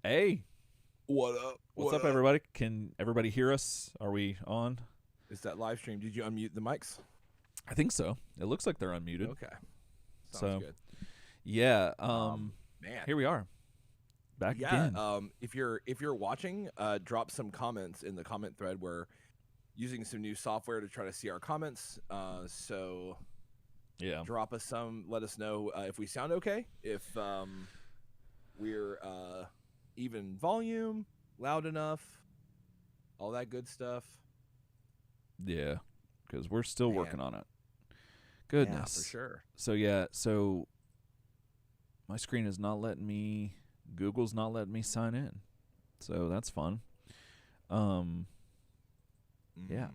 Hey, What up? what's What up, up? everybody? Can everybody hear us? Are we on? Is that live stream? Did you unmute the mics? I think so. It looks like they're unmuted. Okay. Sounds So, good. yeah, Man. here we are, back Yeah, again. if you're watching, drop some comments in the comment thread. We're using some new software to try to see our comments. So Yeah, drop us some, let us know if we sound okay, if we're even volume, loud enough, all that good stuff. yeah, because we're still working Man. on it. Yeah, for Goodness. sure. So my screen is not letting me. Google's not letting me sign in. So that's fun. Um, yeah, Mm.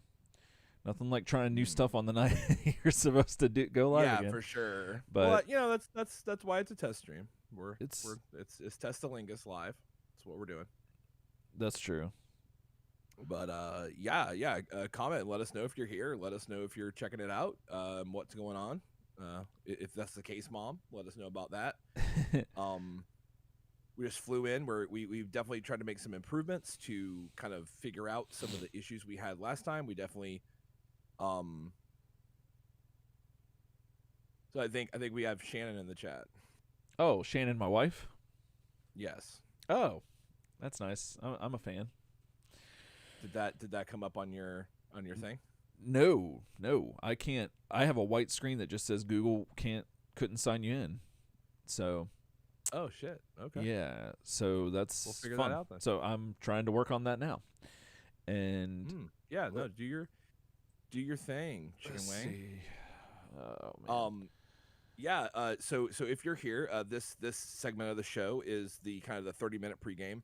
nothing like trying new Mm. stuff on the night you're supposed to go live Yeah, again. for sure. Well, But that's why it's a test stream. We're it's we're it's Testalingus live. That's what we're doing. that's true. But yeah. Comment. Let us know if you're here. Let us know if you're checking it out. What's going on? If that's the case, Mom, let us know about that. Um, we just flew in. We've definitely tried to make some improvements to kind of figure out some of the issues we had last time. We definitely um. So I think we have Shannon in the chat. Oh, Shannon, my wife. Yes. Oh, that's nice. I'm a fan. Did that come up on your thing? No, I can't. I have a white screen that just says Google couldn't sign you in. So Oh shit. Okay. yeah, so We'll that's figure that fun. out then. So I'm trying to work on that now. And Yeah, let, no, do your thing, Chicken let's Wing. see. Oh man. Yeah, so if you're here, this segment of the show is the kind of the 30-minute pregame.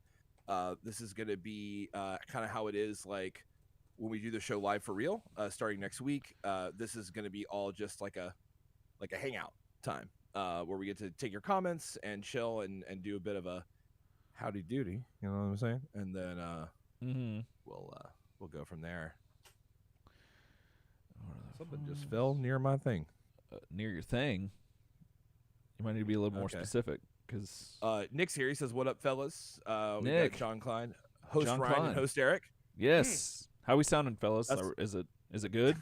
This is going to be kind of how it is like when we do the show live for real, starting next week. This is going to be all just like a hangout time, where we get to take your comments and chill and do a bit of a howdy doody, you know what I'm saying? And then Mhm. we'll go from there. What are the Something just phones? fell near my thing. Near your thing. You might need to be a little more Okay. specific because Nick's here. He says, "What up, fellas?" We got Nick, John Klein, host John Ryan, and Klein. host Eric. Yes. How we sounding, fellas? That's Is it good?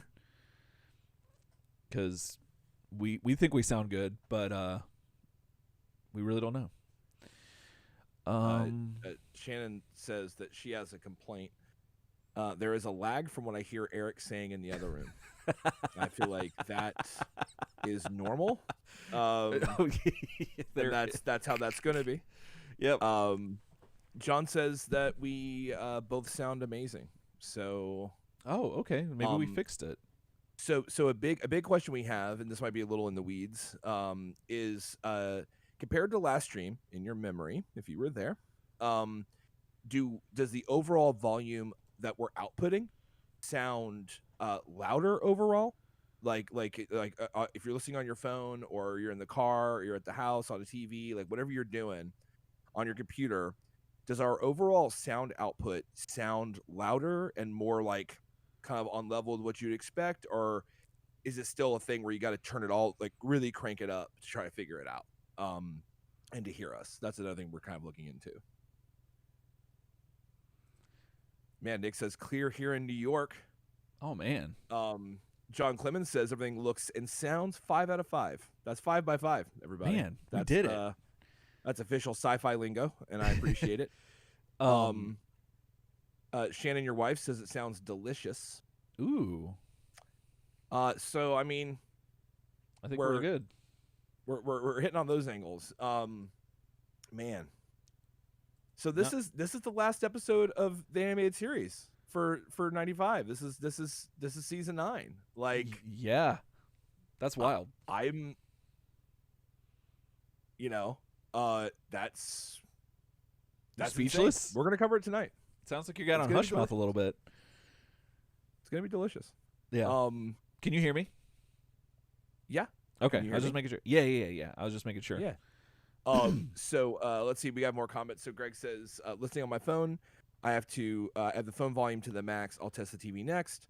Because we think we sound good, but we really don't know. Shannon says that she has a complaint. There is a lag from what I hear Eric saying in the other room. I feel like that is normal. And that's how that's gonna be. Yep. John says that we both sound amazing. So Oh, okay. Maybe we um, fixed it. so a big question we have, and this might be a little in the weeds, is compared to last stream in your memory, if you were there, um, does the overall volume that we're outputting sound louder overall? Like if you're listening on your phone or you're in the car or you're at the house on a TV, like whatever you're doing on your computer, does our overall sound output sound louder and more like kind of on level with what you'd expect, or is it still a thing where you got to turn it all like really crank it up to try to figure it out, and to hear us? That's another thing we're kind of looking into. Man, Nick says clear here in New York. Oh man. John Clemens says everything looks and sounds 5 out of 5. That's 5 by 5, everybody. Man, we That's did it. that's official sci-fi lingo, and I appreciate it. Um. Shannon, your wife, says it sounds delicious. Ooh. So I mean, I think we're good. we're hitting on those angles. Man. So this is the last episode of the animated series for 95. This is season 9. Like, Yeah. That's wild. I'm, that's speechless? insane. We're gonna cover it tonight. Sounds like you got It's on gonna be hush mouth a little bit. It's gonna be delicious. Yeah. Can you hear me? Yeah. Okay. Can you I hear was just me? making sure. Yeah. I was just making sure. Yeah. So let's see. We got more comments. So Greg says, listening on my phone, I have to add the phone volume to the max. I'll test the TV next.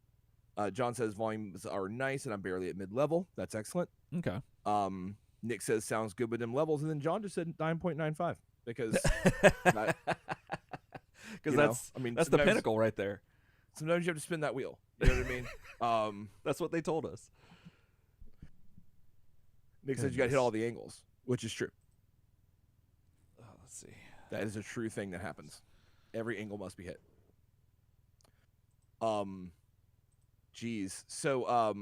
John says volumes are nice and I'm barely at mid-level. That's excellent. Okay. Nick says sounds good with them levels, and then John just said 9.95 because that's I mean, that's the pinnacle right there. Sometimes you have to spin that wheel. You know what I mean? That's what they told us. Nick says you got to hit all the angles, which is true. Let's see. That is a true thing that happens. Every angle must be hit. Geez. So,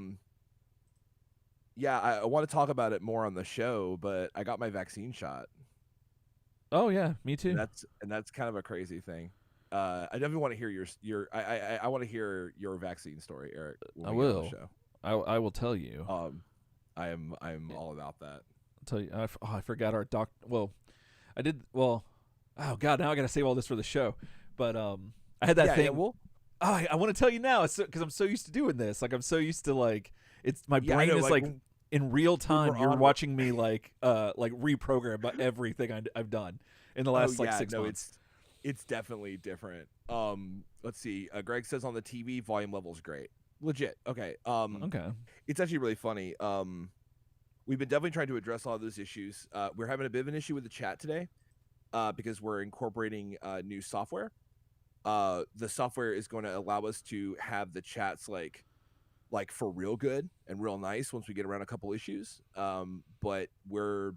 yeah, I want to talk about it more on the show, but I got my vaccine shot. Oh yeah, me too. And that's kind of a crazy thing. I definitely want to hear your. I want to hear your vaccine story, Eric. I will. On the show. I will tell you. I'm all about that. I'll tell you. I forgot our doc. Well, I did. Well, oh god, now I got to save all this for the show. But I had that thing. Yeah, I want to tell you now, because I'm so used to doing this. Like I'm so used to it's my brain is like in real time. You're watching me like reprogram everything I've done in the last 6 months. It's definitely different. Let's see. Greg says on the TV volume level's great. Legit. Okay. Okay. It's actually really funny. We've been definitely trying to address all of those issues. We're having a bit of an issue with the chat today, because we're incorporating new software. The software is going to allow us to have the chats like for real good and real nice once we get around a couple issues. But we're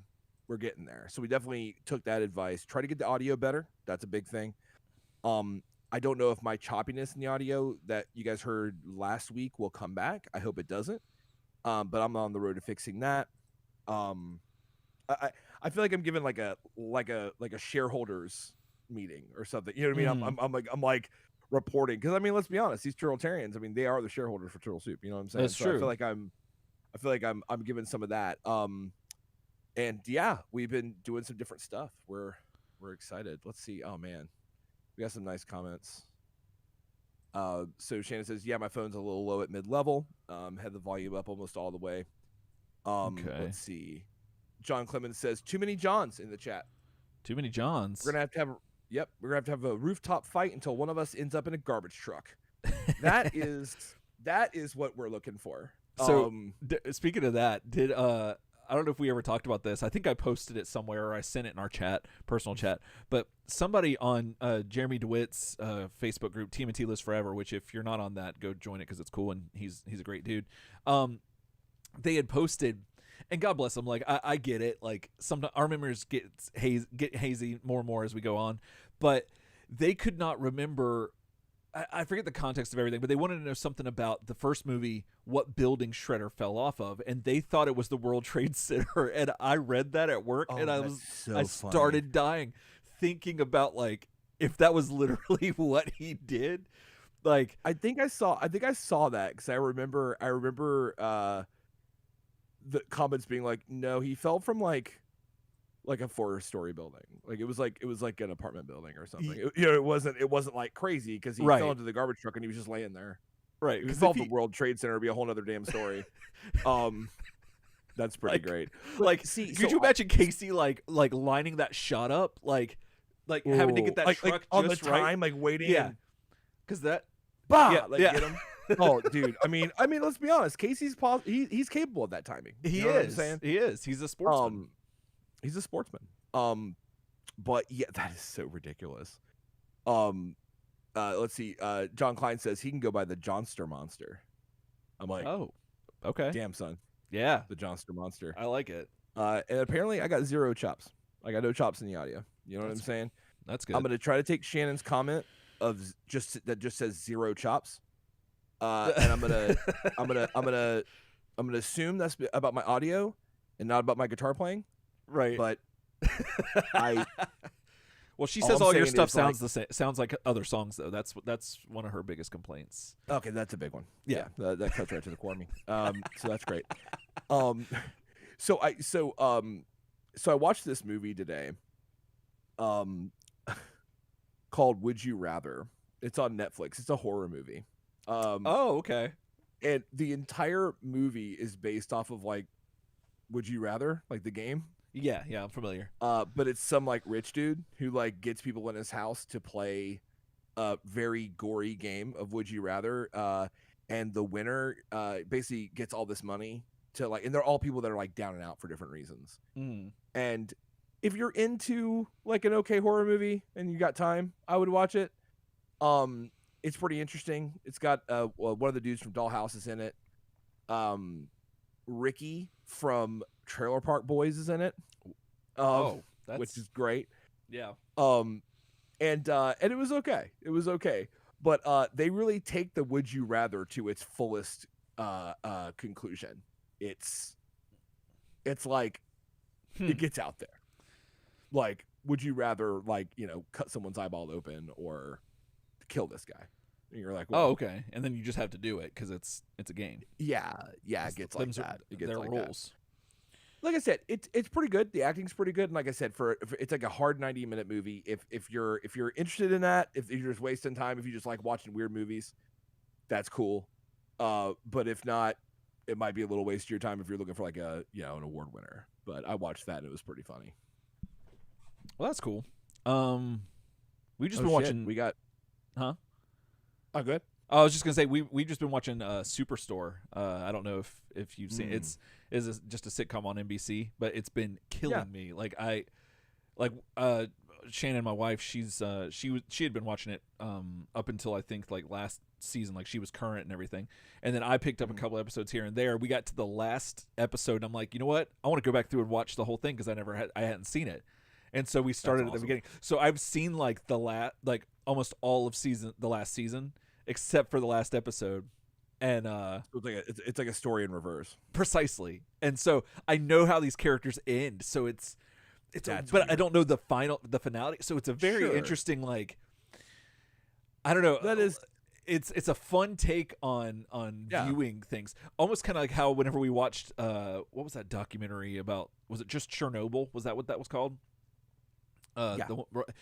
getting there. So we definitely took that advice. Try to get the audio better. That's a big thing. I don't know if my choppiness in the audio that you guys heard last week will come back. I hope it doesn't. But I'm on the road to fixing that. I feel like I'm giving like a shareholders meeting or something. You know what I mean? I'm like reporting, because I mean, let's be honest, these Turtletarians, I mean, they are the shareholders for Turtle Soup. You know what I'm saying? That's true. I feel like I'm giving some of that. And yeah, we've been doing some different stuff. We're excited. Let's see. Oh man, we got some nice comments. So Shannon says, yeah, my phone's a little low at mid-level. Had the volume up almost all the way. Okay. Let's see. John Clemens says, too many Johns in the chat. Too many Johns. We're gonna have to have a rooftop fight until one of us ends up in a garbage truck. That is what we're looking for. So speaking of that, I don't know if we ever talked about this. I think I posted it somewhere, or I sent it in our personal chat. But somebody on Jeremy DeWitt's Facebook group, TMNT Lives Forever, which if you're not on that, go join it because it's cool and he's a great dude. They had posted, and God bless them. Like I get it. Like sometimes our memories get hazy more and more as we go on, but they could not remember. I forget the context of everything, but they wanted to know something about the first movie, what building Shredder fell off of, and they thought it was the World Trade Center. And I read that at work, and I started dying, thinking about like if that was literally what he did. Like I think I saw that, because I remember the comments being like, no, he fell from like a 4-story building. Like it was like an apartment building or something. It wasn't like crazy, because he fell into the garbage truck and he was just laying there. Right. If he fell from the World Trade Center, it'd be a whole nother damn story. That's pretty great. Like, could you imagine Casey like lining that shot up, like having to get that truck on the just right? time, like waiting. Yeah. Because that. Get him. Oh, dude. I mean, let's be honest. Casey's he's capable of that timing. He is. He is. He's a sportsman. He's a sportsman. But yeah, that is so ridiculous. Let's see. John Klein says he can go by the Johnster Monster. I'm like, oh, okay. Damn, son. Yeah. The Johnster Monster. I like it. And apparently I got 0 chops. I got no chops in the audio. You know what I'm saying? That's good. I'm going to try to take Shannon's comment that just says 0 chops. And I'm gonna assume that's about my audio and not about my guitar playing. Right. But well, she says all your stuff sounds like other songs though. That's one of her biggest complaints. Okay, that's a big one. Yeah, that cuts right to the core of me. So that's great. So I watched this movie today. Called Would You Rather. It's on Netflix. It's a horror movie. Oh, okay. And the entire movie is based off of like Would You Rather, like the game. Yeah, I'm familiar. But it's some like rich dude who like gets people in his house to play a very gory game of Would You Rather. And the winner basically gets all this money to like, and they're all people that are like down and out for different reasons. And if you're into like an okay horror movie and you got time, I would watch it. It's pretty interesting. It's got one of the dudes from Dollhouse is in it. Ricky from Trailer Park Boys is in it. Which is great. Yeah. And it was okay. It was okay. But they really take the Would You Rather to its fullest conclusion. It's like it gets out there. Like, would you rather, like, cut someone's eyeball open or kill this guy? And you're like, well, oh, okay. And then you just have to do it because it's a game. Yeah, it gets like that. It gets their like rules. That. Like I said, it's pretty good. The acting's pretty good, and like I said, for it's like a hard 90-minute movie. If you're interested in that, if you're just wasting time, if you just like watching weird movies, that's cool. But if not, it might be a little waste of your time if you're looking for like an award winner. But I watched that and it was pretty funny. Well, that's cool. We just been watching. We got, huh? Oh, good. I was just gonna say we just been watching Superstore. I don't know if you've seen it. It's just a sitcom on NBC, but it's been killing me. Like Shannon, my wife, she had been watching it up until I think like last season, like she was current and everything. And then I picked up a couple episodes here and there. We got to the last episode and I'm like, you know what? I want to go back through and watch the whole thing because I hadn't seen it. And so we started at the beginning. So I've seen like almost all of the last season except for the last episode. And it's like a story in reverse. Precisely. And so I know how these characters end. So but weird. I don't know the finality. So it's a very interesting, like, I don't know. That is, it's a fun take on viewing things. Almost kind of like how whenever we watched, what was that documentary about? Was it just Chernobyl? Was that what that was called?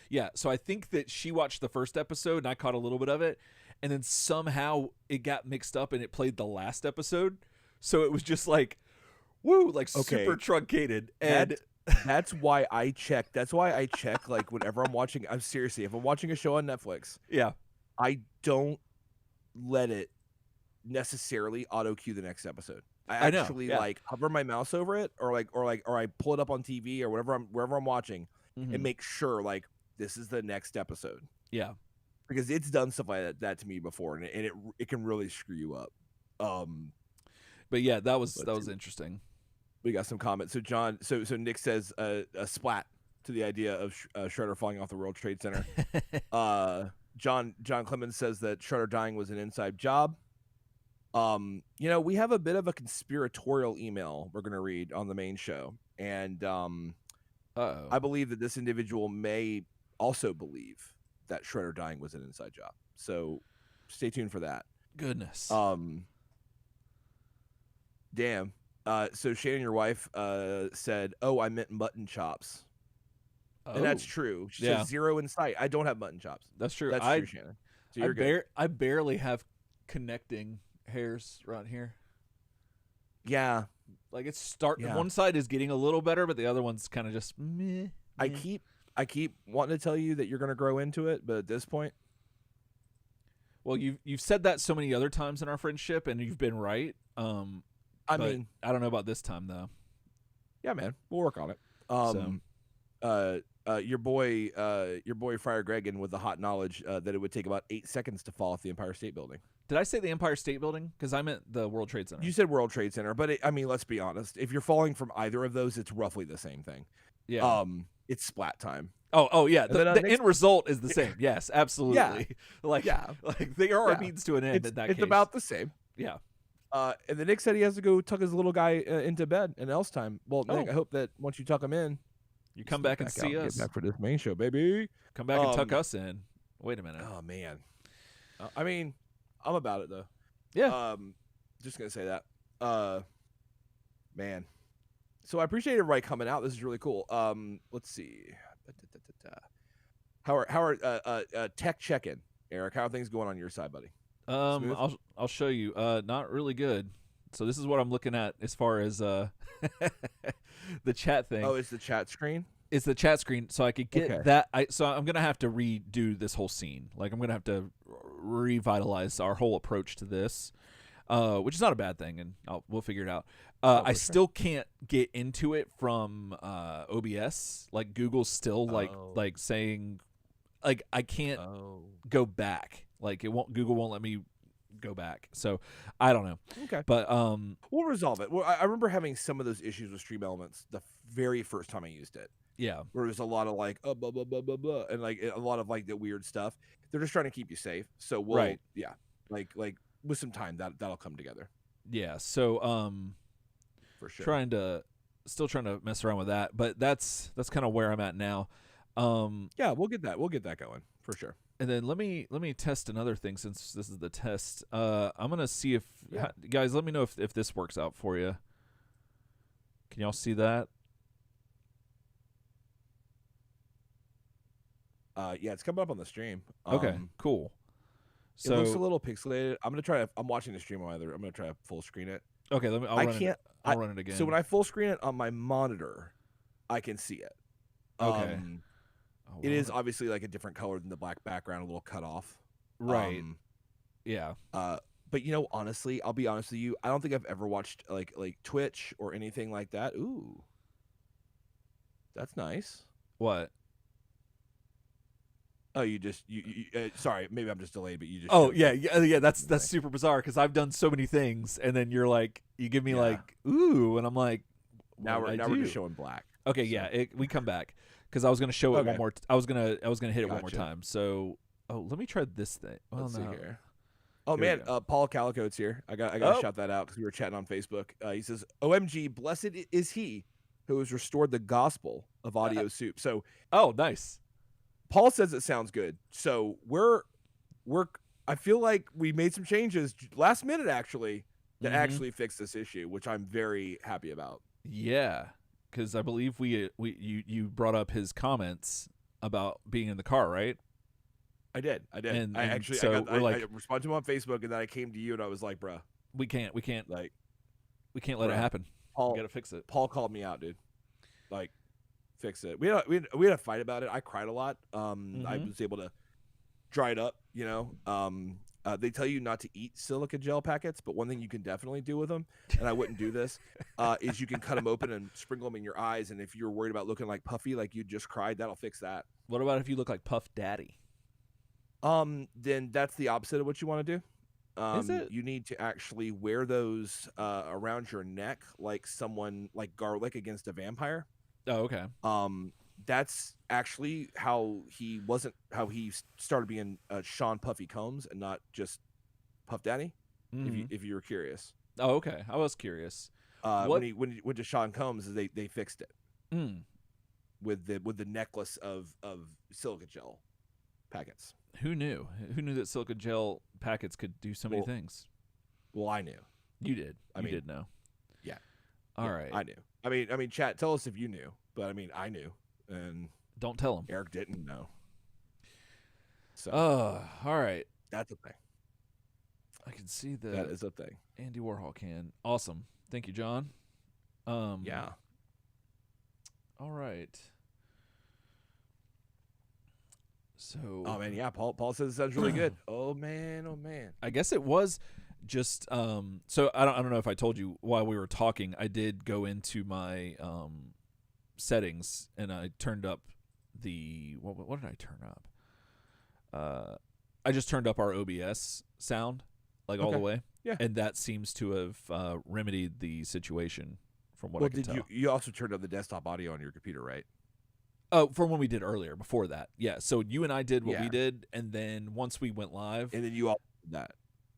Yeah. So I think that she watched the first episode and I caught a little bit of it. And then somehow it got mixed up and it played the last episode. So it was just like, woo, like super truncated. And that's why I check. That's why I check, like, whenever I'm watching. I'm seriously, if I'm watching a show on Netflix, I don't let it necessarily auto cue the next episode. I actually like hover my mouse over it, or I pull it up on TV or wherever I'm watching, and make sure like this is the next episode. Yeah, because it's done stuff like that to me before, and it can really screw you up. But yeah, that was interesting. We got some comments. So John, so Nick says a splat to the idea of Shredder falling off the World Trade Center. John Clemens says that Shredder dying was an inside job. We have a bit of a conspiratorial email we're going to read on the main show, and I believe that this individual may also believe that Shredder dying was an inside job. So stay tuned for that. Goodness. Damn. So Shannon, your wife, said, "Oh, I meant mutton chops," and that's true. She says 0 in sight. I don't have mutton chops. That's true. That's true, Shannon. So you're good. I barely have connecting hairs around here. Yeah, like it's starting. One side is getting a little better, but the other one's kind of just meh. I keep wanting to tell you that you're going to grow into it, but at this point, well, you've said that so many other times in our friendship, and you've been right. I mean, I don't know about this time though. Yeah, man, we'll work on it. Your boy Friar Gregan with the hot knowledge that it would take about 8 seconds to fall off the Empire State Building. Did I say the Empire State Building? Because I meant the World Trade Center. You said World Trade Center, but let's be honest. If you're falling from either of those, it's roughly the same thing. Yeah. It's splat time. Oh yeah. The end result is the same. Yes, absolutely. Yeah. Like they are a means to an end in that case. It's about the same. Yeah. And then Nick said he has to go tuck his little guy into bed in else time. Well, Nick, I hope that once you tuck him in, you come back and see us. Get back for this main show, baby. Come back and tuck us in. Wait a minute. Oh man. I'm about it though. Yeah. Just gonna say that. Man. So I appreciate everybody coming out. This is really cool. Let's see. How are tech check-in, Eric? How are things going on your side, buddy? I'll show you. Not really good. So this is what I'm looking at as far as the chat thing. Oh, it's the chat screen? It's the chat screen, so I could get that. So I'm gonna have to redo this whole scene. Like I'm gonna have to revitalize our whole approach to this, which is not a bad thing, and we'll figure it out. I still can't get into it from OBS. Like Google's still like saying like I can't Oh, go back. Like Google won't let me go back. So I don't know. okay. But We'll resolve it. Well, I remember having some of those issues with Stream Elements the very first time I used it, yeah. where it was a lot of like blah blah blah blah blah, and like a lot of like the weird stuff. They're just trying to keep you safe. So we'll Right. yeah, like with some time that'll come together Yeah. So for sure. still trying to mess around with that, but that's kind of where I'm at now. Yeah, we'll get that going for sure. And then let me test another thing since this is the test. I'm gonna see if Yeah. guys, let me know if this works out for you. Can y'all see that? Yeah, it's coming up on the stream. Okay, cool. It looks a So little pixelated. I'm gonna try. I'm watching the stream on either. I'm gonna try to full screen it. okay, let me. I'll I run can't. It, I'll run it again. So when I full screen it on my monitor, I can see it. Okay. Oh, It is obviously like a different color than the black background, a little cut off. right. Yeah. But honestly, I'll be honest with you. I don't think I've ever watched like Twitch or anything like that. Ooh, that's nice. What? Oh, you sorry, maybe I'm just delayed, but you just. Oh showed yeah, me. yeah. That's super bizarre because I've done so many things, and then you're like, you give me Yeah. like, ooh, and I'm like, Now what we're did I we're do? just showing black. Okay, so. yeah, we come back because I was gonna show it one Okay. more. I was gonna hit it one more Gotcha. time. So, let me try this thing. Well, Let's see no. here. Oh Here we man, Paul Calicote's here. I got to Oh. shout that out because we were chatting on Facebook. He says, "OMG, blessed is he who has restored the gospel of audio soup." So Oh, nice. Paul says it sounds good. So we're I feel like we made some changes last minute actually that Mhm. actually fixed this issue, which I'm very happy about. Yeah, because I believe you brought up his comments about being in the car, right? I did. And I actually so I we're I responded to him on Facebook, and then I came to you and I was like, "Bruh, we can't like let it Bruh. happen. Paul We gotta fix it. Paul called me out, dude. Like, fix it." We had a fight about it. I cried a lot. I Mhm. was able to dry it up. They tell you not to eat silica gel packets, but one thing you can definitely do with them, and I wouldn't do this, is you can cut them open and sprinkle them in your eyes. And if you're worried about looking like Puffy, like you just cried, that'll fix that. What about if you look like Puff Daddy? Then that's the opposite of what you want to do. Is it? You need to actually wear those around your neck, like someone like Garlic against a vampire. Oh, okay. That's actually how he started being Sean Puffy Combs and not just Puff Daddy. Mhm. If you were curious, Oh, okay. I was curious. What? when he went to Sean Combs, they fixed it Mm. with the necklace of silica gel packets. Who knew? Who knew that silica gel packets could do so many Well, things? Well, I knew. You did. I You mean, did know. yeah. All Yeah, right. I knew. I mean, chat. Tell us if you knew, but I mean, I knew, and Don't tell him. Eric didn't know. So All right. that's a thing. I can see That that is a thing. Andy Warhol can. Awesome. Thank you, John. Yeah. All right. So. Oh man, yeah. Paul says it sounds really good. Oh man. I guess it was just so I don't know if I told you while we were talking, I did go into my settings and I turned up the what did I turn up? I just turned up our OBS sound all the Okay. way. Yeah. And that seems to have remedied the situation from what Well, I could did tell. you also turned up the desktop audio on your computer, right? Oh, from when we did earlier, before that. Yeah. So you and I did what we Yeah. did, and then once we went live, And then you all did that.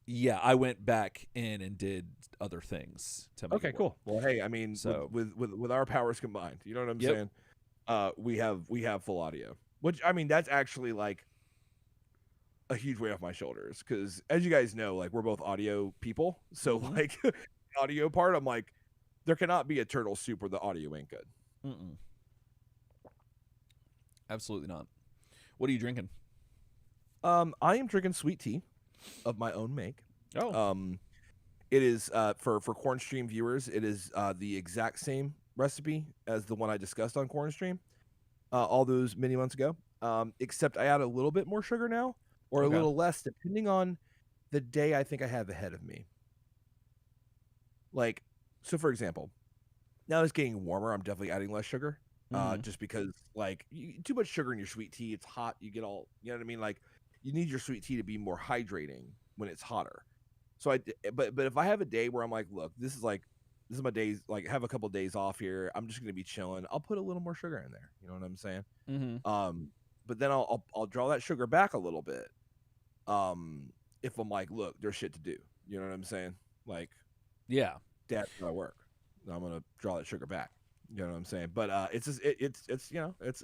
yeah, I went back in and did other things to make Okay, it work. cool. Well, hey, I mean, So- with our powers combined, you know what I'm Yep. saying? We have full audio, which I mean, that's actually like a huge weight off my shoulders because, as you guys know, like we're both audio people, so Mhm. like the audio part, I'm like, there cannot be a turtle soup where the audio ain't good. Mm-mm. Absolutely not. What are you drinking? I am drinking sweet tea of my own make. Oh, It is for Corn Stream viewers. It is the exact same recipe as the one I discussed on Corn Stream all those many months ago. Except I add a little bit more sugar now, or Okay. a little less, depending on the day I think I have ahead of me. Like, so for example, now it's getting warmer. I'm definitely adding less sugar. Mhm. just because like too much sugar in your sweet tea, it's hot, you get all, you know what I mean? Like you need your sweet tea to be more hydrating when it's hotter. So but if I have a day where I'm like, look, this is my days, like have a couple days off here, I'm just gonna be chilling. I'll put a little more sugar in there. You know what I'm saying? Mhm. But then I'll draw that sugar back a little bit. If I'm like, look, there's shit to do. You know what I'm saying? Like, Yeah. dad's gotta work. I'm gonna draw that sugar back. You know what I'm saying? But it's just it's you know it's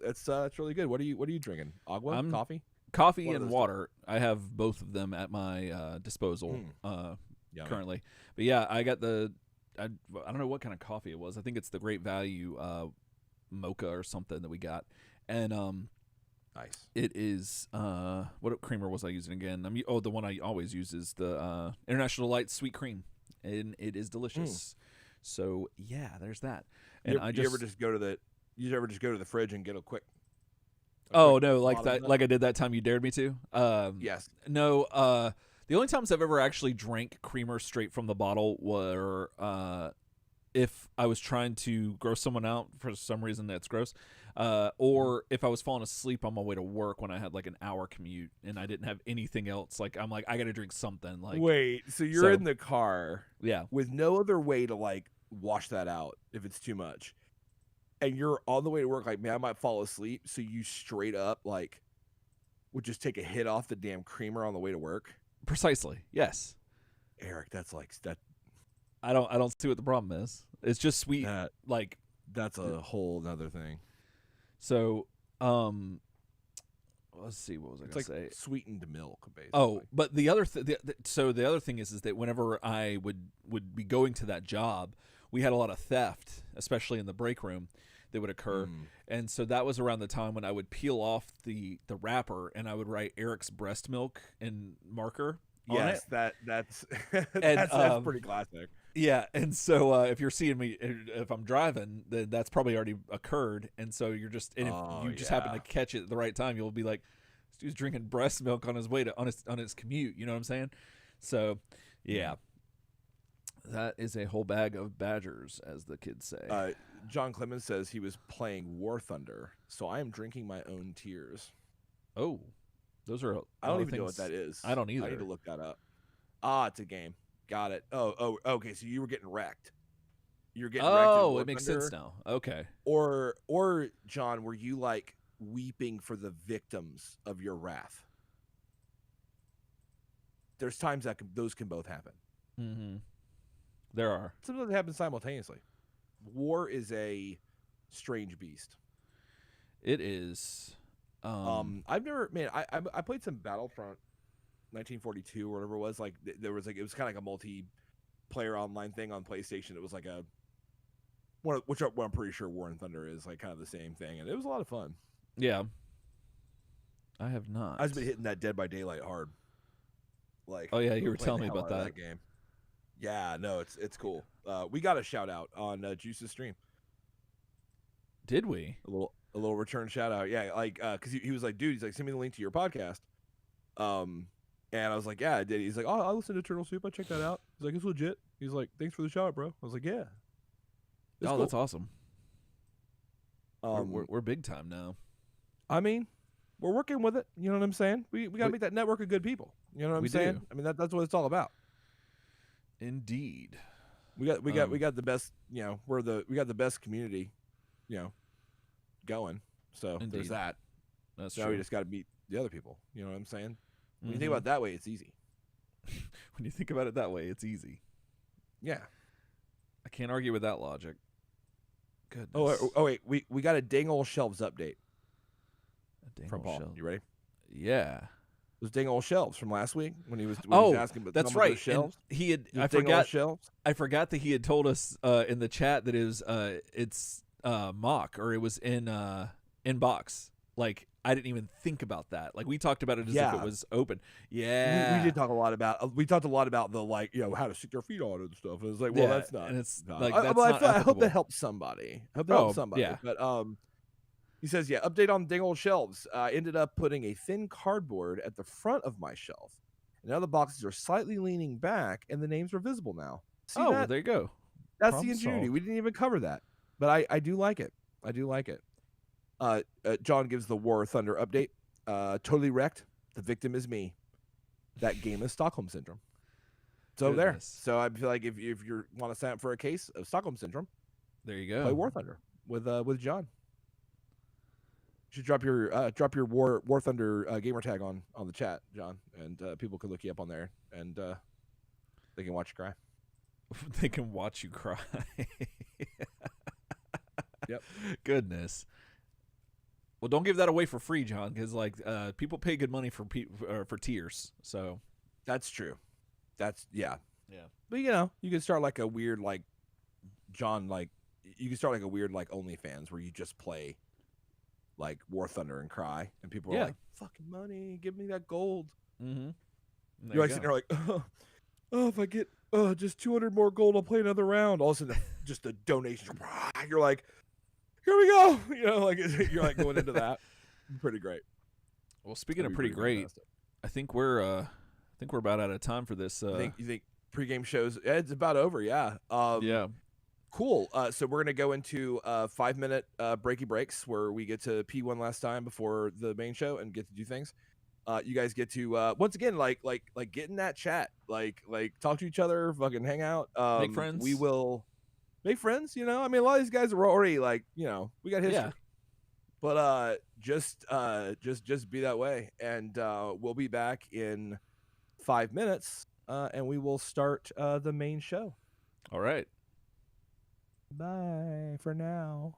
really good. What are you drinking? Agua, I'm coffee, coffee one of and those two. water. I have both of them at my disposal Yummy. currently. But yeah, I got I don't know what kind of coffee it was. I think it's the Great Value mocha or something that we got. And Nice. it is what creamer was I using again? The one I always use is the International Light Sweet Cream, and it is delicious. So yeah, there's that. And You ever just go to the fridge and get a quick oh no, like bottle of that, like I did that time you dared me to. Yes. No, the only times I've ever actually drank creamer straight from the bottle were if I was trying to gross someone out for some reason that's gross, or if I was falling asleep on my way to work when I had like an hour commute and I didn't have anything else. Like I'm like I got to drink something. Like Wait, so you're so- in the car yeah, with no other way to like wash that out if it's too much, and you're on the way to work like, man, I might fall asleep, so you straight up like would just take a hit off the damn creamer on the way to work. precisely. Yes, Eric, that's like that I don't see what the problem is. It's just sweet. that Like that's a whole nother thing. so. Let's see. What was I It's going like to say? sweetened milk, basically. Oh, but the other so the other thing is that whenever I would be going to that job, we had a lot of theft, especially in the break room, that would occur, and so that was around the time when I would peel off the wrapper and I would write Eric's breast milk in marker on it. Yes, that's And, that's pretty classic. Yeah, and so if you're seeing me, if I'm driving, then that's probably already occurred, and so you're just, and if you just happen to catch it at the right time, you'll be like, this dude's drinking breast milk on his way to on his commute. You know what I'm saying? So, yeah, that is a whole bag of Badgers, as the kids say. John Clemens says he was playing War Thunder, so I am drinking my own tears. Oh, those are. I don't even know what that is. I don't either. I need to look that up. Ah, it's a game. Got it. Oh, okay. So you were getting wrecked. You're getting wrecked. Oh, it makes sense now. Okay. Or John, were you like weeping for the victims of your wrath? There's times that those can both happen. Mm-hmm. There are. Sometimes they happen simultaneously. War is a strange beast. It is. I've never, man. I played some Battlefront 1942 or whatever it was. Like there was like it was kind of like a multiplayer online thing on PlayStation. It was like a what I'm pretty sure War and Thunder is like kind of the same thing, and it was a lot of fun. Yeah. I have not. I've been hitting that Dead by Daylight hard. Like, oh yeah, you were playing telling me the hell about out of that. game. Yeah, no, it's cool. We got a shout out on Juice's stream. Did we? A little return shout out. Yeah, like because he was like, dude, he's like, send me the link to your podcast. And I was like, yeah, I did. He's like, oh, I listened to Turtle Soup. I checked that out. He's like, it's legit. He's like, thanks for the shout out, bro. I was like, yeah. It's cool. That's awesome. Um, We're big time now. I mean, we're working with it. You know what I'm saying? We got to make that network of good people. You know what I'm saying? do. I mean, that's what it's all about. Indeed. We got the best. You know, we got the best community. You know, going. So Indeed. there's that. That's Now true. we just got to meet the other people. You know what I'm saying? When you think Mhm. about it that way, it's easy. When you think about it that way, it's easy. Yeah. I can't argue with that logic. Goodness. Oh wait, we got a dang old shelves update A dang from old Paul. shell. You ready? Yeah. Those dang old shelves from last week when he was asking about that's some of those right. shelves. And he had. Those I dang old forgot. shelves. I forgot that he had told us in the chat that it's mock, or it was in box. Like I didn't even think about that. Like we talked about it as if Yeah. it was open. Yeah. We did talk a lot about the like, you know, how to stick their feet on it and stuff. And it's like, well, Yeah, that's not. and it's no. like, I that's hope not that applicable. helps somebody. I hope that Oh, helps somebody. yeah. But he says, yeah, update on dang old shelves. I ended up putting a thin cardboard at the front of my shelf. And now the boxes are slightly leaning back, and the names are visible now. See well, that? there you go. That's Problem the ingenuity. solved. We didn't even cover that, but I do like it. I do like it. John gives the War Thunder update. Totally wrecked. The victim is me. That game is Stockholm Syndrome. So there. Goodness. So I feel like if you want to sign up for a case of Stockholm Syndrome, There you go. play War Thunder with John. You should drop your War Thunder gamer tag on the chat, John, and people can look you up on there, and they can watch you cry. They can watch you cry. Yep. Goodness. Well, don't give that away for free, John, because like people pay good money for tears. So That's true. That's yeah. yeah. But you can start like a weird like John like you can start like a weird like OnlyFans where you just play like War Thunder and cry, and people are Yeah. like, "Fucking money, give me that gold." Mm-hmm. You're like sitting there like, "Oh, if I get just 200 more gold, I'll play another round." All of a sudden, just a donation. You're like, "Here we go!" Like you're like going into that. Pretty great. Well, speaking of That'd be pretty great, fantastic. I think we're about out of time for this. You think pregame shows? It's about over. Yeah. Yeah. Cool. So we're gonna go into 5-minute breaky breaks where we get to pee one last time before the main show and get to do things. You guys get to once again like get in that chat, like talk to each other, fucking hang out, Make friends. We will make friends. I mean, a lot of these guys are already like we got history. Yeah. But just be that way, and we'll be back in 5 minutes, and we will start the main show. All right. Bye for now.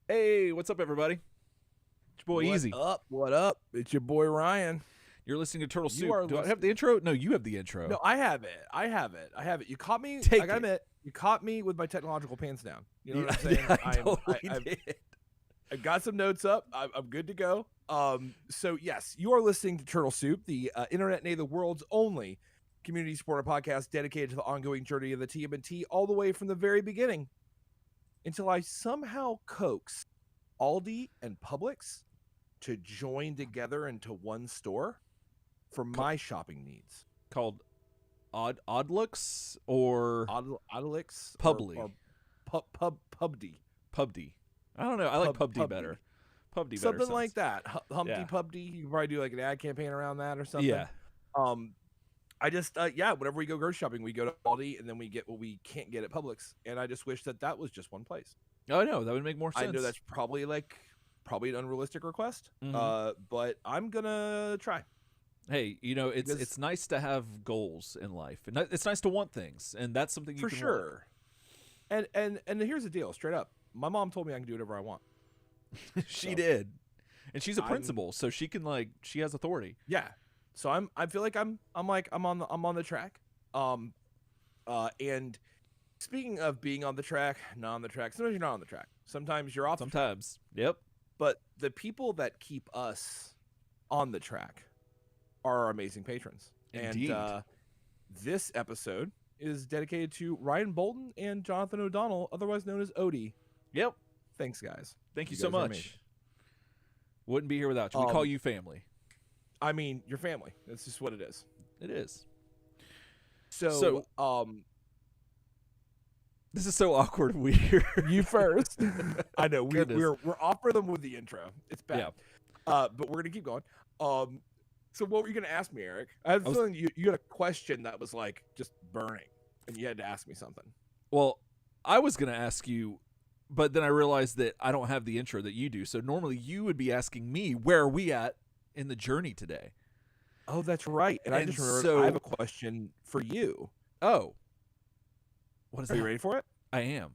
Hey, what's up, everybody? It's your boy What Easy. up? What up? It's your boy Ryan. You're listening to Turtle You Soup. are Do I have the intro? No, you have the intro. No, I have it. I have it. You caught me. Take I gotta it. admit, you caught me with my technological pants down. You know Yeah, what I'm saying? I totally did. I've got some notes up. I'm good to go. So yes, you are listening to Turtle Soup, the internet, nay, the world's only community supported podcast dedicated to the ongoing journey of the TMNT, all the way from the very beginning until I somehow coax Aldi and Publix to join together into one store for my shopping needs. Called Oddlooks or Oddlix Publi. or Pubdy. Pubdy. I don't know. I like Pubdy. Pubdy better. Pubdy better. Something sounds- like that. Humpty Yeah. Pubdy. You can probably do like an ad campaign around that or something. Yeah. I just whenever we go grocery shopping, we go to Aldi and then we get what we can't get at Publix. And I just wish that was just one place. Oh no, that would make more sense. I know that's probably an unrealistic request. Mhm. But I'm gonna try. Hey, it's Because- it's nice to have goals in life, and it's nice to want things, and that's something you For can sure. And here's the deal, straight up. My mom told me I can do whatever I want. Want. She So, did, and she's a I'm- principal, so she can she has authority. Yeah. So I feel like I'm on the track. And speaking of being on the track, not on the track, sometimes you're not on the track. Sometimes you're off the track. Sometimes. Yep. But the people that keep us on the track are our amazing patrons. Indeed. And this episode is dedicated to Ryan Bolton and Jonathan O'Donnell, otherwise known as Odie. Yep. Thanks, guys. Thank you You so guys are much. amazing. Wouldn't be here without you. We call you family. I mean, your family. That's just what it is. It is. So This is so awkward and weird. you first. I know Goodness. we're off rhythm with the intro. It's bad. Yeah. But we're gonna keep going. So what were you gonna ask me, Eric? I have a I was- feeling you had a question that was like just burning, and you had to ask me something. Well, I was going to ask you, but then I realized that I don't have the intro that you do. So normally you would be asking me, where are we at in the journey today? Oh, that's right. And I And just remembered so- I have a question for you. Oh. What is Are that? you ready for it? I am.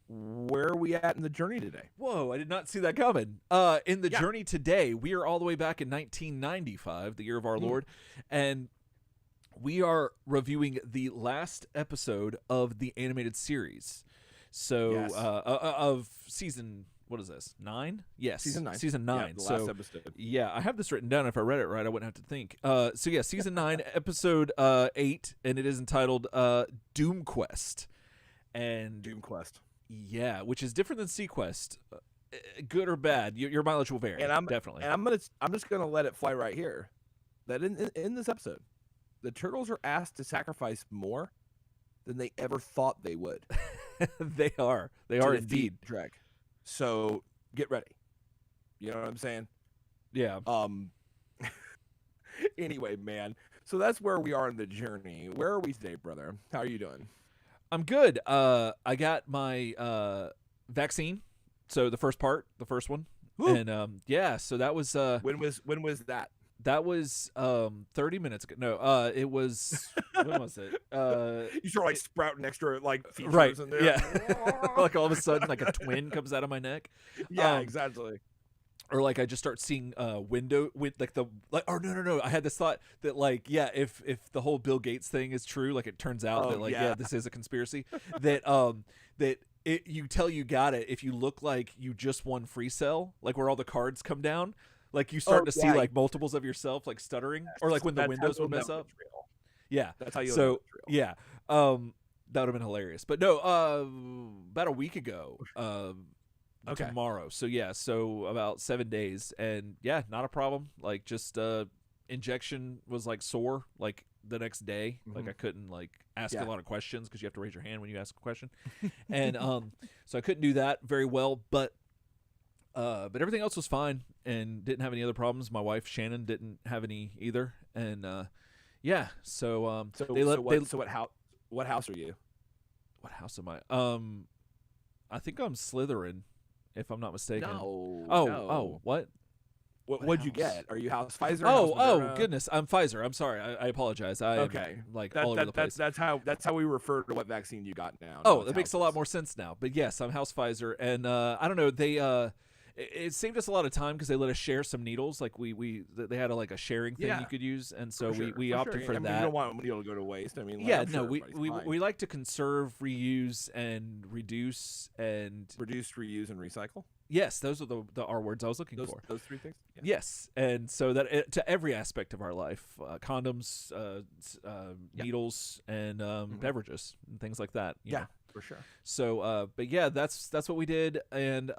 Where are we at in the journey today? Whoa, I did not see that coming. In the Yeah. journey today, we are all the way back in 1995, the year of our Lord, and we are reviewing the last episode of the animated series. So, Yes. of season, what is this? 9? Yes. Season 9. Season Yeah, 9. the So, last episode. yeah, I have this written down. If I read it right, I wouldn't have to think. So yeah, season 9, episode 8, and it is entitled Doom Quest. And Doom Quest. yeah, which is different than Sequest. Good or bad, your mileage will vary. And I'm definitely. And I'm just gonna let it fly right here. That in this episode, the turtles are asked to sacrifice more than they ever thought they would. They are to indeed. defeat Dreg. So get ready. You know what I'm saying? Yeah. Anyway, man. So that's where we are in the journey. Where are we today, brother? How are you doing? I'm good. I got my vaccine. So the first one. Woo. And yeah, so that was When was that? that was 30 minutes ago. No, it was when was it? You start like sprouting extra like features Right. in there. Yeah. Like all of a sudden like a twin comes out of my neck. Yeah, Um, exactly. Or like I just start seeing window with no, I had this thought that like if the whole Bill Gates thing is true, like it turns out Oh, that like yeah. this is a conspiracy, that that you tell you got it if you look like you just won Free Cell, like where all the cards come down, like you start to see yeah. like multiples of yourself like stuttering, or like when the That's windows how would you'll mess know up. it's real. Yeah. That's how you know So it's real. yeah, that would have been hilarious. But no, about a week ago, Okay. tomorrow. So yeah, so about 7 days, and yeah, not a problem. Like just injection was like sore like the next day. Like Mhm. I couldn't like ask Yeah. a lot of questions because you have to raise your hand when you ask a question, and so I couldn't do that very well. But everything else was fine and didn't have any other problems. My wife Shannon didn't have any either, and yeah. So So, they let what house are you? what house am I? I think I'm Slytherin, if I'm not mistaken. No. Oh, no. what? What'd you get? Are you House Pfizer? Oh, House Moderna? goodness. I'm Pfizer. I'm sorry. I apologize. I Okay. am, like all over the place. That's how we refer to what vaccine you got now. Oh, that makes a lot more sense now. But yes, I'm House Pfizer, and I don't know. It saved us a lot of time because they let us share some needles. Like they had a sharing thing you could use, and so we opted for that. You don't want a needle to go to waste. I mean, we like to conserve, reuse, and reduce and reuse, and recycle. Yes, those are the R words I was looking for. Those three things. Yeah. Yes, and so that to every aspect of our life, condoms, needles, and beverages and things like that. You know? For sure. So, but yeah, that's what we did, and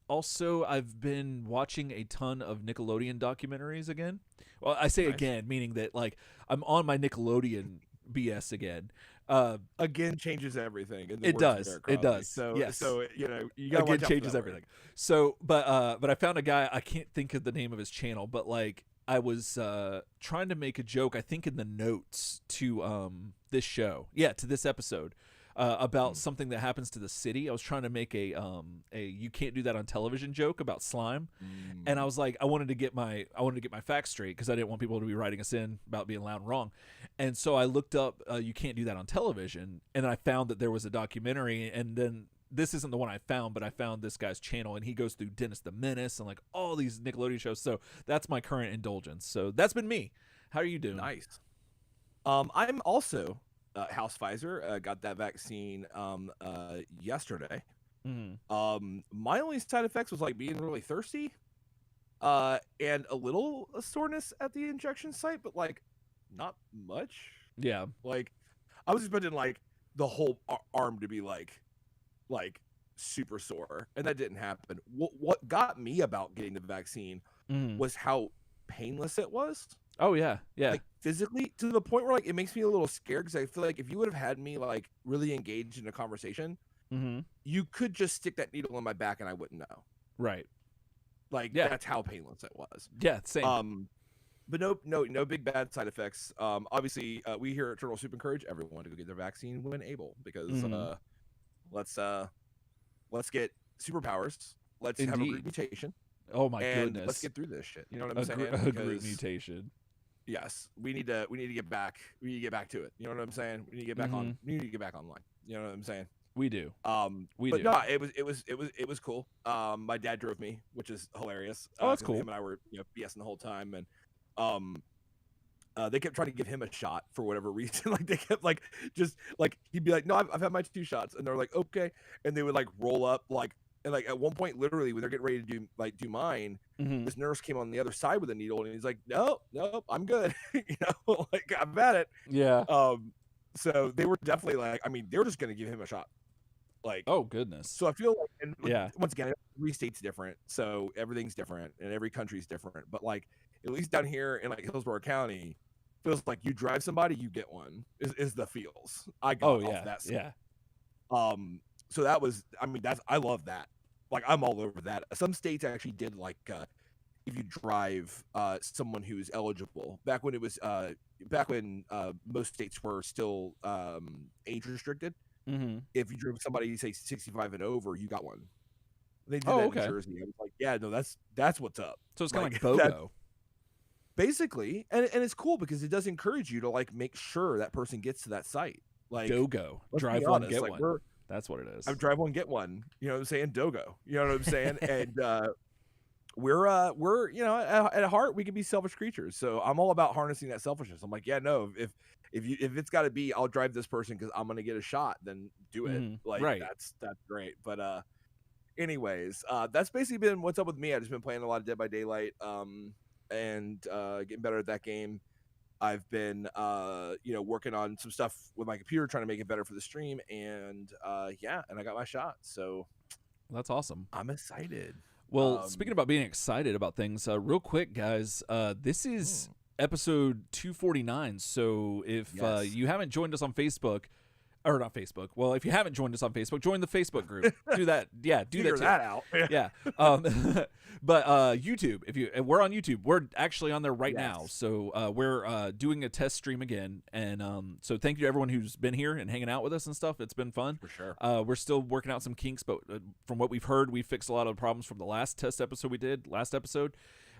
also I've been watching a ton of Nickelodeon documentaries again. Well, I say again, meaning that like I'm on my Nickelodeon BS again. Again changes everything. It does. It does. So, yes. So you know, you got again changes everything. So, but I found a guy. I can't think of the name of his channel, but like I was trying to make a joke. I think in the notes to this show, to this episode. About something that happens to the city. I was trying to make a you can't do that on television joke about slime, and I was like, I wanted to get my facts straight because I didn't want people to be writing us in about being loud and wrong, and so I looked up you can't do that on television, and I found that there was a documentary, and then this isn't the one I found, but I found this guy's channel, and he goes through Dennis the Menace and like all these Nickelodeon shows. So that's my current indulgence. So that's been me. How are you doing? Nice. I'm also. House Pfizer got that vaccine yesterday. My only side effects was like being really thirsty and a little soreness at the injection site, but like not much. Yeah, like I was expecting like the whole arm to be like super sore, and that didn't happen. What got me about getting the vaccine was how painless it was. Oh yeah, like physically, to the point where like it makes me a little scared because I feel like if you would have had me like really engaged in a conversation, you could just stick that needle in my back and I wouldn't know. Right. Like that's how painless it was. Yeah, same. But no big bad side effects. Obviously, we here at Turtle Soup encourage everyone to go get their vaccine when able because let's get superpowers. Let's have a group mutation. Oh my and goodness! Let's get through this shit. You know what I'm saying? A group mutation. Yes, we need to get back. We need to get back to it. You know what I'm saying? We need to get back on. We need to get back online. You know what I'm saying? We do. We do. No, it was cool. My dad drove me, which is hilarious. Oh, that's cool. Him and I were BSing the whole time, and they kept trying to give him a shot for whatever reason. Like they kept like just like he'd be like, "No, I've had my 2 shots," and they're like, "Okay," and they would like roll up like. And like at one point, literally, when they're getting ready to do mine, this nurse came on the other side with a needle, and he's like, "No, I'm good." Like I've had it. Yeah. So they were definitely like, I mean, they were just gonna give him a shot. Like, oh goodness. So I feel like, once again, every state's different, so everything's different, and every country's different. But like, at least down here in like Hillsborough County, feels like you drive somebody, you get one. Is the feels I got off that. Yeah. So that was, I mean, I love that. Like, I'm all over that. Some states actually did like, if you drive someone who's eligible, back when most states were still age restricted. If you drove somebody, say 65 and over, you got one. They did that in Jersey. I was like, yeah, no, that's what's up. So it's kind of like BOGO. Basically, and it's cool because it does encourage you to like make sure that person gets to that site. Like Dogo, drive one, get one. That's what it is. I drive one, get one. You know what I'm saying? Dogo. You know what I'm saying? And we're at heart we can be selfish creatures. So I'm all about harnessing that selfishness. I'm like, yeah, no, if it's got to be, I'll drive this person because I'm gonna get a shot. Then do it. Like that's great. But anyways, that's basically been what's up with me. I've just been playing a lot of Dead by Daylight and getting better at that game. I've been, working on some stuff with my computer, trying to make it better for the stream, and and I got my shot. So that's awesome. I'm excited. Well, speaking about being excited about things, real quick, guys, this is episode 249. So if you haven't joined us on Facebook. Or not Facebook. Well, if you haven't joined us on Facebook, join the Facebook group. Do that. Yeah, do Figure that too. out. Yeah. But YouTube, we're on YouTube. We're actually on there right now. So we're doing a test stream again, and so thank you to everyone who's been here and hanging out with us and stuff. It's been fun for sure. We're still working out some kinks, but from what we've heard, we fixed a lot of the problems from the last test episode we did last episode.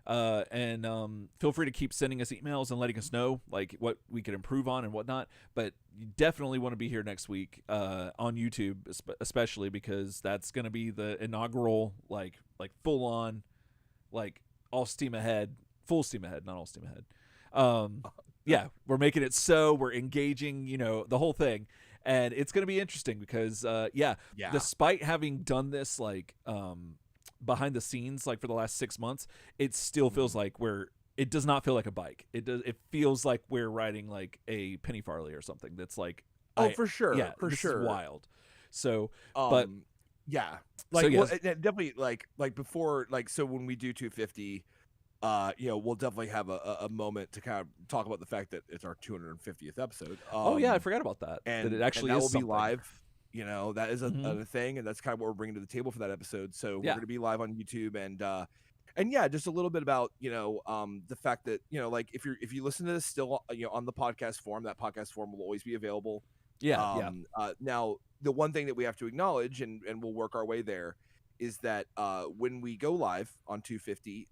And feel free to keep sending us emails and letting us know like what we could improve on and whatnot. But you definitely want to be here next week on YouTube, especially because that's going to be the inaugural like full on like all steam ahead, full steam ahead, not all steam ahead. Yeah, we're making it so we're engaging, the whole thing. And it's going to be interesting because, despite having done this like behind the scenes like for the last 6 months, it still feels like it does not feel like a bike. It feels like we're riding like a Penny Farley or something. That's like for sure, yeah, for this sure, is wild. So, yeah, like well, definitely like before so when we do 250. We'll definitely have a moment to kind of talk about the fact that it's our 250th episode. I forgot about that. And that it actually that is will something. be live. That is a thing, and that's kind of what we're bringing to the table for that episode. So we're going to be live on YouTube, and just a little bit about the fact that like if you listen to this still on the podcast form, that podcast form will always be available. Now the one thing that we have to acknowledge, and we'll work our way there, is that when we go live on 250.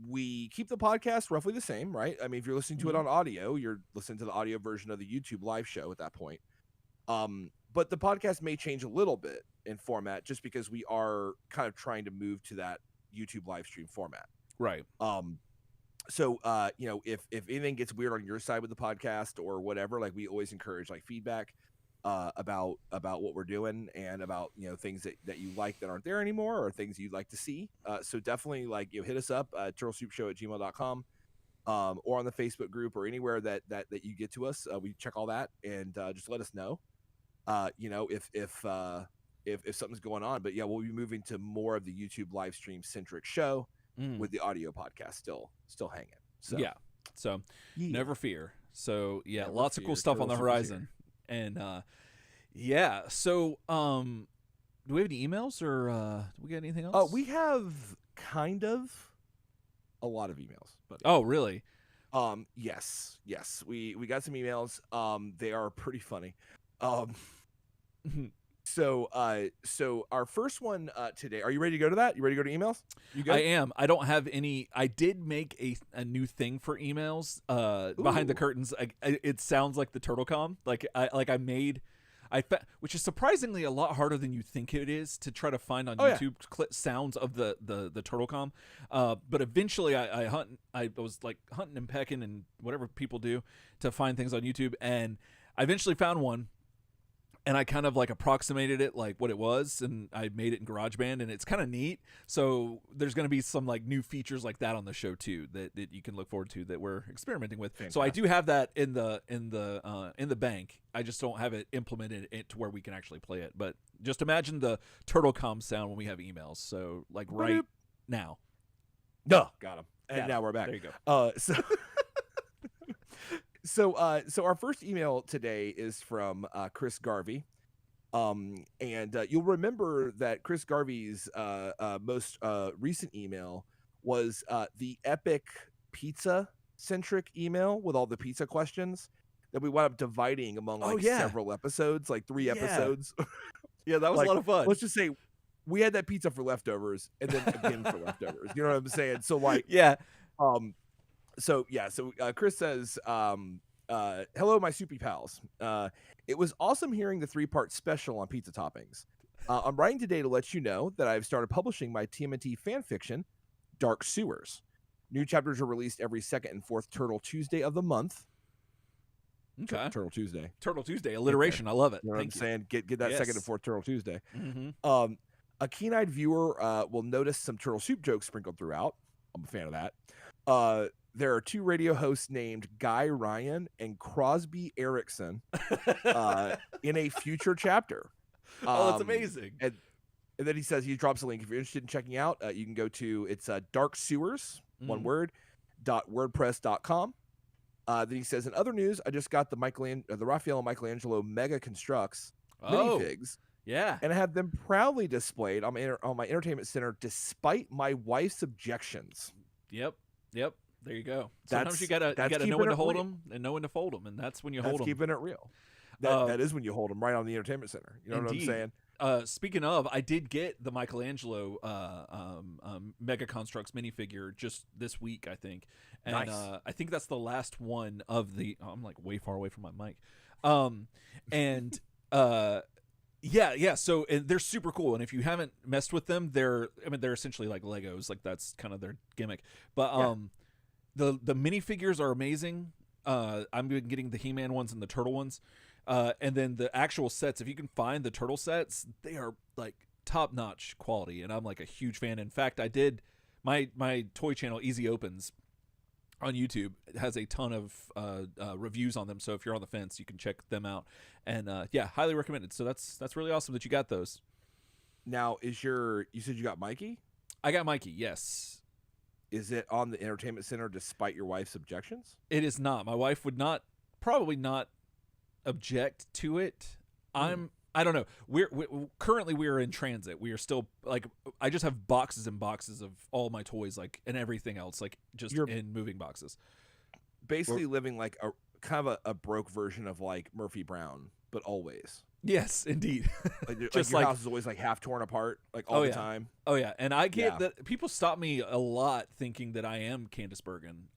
We keep the podcast roughly the same, right? I mean, if you're listening to it on audio, you're listening to the audio version of the YouTube live show at that point. But the podcast may change a little bit in format just because we are kind of trying to move to that YouTube live stream format. Right. So, if anything gets weird on your side with the podcast or whatever, like we always encourage like feedback about what we're doing and about things that you like that aren't there anymore or things you'd like to see. So definitely like hit us up turtlesoupshow@gmail.com or on the Facebook group or anywhere that you get to us. We check all that and just let us know. If something's going on. But we'll be moving to more of the YouTube live stream centric show with the audio podcast still hanging. So never fear. So lots of cool stuff on the horizon. And so do we have any emails or do we get anything else? We have kind of a lot of emails. But oh, really? Yes. We got some emails. They are pretty funny. So our first one today. Are you ready to go to that? You ready to go to emails? You good? I am. I don't have any. I did make a new thing for emails. Behind the curtains. It sounds like the TurtleCom. Which is surprisingly a lot harder than you think it is to try to find on YouTube sounds of the TurtleCom. But eventually I was like hunting and pecking and whatever people do to find things on YouTube, and I eventually found one. And I kind of like approximated it like what it was, and I made it in GarageBand, and it's kind of neat. So there's going to be some like new features like that on the show too that you can look forward to that we're experimenting with. Fantastic. So I do have that in the bank. I just don't have it implemented to where we can actually play it. But just imagine the TurtleCom sound when we have emails. So like right now. No, got him. And now we're back. There you go. So our first email today is from Chris Garvey, and you'll remember that Chris Garvey's most recent email was the epic pizza-centric email with all the pizza questions that we wound up dividing among several episodes, like 3 episodes. Yeah, that was a lot of fun. Let's just say we had that pizza for leftovers and then again for leftovers. You know what I'm saying? So So Chris says, hello, my soupy pals. It was awesome hearing the 3-part special on pizza toppings. I'm writing today to let you know that I've started publishing my TMNT fan fiction, Dark Sewers. New chapters are released every second and fourth Turtle Tuesday of the month. Okay. Turtle Tuesday. Turtle Tuesday, alliteration. I love it. You know what I'm saying? Get that second and fourth Turtle Tuesday. Mm-hmm. A keen-eyed viewer will notice some turtle soup jokes sprinkled throughout. I'm a fan of that. There are 2 radio hosts named Guy Ryan and Crosby Erickson in a future chapter. Oh, that's amazing. And then he says he drops a link. If you're interested in checking out, you can go to Dark Sewers, one word, .wordpress.com. Then he says, in other news, I just got the Raphael and Michelangelo Mega Constructs minifigs. Yeah. And I have them proudly displayed on my entertainment center despite my wife's objections. Yep. There you go. Sometimes you gotta know when to hold them and know when to fold them, and that's when you hold them. That's keeping it real. That is when you hold them right on the entertainment center. You know what I'm saying? speaking of, I did get the Michelangelo Mega Constructs minifigure just this week, I think, and Nice. I think that's the last one of the. I'm like way far away from my mic, and yeah. So and they're super cool, and if you haven't messed with them, they're essentially like Legos, like that's kind of their gimmick. But the minifigures are amazing. I'm getting the He-Man ones and the Turtle ones. And then the actual sets, if you can find the turtle sets, they are like top-notch quality, and I'm like a huge fan. In fact, I did my toy channel Easy Opens on YouTube has a ton of reviews on them, so if you're on the fence, you can check them out. And yeah, highly recommended. So that's really awesome that you got those. Now, you said you got Mikey? I got Mikey, yes. Is it on the Entertainment Center despite your wife's objections? It is not. My wife would probably not object to it. I don't know. We're currently we are in transit. We are still like I just have boxes and boxes of all my toys, like, and everything else, like just in moving boxes. Basically living like a kind of a broke version of like Murphy Brown, but always. Yes, indeed. Just your house is always like half torn apart, like all the time. Oh yeah, and I get that people stop me a lot thinking that I am Candace Bergen,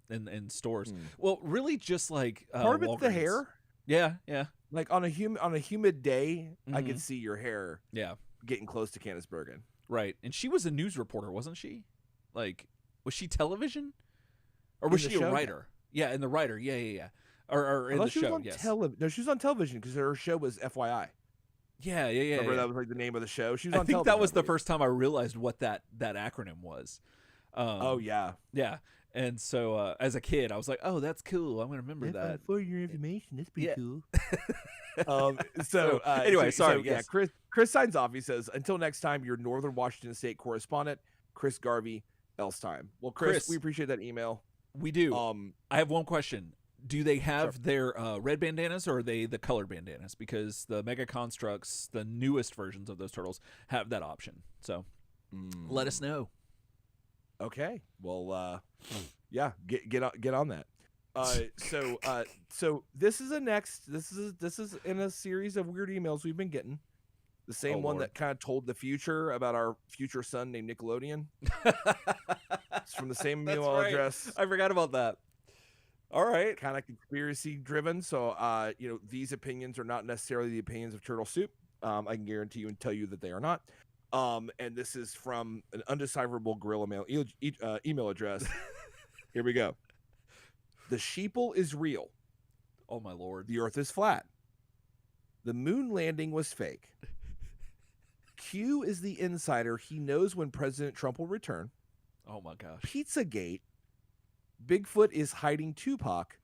in stores. Well, really, just like part of it's the hair. Yeah. Like on a humid day, I could see your hair. Yeah, getting close to Candace Bergen. Right, and she was a news reporter, wasn't she? Like, was she television, or was she a writer? Yeah, in the writer. Yeah. Or in the show. Yes. No, she was on television because her show was FYI. Yeah. Remember that was like the name of the show. She was on I think television, that was the first time I realized what that acronym was. Oh yeah. And so as a kid, I was like, "Oh, that's cool. I'm gonna remember that." For your information, that's pretty cool. Anyway, sorry. Yeah, Chris signs off. He says, "Until next time, your Northern Washington State correspondent, Chris Garvey, else time." Well, Chris, we appreciate that email. We do. I have one question. Do they have their red bandanas, or are they the colored bandanas? Because the Mega Constructs, the newest versions of those turtles, have that option. So let us know. Okay. Well, yeah, get on that. So this is in a series of weird emails we've been getting. The same one that kind of told the future about our future son named Nickelodeon. It's from the same email address. I forgot about that. All right. Kind of conspiracy driven. So, these opinions are not necessarily the opinions of Turtle Soup. I can guarantee you and tell you that they are not. And this is from an undecipherable gorilla mail email address. Here we go. The sheeple is real. Oh, my Lord. The earth is flat. The moon landing was fake. Q is the insider. He knows when President Trump will return. Oh, my gosh. Pizzagate. Bigfoot is hiding Tupac.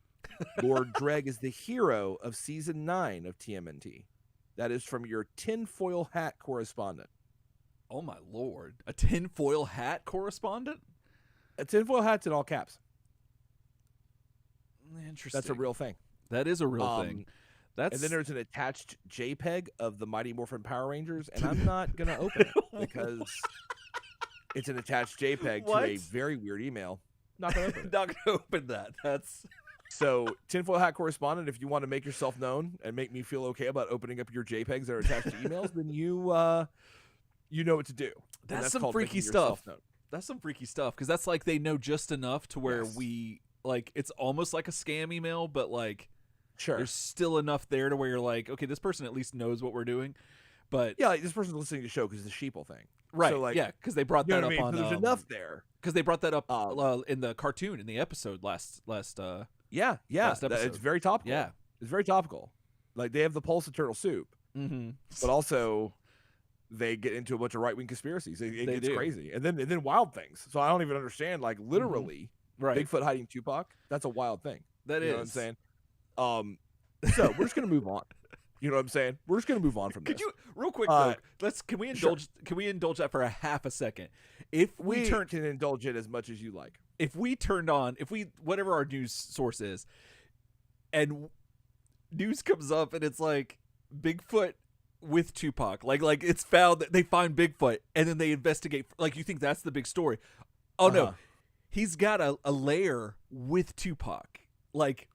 Lord Dreg is the hero of season 9 of TMNT. That is from your tinfoil hat correspondent. Oh, my Lord. A tinfoil hat correspondent? A tinfoil hat's in all caps. Interesting. That's a real thing. That is a real thing. And then there's an attached JPEG of the Mighty Morphin Power Rangers, and I'm not going to open it because it's an attached JPEG to a very weird email. Not going to open it. Not going to open that. That's... So, tinfoil hat correspondent, if you want to make yourself known and make me feel okay about opening up your JPEGs that are attached to emails, then you know what to do. That's some freaky stuff. That's some freaky stuff, because that's like they know just enough to where we, like, it's almost like a scam email, but like, there's still enough there to where you're like, okay, this person at least knows what we're doing. But yeah, like this person's listening to the show because the sheeple thing. Right. So, like, yeah, because they brought that up on. There's enough there. Because they brought that up in the cartoon, in the episode last episode. It's very topical. Yeah, it's very topical. Like, they have the pulse of Turtle Soup, but also they get into a bunch of right wing conspiracies. It gets crazy, and then wild things. So I don't even understand. Like, literally, Bigfoot hiding Tupac. That's a wild thing. That you is. Know what I'm saying? So we're just gonna move on. You know what I'm saying? We're just gonna move on from this. Could you, real quick, though, can we indulge? Can we indulge that for a half a second? If we can indulge it as much as you like. If we turned on, whatever our news source is, and news comes up and it's like Bigfoot with Tupac, like it's found that they find Bigfoot and then they investigate. Like, you think that's the big story? Oh no, he's got a lair with Tupac. Like,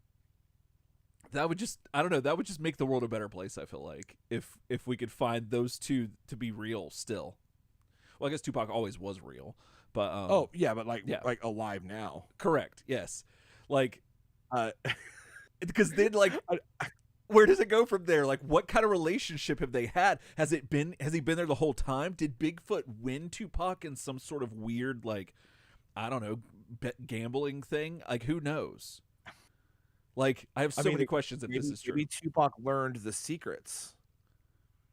That would just, I don't know, that would just make the world a better place, I feel like, if we could find those two to be real still. Well, I guess Tupac always was real, but Oh yeah, but like yeah. like alive now. Correct. Yes. Like, Uh, because then, like, where does it go from there? Like, what kind of relationship have they had? Has he been there the whole time? Did Bigfoot win Tupac in some sort of weird, like, I don't know, gambling thing? Like, who knows? Like, I have so many questions if this is true. Maybe Tupac learned the secrets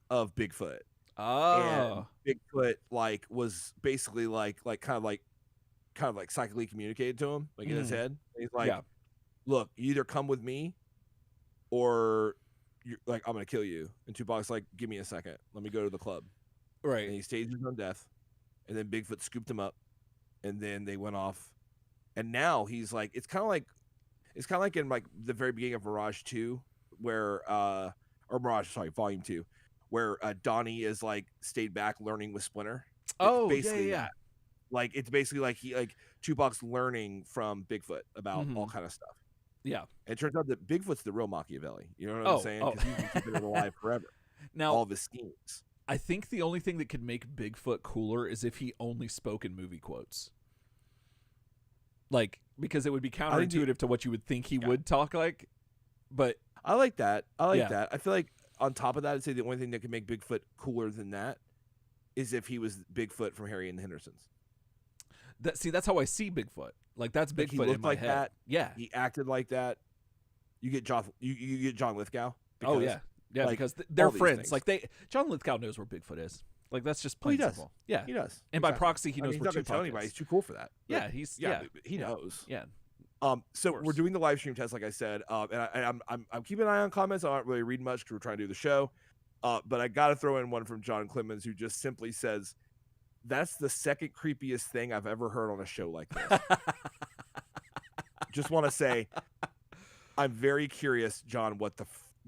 of Bigfoot. Oh, And Bigfoot like was basically like kind of like psychically communicated to him, like in his head. And he's like, yeah. look, you either come with me or you're like, I'm gonna kill you. And Tupac's like, give me a second, let me go to the club. Right. And he staged his own death. And then Bigfoot scooped him up, and then they went off. And now he's like, it's kind of like in like the very beginning of Mirage 2, where Volume 2, where Donnie is like stayed back learning with Splinter. Oh, basically yeah. that. Like it's basically like Tupac's learning from Bigfoot about all kind of stuff. Yeah. And it turns out that Bigfoot's the real Machiavelli. You know what I'm saying? Because he's been keeping it alive forever. Now, all of his schemes. I think the only thing that could make Bigfoot cooler is if he only spoke in movie quotes. Like, because it would be counterintuitive to what you would think he would talk like. But I like that. I feel like on top of that, I'd say the only thing that could make Bigfoot cooler than that is if he was Bigfoot from Harry and the Hendersons. That's how I see Bigfoot. Like, that's Bigfoot he looked in my like head. that. Yeah. He acted like that. You get John Lithgow. Oh yeah. Yeah, like, because they're friends. Things. Like John Lithgow knows where Bigfoot is. Like, that's just plain simple. Yeah, he does. And by proxy, he knows he's where not gonna Tupac tell anybody. is. He's too cool for that. Yeah, he knows. Yeah. So we're doing the live stream test, like I said, and I'm keeping an eye on comments. I don't really read much because we're trying to do the show, but I got to throw in one from John Clemens, who just simply says, "That's the second creepiest thing I've ever heard on a show like this." Just want to say, I'm very curious, John, what the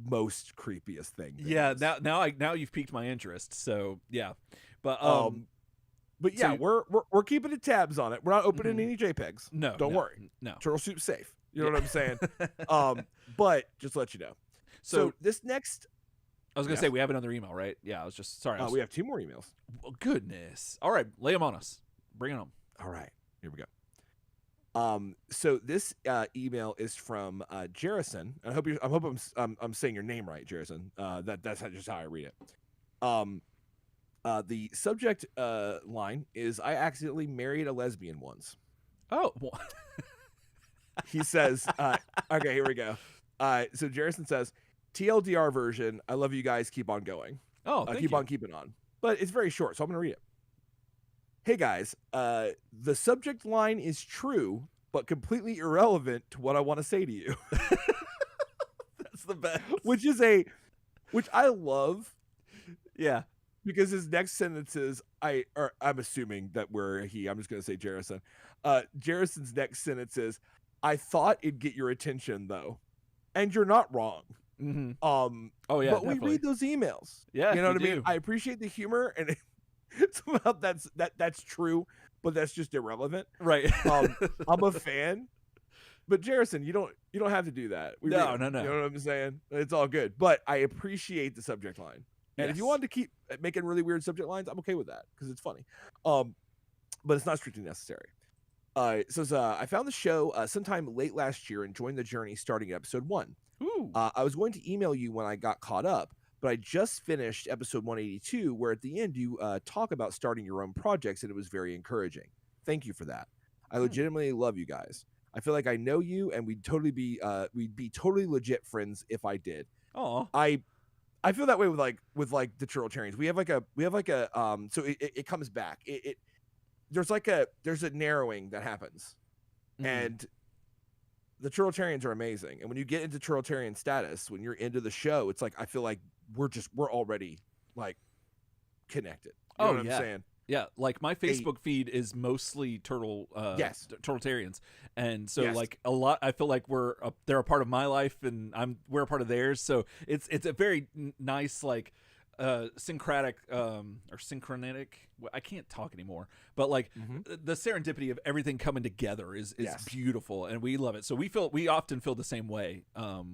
most creepiest thing Yeah, is. now you've piqued my interest. So yeah, but yeah, so, we're keeping the tabs on it. We're not opening any JPEGs. No, don't worry. No, Turtle Soup's safe. You know what I'm saying? But just to let you know. So this next, I was gonna say we have another email, right? Yeah, I was just sorry. We have 2 more emails. Well, goodness. All right, lay them on us. Bring it on. All right, here we go. So this email is from Jerison. I hope I'm saying your name right, Jerison. That's just how I read it. The subject line is, I accidentally married a lesbian once. Oh, he says, okay, here we go. So Jerison says, TLDR version, I love you guys, keep on going. Oh, keep on keeping on. But it's very short, so I'm going to read it. Hey guys, the subject line is true, but completely irrelevant to what I want to say to you. That's the best. Which I love. Yeah. Because his next sentences, I'm assuming that I'm just going to say Jerison. Jerison's next sentence is, I thought it'd get your attention though. And you're not wrong. Mm-hmm. Oh yeah. But definitely. we read those emails. Yeah. You know what I mean? I appreciate the humor, and somehow that's true, but that's just irrelevant. Right. I'm a fan. But Jerison, you don't have to do that. No. You know what I'm saying? It's all good. But I appreciate the subject line. And if you wanted to keep making really weird subject lines, I'm okay with that because it's funny. But it's not strictly necessary. So I found the show sometime late last year and joined the journey starting at episode 1. Ooh. I was going to email you when I got caught up, but I just finished episode 182, where at the end you talk about starting your own projects, and it was very encouraging. Thank you for that. I legitimately love you guys. I feel like I know you, and we'd be totally legit friends if I did. Oh. I feel that way with the Turtletarians. We have a so it comes back. There's a narrowing that happens. Mm-hmm. And the Turtletarians are amazing. And when you get into Turtletarian status, when you're into the show, it's like I feel like we're already like connected. You know what I'm saying? Yeah, like my Facebook feed is mostly Turtletarians, and so like a lot, I feel like they're a part of my life, and we're a part of theirs. So it's a very nice like syncretic or synchronetic. I can't talk anymore, but like the serendipity of everything coming together is Yes. beautiful, and we love it. So we often feel the same way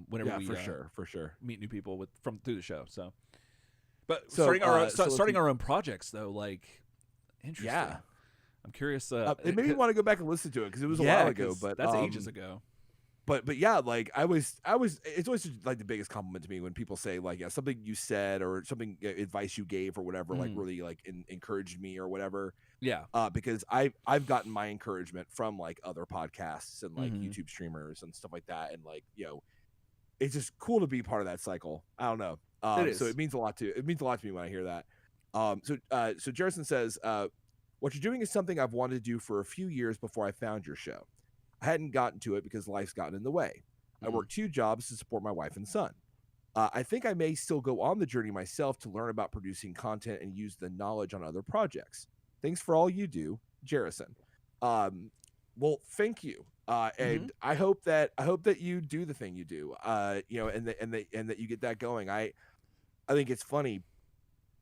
whenever we for sure meet new people through the show. So, but So, starting our own projects though, like interesting. Yeah. I'm curious. It made me want to go back and listen to it because it was a while ago, 'cause but that's ages ago. But yeah, like I was it's always like the biggest compliment to me when people say like, yeah, something you said or something advice you gave or whatever like really like encouraged me or whatever. Yeah. Because I've gotten my encouragement from like other podcasts and like YouTube streamers and stuff like that, and like, you know, it's just cool to be part of that cycle. I don't know. So it means a lot to me when I hear that. So Jerison says, what you're doing is something I've wanted to do for a few years before I found your show. I hadn't gotten to it because life's gotten in the way. I work 2 jobs to support my wife and son. I think I may still go on the journey myself to learn about producing content and use the knowledge on other projects. Thanks for all you do, Jerison. Well, thank you. And I hope that you do the thing you do. You know, and that you get that going. I think it's funny.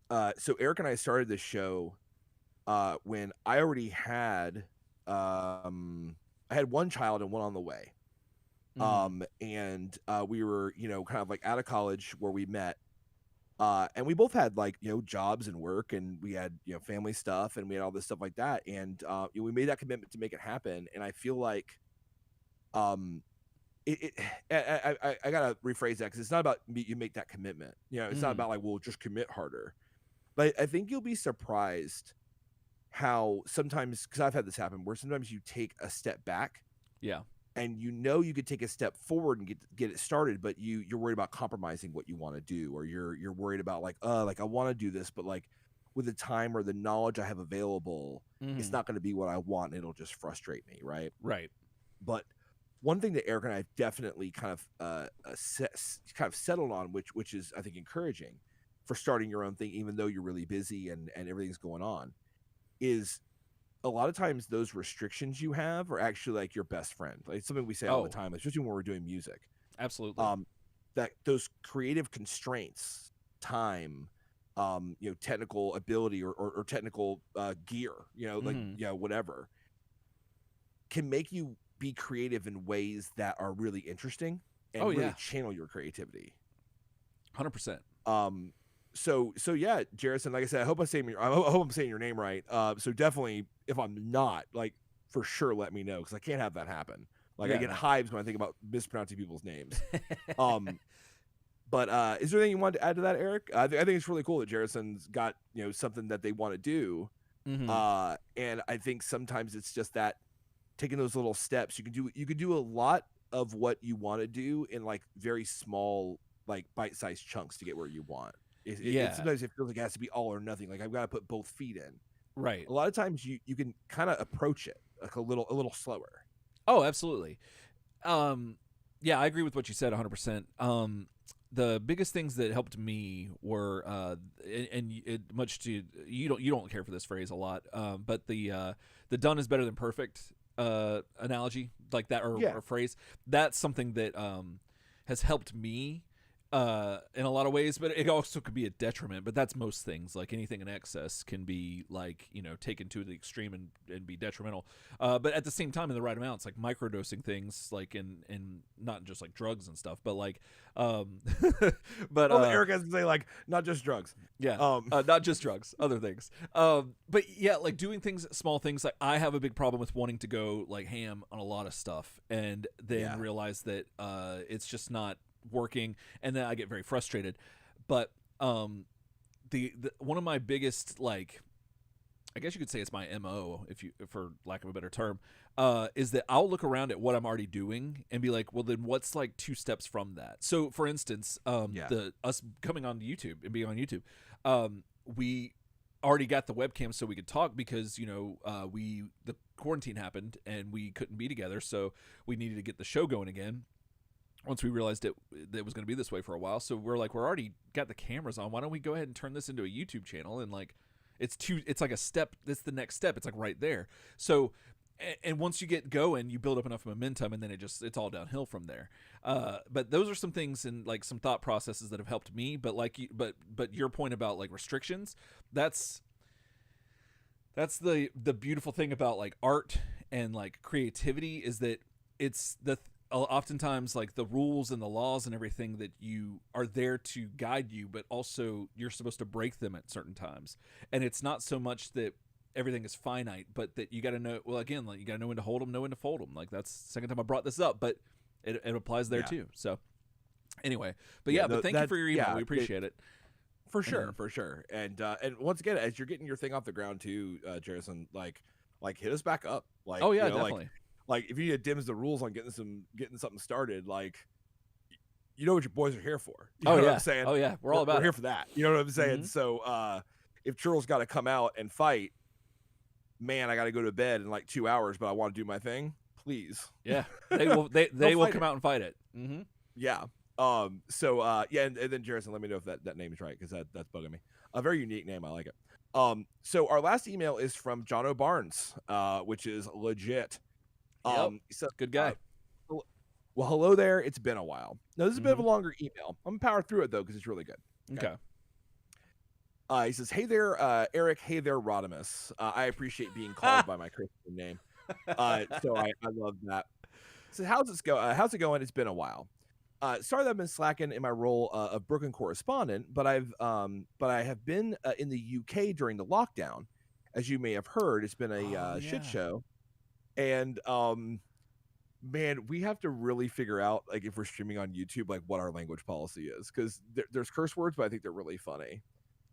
So Eric and I started this show when I already had I had 1 child and 1 on the way. And we were, you know, kind of like out of college where we met. And we both had like, you know, jobs and work, and we had, you know, family stuff, and we had all this stuff like that. And you know, we made that commitment to make it happen. And I feel like I gotta rephrase that, because it's not about you make that commitment. You know, it's not about like, well, just commit harder. But I think you'll be surprised how sometimes, because I've had this happen, where sometimes you take a step back, and you know you could take a step forward and get it started, but you're worried about compromising what you want to do, or you're worried about like I want to do this, but like with the time or the knowledge I have available, it's not going to be what I want, and it'll just frustrate me, right? Right. But one thing that Eric and I have definitely kind of settled on, which is I think encouraging for starting your own thing, even though you're really busy and everything's going on, is a lot of times those restrictions you have are actually like your best friend. Like it's something we say all the time, especially when we're doing music. Absolutely. That those creative constraints, time, you know, technical ability or technical gear, you know, like, you know, whatever, can make you be creative in ways that are really interesting and really channel your creativity. 100%. So yeah, Jerison, like I said, I hope I'm saying your name right. So definitely, if I'm not, like, for sure, let me know, because I can't have that happen. Like, I get hives when I think about mispronouncing people's names. But is there anything you want to add to that, Eric? I think it's really cool that Jerison's got, you know, something that they want to do. And I think sometimes it's just that taking those little steps. You can do a lot of what you want to do in like very small, like bite-sized chunks to get where you want. Sometimes it feels like it has to be all or nothing. Like I've got to put both feet in. Right. A lot of times you can kind of approach it like a little slower. Oh, absolutely. Yeah, I agree with what you said 100%. The biggest things that helped me were, you don't care for this phrase a lot, but the done is better than perfect analogy, like that or phrase. That's something that has helped me in a lot of ways, but it also could be a detriment. But that's most things. Like anything in excess can be like, you know, taken to the extreme and be detrimental. But at the same time, in the right amounts, like microdosing things, like in not just like drugs and stuff, but like, but Eric has to say like not just drugs. Yeah, not just drugs, other things. But yeah, like doing things, small things. Like I have a big problem with wanting to go like ham on a lot of stuff, and then realize that it's just not working, and then I get very frustrated. But the one of my biggest, like, I guess you could say it's my MO, for lack of a better term, is that I'll look around at what I'm already doing and be like, well, then what's like 2 steps from that? So for instance, us coming on YouTube and being on YouTube, we already got the webcam so we could talk, because, you know, the quarantine happened and we couldn't be together, so we needed to get the show going again. Once we realized that it was going to be this way for a while, so we're already got the cameras on. Why don't we go ahead and turn this into a YouTube channel? And like, it's like a step. It's the next step. It's like right there. So and once you get going, you build up enough momentum, and then it's all downhill from there. But those are some things and like some thought processes that have helped me. But but your point about like restrictions, that's the beautiful thing about like art and like creativity is that it's oftentimes like the rules and the laws and everything that you are there to guide you, but also you're supposed to break them at certain times. And it's not so much that everything is finite, but that you got to know, well, again, like you got to know when to hold them, know when to fold them. Like that's the second time I brought this up, but it applies there too. So anyway, but but thank you for your email. We appreciate it. For sure. And once again, as you're getting your thing off the ground too, Jarrison, like hit us back up. Like, oh yeah, definitely. Like if you need to dims the rules on getting something started, like you know what your boys are here for. You know what I'm saying? Oh yeah, we're all about we're here for that. You know what I'm saying? Mm-hmm. So if Churl's got to come out and fight, man, I got to go to bed in like 2 hours, but I want to do my thing. Please. Yeah, they will. They will come out and fight it. Mm-hmm. Yeah. And then Jarrison, let me know if that name is right, because that's bugging me. A very unique name. I like it. So our last email is from John O'Barnes, which is legit. So good guy. Well, hello there. It's been a while. Now, this is a bit of a longer email. I'm gonna power through it though, because it's really good. Okay. He says, "Hey there, Eric. Hey there, Rodimus. I appreciate being called by my Christian name. So I love that. So how's it going? It's been a while. Sorry that I've been slacking in my role of Brooklyn correspondent, but I have been in the UK during the lockdown. As you may have heard, it's been a shit show, and man, we have to really figure out, like, if we're streaming on YouTube, like what our language policy is, because there's curse words, but I think they're really funny.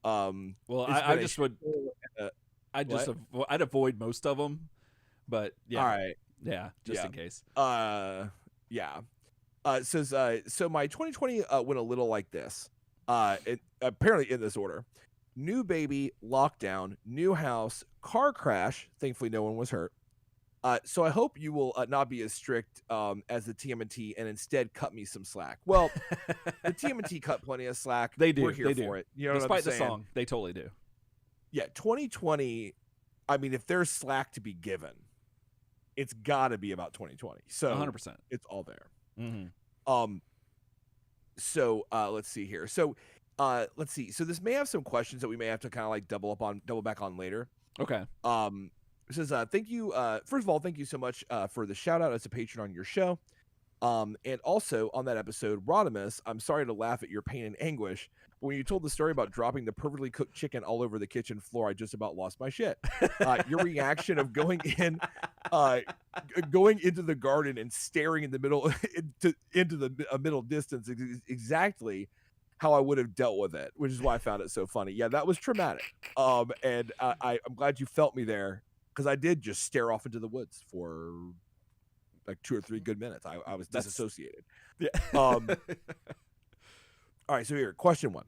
Well, I'd avoid most of them, but yeah, all right, yeah, just in case. Yeah. It says, so my 2020 went a little like this. Apparently in this order: new baby, lockdown, new house, car crash. Thankfully, no one was hurt. So I hope you will not be as strict as the TMNT and instead cut me some slack. Well, the TMNT cut plenty of slack. They do. We're here for it. You know, despite what I'm the saying? song, they totally do. Yeah, 2020. I mean, if there's slack to be given, it's got to be about 2020. So 100%. It's all there. Mm-hmm. So let's see here. So let's see. So this may have some questions that we may have to kind of like double back on later. Okay. It says, thank you. First of all, thank you so much for the shout out as a patron on your show. And also on that episode, Rodimus, I'm sorry to laugh at your pain and anguish, but when you told the story about dropping the perfectly cooked chicken all over the kitchen floor, I just about lost my shit. Your reaction of going into the garden and staring in the middle into the middle distance is exactly how I would have dealt with it, which is why I found it so funny. Yeah, that was traumatic. And I'm glad you felt me there, because I did just stare off into the woods for like 2 or 3 good minutes. I was disassociated. Yeah. All right, so here, question 1.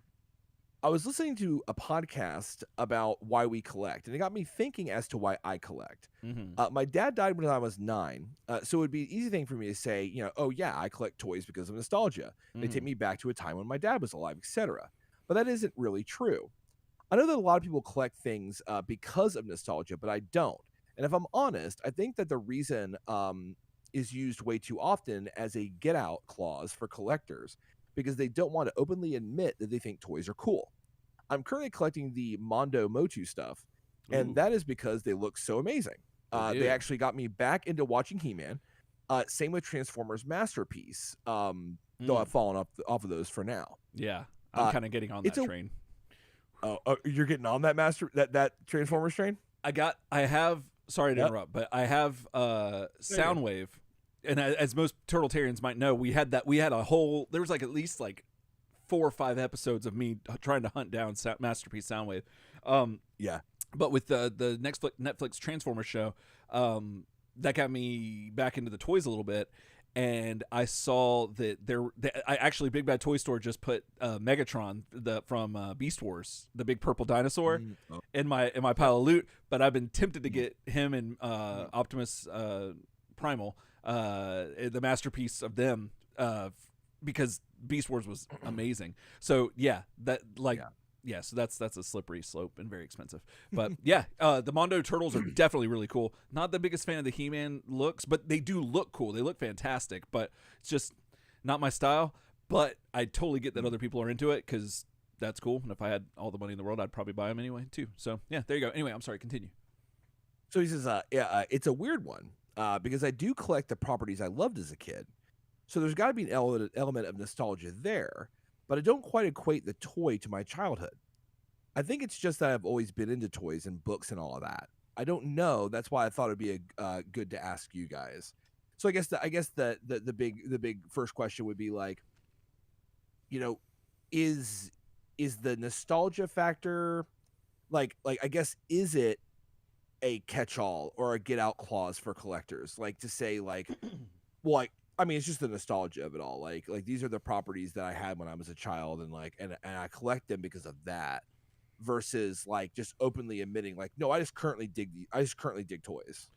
I was listening to a podcast about why we collect, and it got me thinking as to why I collect. Mm-hmm. My dad died when I was 9, so it would be an easy thing for me to say, oh yeah, I collect toys because of nostalgia. They take me back to a time when my dad was alive, etc. But that isn't really true. I know that a lot of people collect things because of nostalgia, but I don't. And if I'm honest, I think that the reason is used way too often as a get out clause for collectors, because they don't want to openly admit that they think toys are cool. I'm currently collecting the Mondo Motu stuff, and that is because they look so amazing. They actually got me back into watching He-Man. Same with Transformers Masterpiece, though I've fallen off of those for now. Yeah, I'm kind of getting on that train. Oh, you're getting on that Transformers train? Sorry to interrupt, but I have Soundwave. And as most Turtletarians might know, there was like at least like 4 or 5 episodes of me trying to hunt down Masterpiece Soundwave. Yeah. But with the Netflix Transformers show, that got me back into the toys a little bit. And I saw that actually Big Bad Toy Store just put Megatron from Beast Wars, the big purple dinosaur, in my pile of loot. But I've been tempted to get him and Optimus Primal, the masterpiece of them, because Beast Wars was amazing. So yeah, yeah, so that's a slippery slope and very expensive. But yeah, the Mondo Turtles are definitely really cool. Not the biggest fan of the He-Man looks, but they do look cool. They look fantastic, but it's just not my style. But I totally get that other people are into it because that's cool. And if I had all the money in the world, I'd probably buy them anyway too. So yeah, there you go. Anyway, I'm sorry. Continue. So he says, it's a weird one because I do collect the properties I loved as a kid. So there's got to be an element of nostalgia there, but I don't quite equate the toy to my childhood. I think it's just that I've always been into toys and books and all of that. I don't know. That's why I thought it'd be good to ask you guys. So I guess the big first question would be like, is the nostalgia factor like I guess, is it a catch-all or a get out clause for collectors, like to say like, well, I mean, it's just the nostalgia of it all. Like these are the properties that I had when I was a child, and and I collect them because of that, versus like just openly admitting like, no, I just currently dig toys.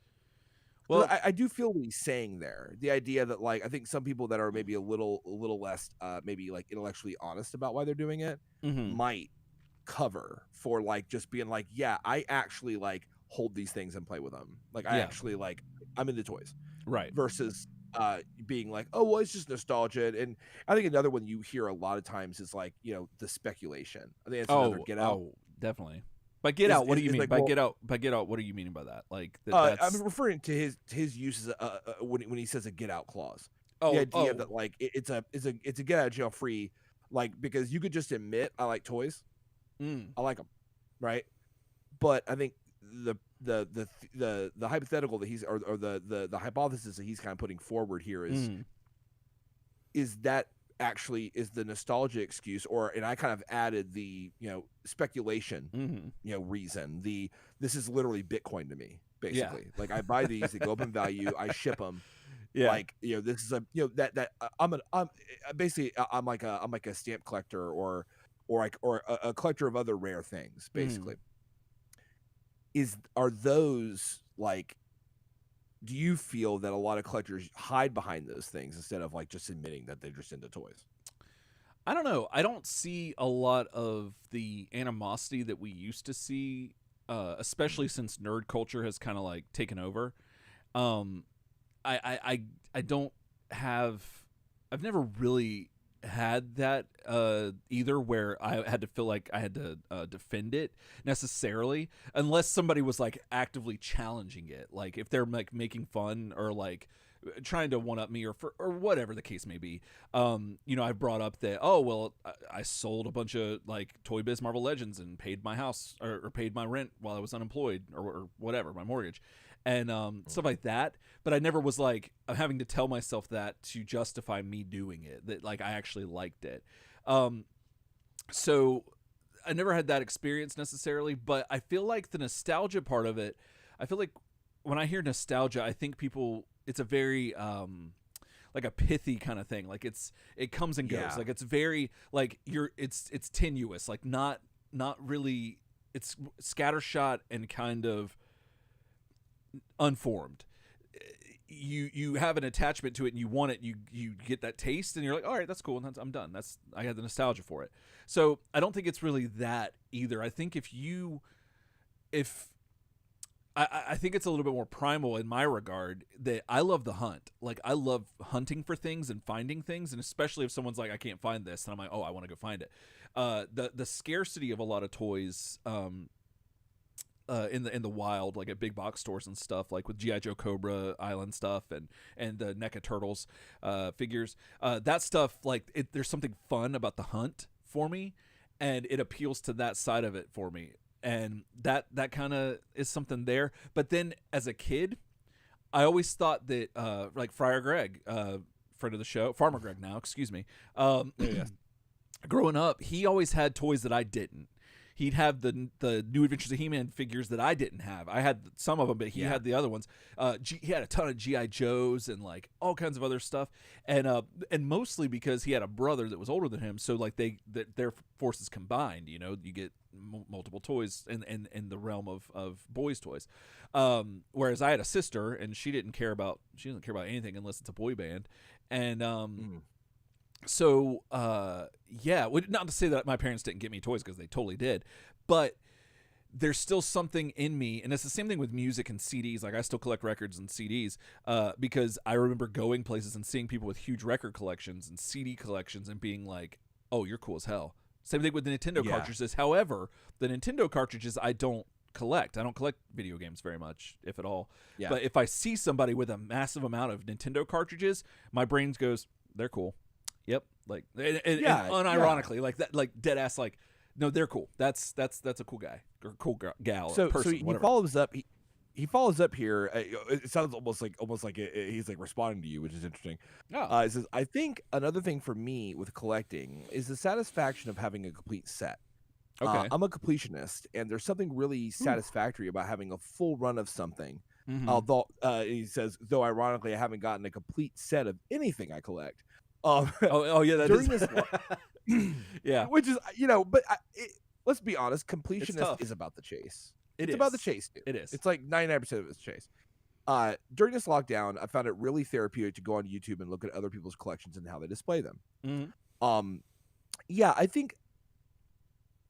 Well, I do feel what he's saying there. The idea that like, I think some people that are maybe a little less maybe like intellectually honest about why they're doing it might cover for like just being like, yeah, I actually like hold these things and play with them. Like I actually like, I'm into toys. Right. Versus being like, oh, well, it's just nostalgia. And I think another one you hear a lot of times is like, the speculation. I think it's another Get Out. Oh, definitely. By Get Out, what do you mean? Like, by Get Out, what are you meaning by that? Like, I'm referring to his use when he says a Get Out clause. The idea that like it's a get out of jail free, like, because you could just admit I like toys, I like them, right? But I think the hypothetical that he's or the hypothesis that he's kind of putting forward here is that actually is the nostalgia excuse, and I kind of added the speculation reason. This is literally Bitcoin to me, basically. Like I buy these, they go up in value, I ship them. Like this is I'm basically I'm like a stamp collector or a collector of other rare things, basically. Are those like, do you feel that a lot of collectors hide behind those things instead of like just admitting that they're just into toys? I don't know. I don't see a lot of the animosity that we used to see, especially since nerd culture has kind of like taken over. I don't have. I've never really had that either, where I had to feel like I had to defend it necessarily, unless somebody was like actively challenging it, like if they're like making fun or like trying to one up me or whatever the case may be. I brought up that, oh well, I sold a bunch of like Toy Biz Marvel Legends and paid my house or paid my rent while I was unemployed or whatever, my mortgage and stuff like that. But I never was like, I'm having to tell myself that to justify me doing it, that like I actually liked it. So I never had that experience necessarily, but I feel like the nostalgia part of it, I feel like when I hear nostalgia, I think it's a very like a pithy kind of thing. Like it comes and goes. Like it's very like it's tenuous, like not really, it's scattershot and kind of unformed. You have an attachment to it and you want it, you get that taste and you're like, all right, that's cool, and I'm done. I had the nostalgia for it. So I don't think it's really that either. I think I think it's a little bit more primal in my regard, that I love the hunt. Like I love hunting for things and finding things, and especially if someone's like, I can't find this, and I'm like, oh, I want to go find it. The scarcity of a lot of toys in the wild, like at big box stores and stuff, like with G.I. Joe Cobra Island stuff and the NECA Turtles figures, that stuff, like there's something fun about the hunt for me, and it appeals to that side of it for me, and that kind of is something there. But then as a kid, I always thought that like Friar Greg, friend of the show, Farmer Greg now, excuse me, growing up, he always had toys that I didn't. He'd have the New Adventures of He-Man figures that I didn't have. I had some of them, but he had the other ones. He had a ton of G.I. Joes and like all kinds of other stuff, and mostly because he had a brother that was older than him. So like their forces combined, you get multiple toys in the realm of boys' toys. Whereas I had a sister, and she doesn't care about anything unless it's a boy band, and So yeah, not to say that my parents didn't get me toys, because they totally did, but there's still something in me, and it's the same thing with music and CDs. Like, I still collect records and CDs, because I remember going places and seeing people with huge record collections and CD collections and being like, oh, you're cool as hell. Same thing with the Nintendo Yeah. cartridges. However, the Nintendo cartridges I don't collect. I don't collect video games very much, if at all. Yeah. But if I see somebody with a massive amount of Nintendo cartridges, my brain goes, they're cool. Yep. Like, and unironically, like that, like dead ass, like, no, they're cool. That's a cool guy or cool gal So or person. he whatever. follows up. He follows up here. It sounds almost like he's like responding to you, which is interesting. Oh. It says, I think another thing for me with collecting is the satisfaction of having a complete set. Okay. I'm a completionist, and there's something really satisfactory about having a full run of something. Mhm. Although he says, though ironically, I haven't gotten a complete set of anything I collect. Oh yeah, that during is. this Yeah, which is, but let's be honest, completionist tough. is about the chase. It It's about the is. chase, dude. It is. It's like 99% of it's chase. During this lockdown, I found it really therapeutic to go on YouTube and look at other people's collections and how they display them. Mhm. Yeah, I think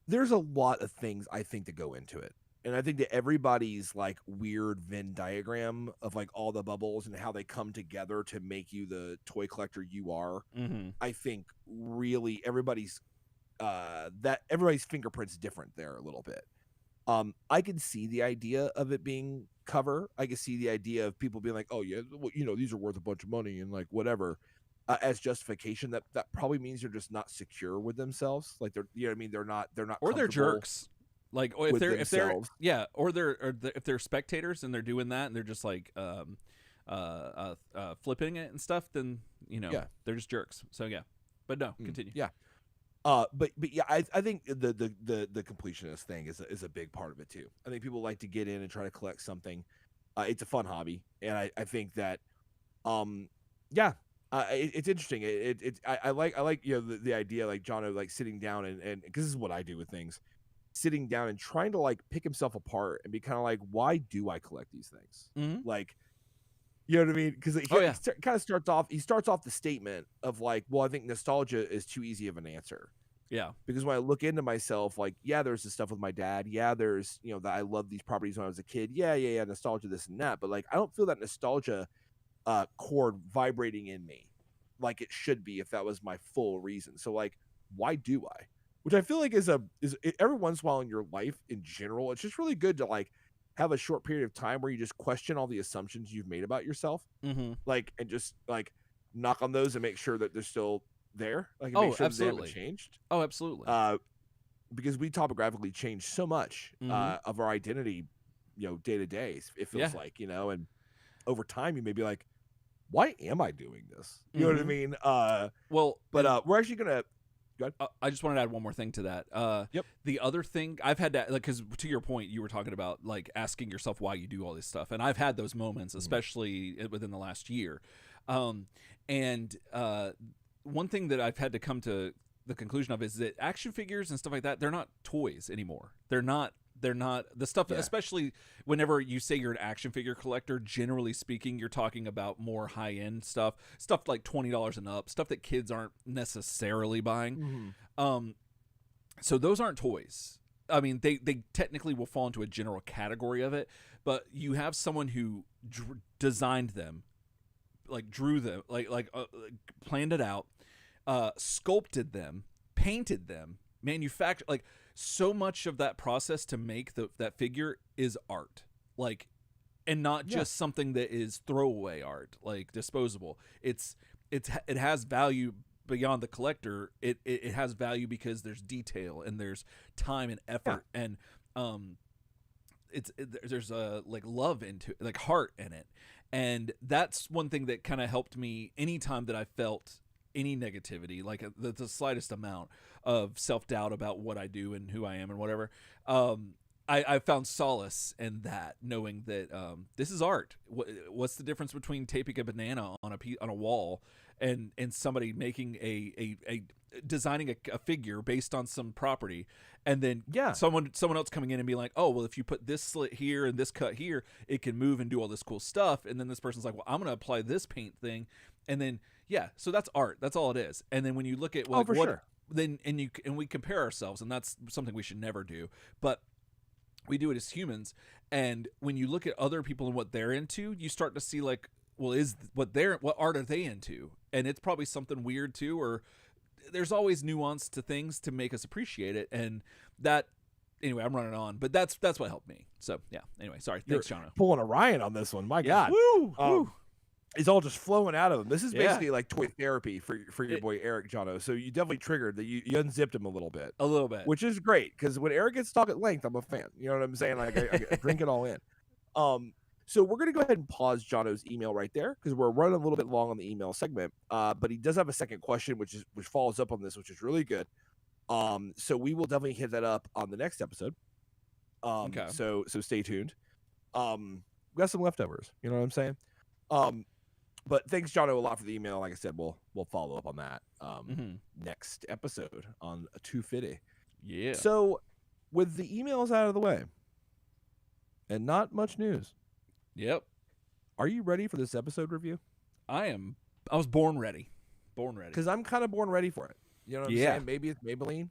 there's a lot of things I think that go into it. And I think that everybody's like weird Venn diagram of like all the bubbles and how they come together to make you the toy collector you are. Mhm. I think really everybody's fingerprint's different there a little bit. I can see the idea of it being cover. I can see the idea of people being like, "Oh yeah, well, these are worth a bunch of money and like whatever," as justification. That probably means they're just not secure with themselves. Like they're, what I mean, they're not Or they're comfortable jerks. Like, or if with they're themselves. yeah, or if they're spectators and they're doing that and they're just like flipping it and stuff, then Yeah. they're just jerks. So yeah, but no, continue. Yeah. But yeah, I think the completionist thing is a big part of it too. I think people like to get in and try to collect something. It's a fun hobby, and I think that, it's interesting. I like the idea, like John, of like sitting down and because this is what I do with things, sitting down and trying to like pick himself apart and be kind of like, why do I collect these things? Mhm. Like, you know what I mean? Because Oh, yeah. kind of starts off the statement of like, well, I think nostalgia is too easy of an answer. Yeah. Because when I look into myself, like, yeah, there's the stuff with my dad. Yeah, there's, that I love these properties when I was a kid. Yeah, nostalgia, this and that. But like, I don't feel that nostalgia chord vibrating in me like it should be if that was my full reason. So like, why do I? Which I feel like is every once in a while in your life in general, it's just really good to like have a short period of time where you just question all the assumptions you've made about yourself, Mm-hmm. like, and just like knock on those and make sure that they're still there. Like, and Oh, make sure that they absolutely. haven't changed. Oh, absolutely. Because we topographically change so much Mhm. of our identity, day to day. It feels Yeah. like, and over time you may be like, why am I doing this? You know what I Mhm. mean? Well, But we're actually gonna. I just wanted to add one more thing to that. Yep. The other thing I've had to, like, because to your point, you were talking about like asking yourself why you do all this stuff, and I've had those moments, especially within the last year. And one thing that I've had to come to the conclusion of is that action figures and stuff like that, they're not toys anymore. They're not the stuff, Yeah. especially whenever you say you're an action figure collector, generally speaking, you're talking about more high end stuff like $20 and up, stuff that kids aren't necessarily buying. So those aren't toys. I mean, they technically will fall into a general category of it, but you have someone who designed them, like drew them, like planned it out, sculpted them, painted them, manufactured, like, so much of that process to make that figure is art, like, and not just something that is throwaway art, like disposable. It has value beyond the collector. It has value because there's detail and there's time and effort, and there's a like love into it, like heart in it. And that's one thing that kind of helped me anytime that I felt any negativity, like the slightest amount of self-doubt about what I do and who I am and whatever. I found solace in that, knowing that this is art. What's the difference between taping a banana on a wall and somebody making a designing a figure based on some property, and then someone else coming in and being like, oh, well, if you put this slit here and this cut here, it can move and do all this cool stuff. And then this person's like, well, I'm going to apply this paint thing And then so that's art. That's all it is. And then when you look at Oh, for what sure. then and we compare ourselves, and that's something we should never do. But we do it as humans, and when you look at other people and what they're into, you start to see like, well, is what art are they into? And it's probably something weird too, or there's always nuance to things to make us appreciate it. And that, anyway, I'm running on, but that's what helped me. So yeah, anyway, sorry. Thanks, Jono. Pulling a Ryan on this one. My God. Woo, woo. It's all just flowing out of him. This is Yeah. basically like toy therapy for your boy Eric, Jono. So you definitely triggered that you unzipped him a little bit, which is great because when Eric gets to talk at length, I'm a fan. You know what I'm saying? Like I drink it all in. So we're gonna go ahead and pause Jono's email right there because we're running a little bit long on the email segment. But he does have a second question, which follows up on this, which is really good. So we will definitely hit that up on the next episode. Okay. So stay tuned. We got some leftovers. You know what I'm saying? But thanks, Jono, a lot for the email. Like I said, we'll follow up on that next episode on a 250. Yeah. So with the emails out of the way and not much news. Yep. Are you ready for this episode review? I was born ready. Because I'm kind of born ready for it. You know what I'm saying? Maybe it's Maybelline.